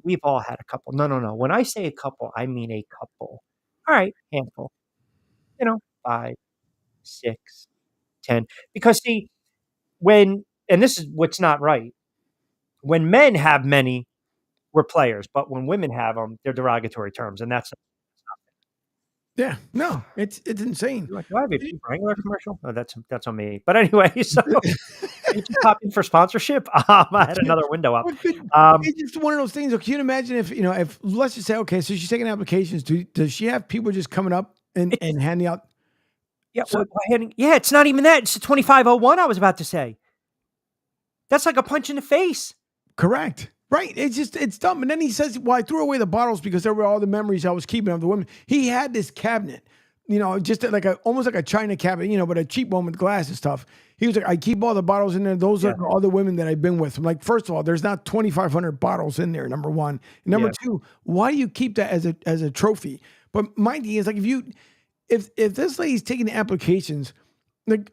B: We've all had a couple. No. When I say a couple, I mean a couple. All right. Handful. 5, 6, 10. Because see, and this is what's not right. When men have many, we're players, but when women have them, they're derogatory terms, and that's
O: Yeah, no, it's insane.
B: do I have a Pete Wrangler commercial? Oh, that's on me. But anyway, so you just pop in for sponsorship. I had another window up.
O: It's just one of those things. Can you imagine if let's just say, okay, so she's taking applications. Does she have people just coming up and handing out?
B: Yeah, it's not even that. It's the 2501 I was about to say. That's like a punch in the face.
O: Correct. Right. It's dumb. And then he says, well, I threw away the bottles because there were all the memories I was keeping of the women. He had this cabinet, just like almost like a china cabinet, but a cheap one with glass and stuff. He was like, I keep all the bottles in there. Those are all the women that I've been with. I'm like, first of all, there's not 2,500 bottles in there, number one. And number two, why do you keep that as a trophy? But my thing is, like, if this lady's taking the applications, like,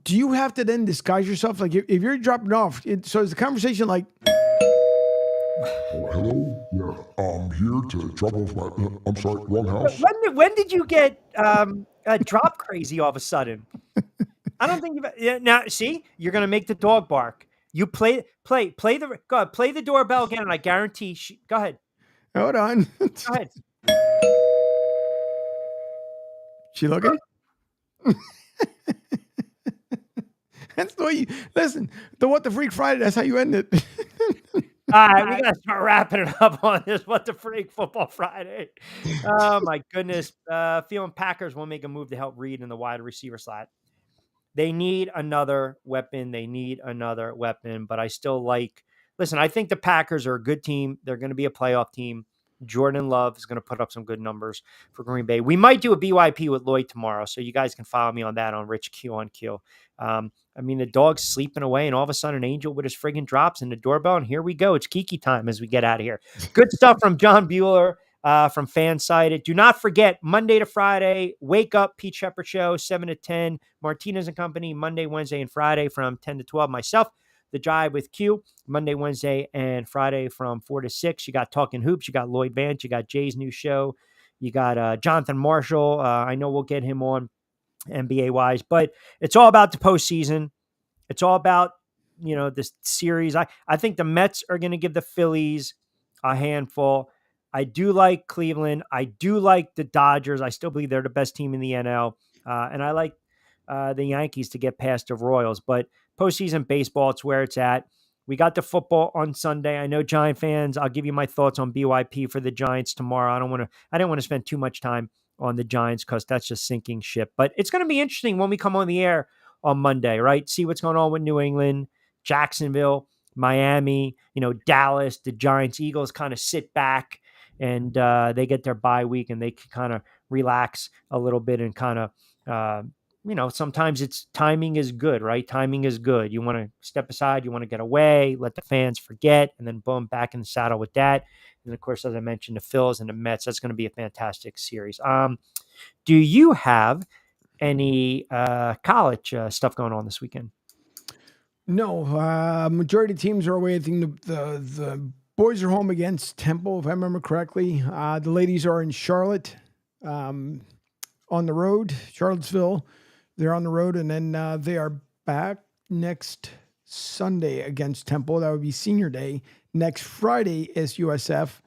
O: do you have to then disguise yourself? Like, if you're dropping off, so is the conversation like...
S: Oh, hello? Yeah, I'm here to drop off my... I'm sorry, wrong house?
B: When did you get drop crazy all of a sudden? I don't think you've... Yeah, now, see? You're going to make the dog bark. You play the doorbell again, and I guarantee... Go ahead.
O: Hold on.
B: Go ahead.
O: She looking? That's the way you... Listen, the What the Freak Friday, that's how you end it.
B: All right, we got to start wrapping it up on this What the Freak Football Friday. Oh, my goodness. Feeling Packers will make a move to help Reed in the wide receiver slot. They need another weapon. But I still like... Listen, I think the Packers are a good team. They're going to be a playoff team. Jordan Love is going to put up some good numbers for Green Bay. We might do a BYP with Lloyd tomorrow, so you guys can follow me on that on Rich Q on Q. The dog's sleeping away, and all of a sudden, an angel with his friggin' drops in the doorbell, and here we go. It's Kiki time as we get out of here. Good stuff from John Buhler from Fansided. Do not forget, Monday to Friday, Wake Up, Pete Shepard Show, 7 to 10. Martinez and Company, Monday, Wednesday, and Friday from 10 to 12. Myself, The Drive with Q, Monday, Wednesday, and Friday from 4 to 6. You got Talking Hoops. You got Lloyd Vance. You got Jay's new show. You got Jonathan Marshall. I know we'll get him on NBA-wise, but it's all about the postseason. It's all about, this series. I think the Mets are going to give the Phillies a handful. I do like Cleveland. I do like the Dodgers. I still believe they're the best team in the NL. And I like the Yankees to get past the Royals. But postseason baseball, it's where it's at. We got the football on Sunday. I know Giant fans, I'll give you my thoughts on BYP for the Giants tomorrow. I didn't want to spend too much time on the Giants because that's just sinking ship. But it's going to be interesting when we come on the air on Monday, right? See what's going on with New England, Jacksonville, Miami, Dallas, the Giants, Eagles kind of sit back and they get their bye week and they can kind of relax a little bit and kind of, sometimes it's timing is good, right? Timing is good. You want to step aside, you want to get away, let the fans forget, and then boom, back in the saddle with that. And of course, as I mentioned, the Phils and the Mets, that's going to be a fantastic series. Do you have any college stuff going on this weekend?
O: No, majority of teams are away. I think the boys are home against Temple, if I remember correctly. The ladies are in Charlotte on the road, Charlottesville. They're on the road, and then they are back next Sunday against Temple. That would be senior day. Next Friday is USF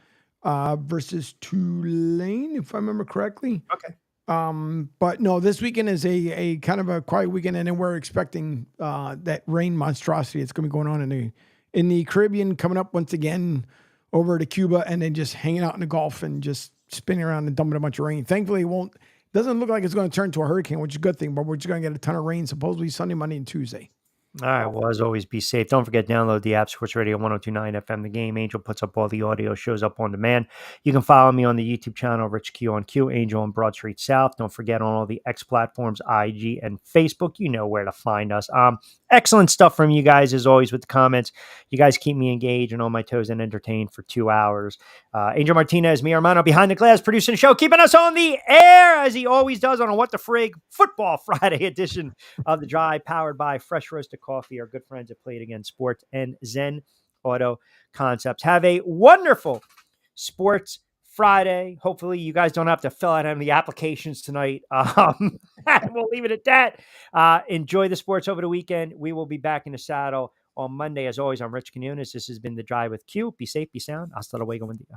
O: versus Tulane, if I remember correctly.
B: Okay.
O: But no, this weekend is a kind of a quiet weekend, and then we're expecting that rain monstrosity that's going to be going on in the Caribbean, coming up once again over to Cuba, and then just hanging out in the Gulf and just spinning around and dumping a bunch of rain. Thankfully, it doesn't look like it's going to turn to a hurricane, which is a good thing, but we're just going to get a ton of rain supposedly Sunday, Monday, and Tuesday.
B: All right. Well, as always, be safe. Don't forget, download the app, Sports Radio 102.9 FM. The Game. Angel puts up all the audio, shows up on demand. You can follow me on the YouTube channel, Rich Q on Q, Angel on Broad Street South. Don't forget on all the X platforms, IG and Facebook. You know where to find us. Excellent stuff from you guys, as always, with the comments. You guys keep me engaged and on my toes and entertained for 2 hours. Angel Martinez, me, Armando, behind the glass, producing the show, keeping us on the air, as he always does on a What the Frig Football Friday edition of The Drive, powered by Fresh Roasted Coffee, our good friends at Play It Again Sports and Zen Auto Concepts. Have a wonderful Sports Friday. Hopefully, you guys don't have to fill out any of the applications tonight. We'll leave it at that. Enjoy the sports over the weekend. We will be back in the saddle on Monday. As always, I'm Rich Quinones. This has been The Drive with Q. Be safe, be sound. Hasta luego, buen día.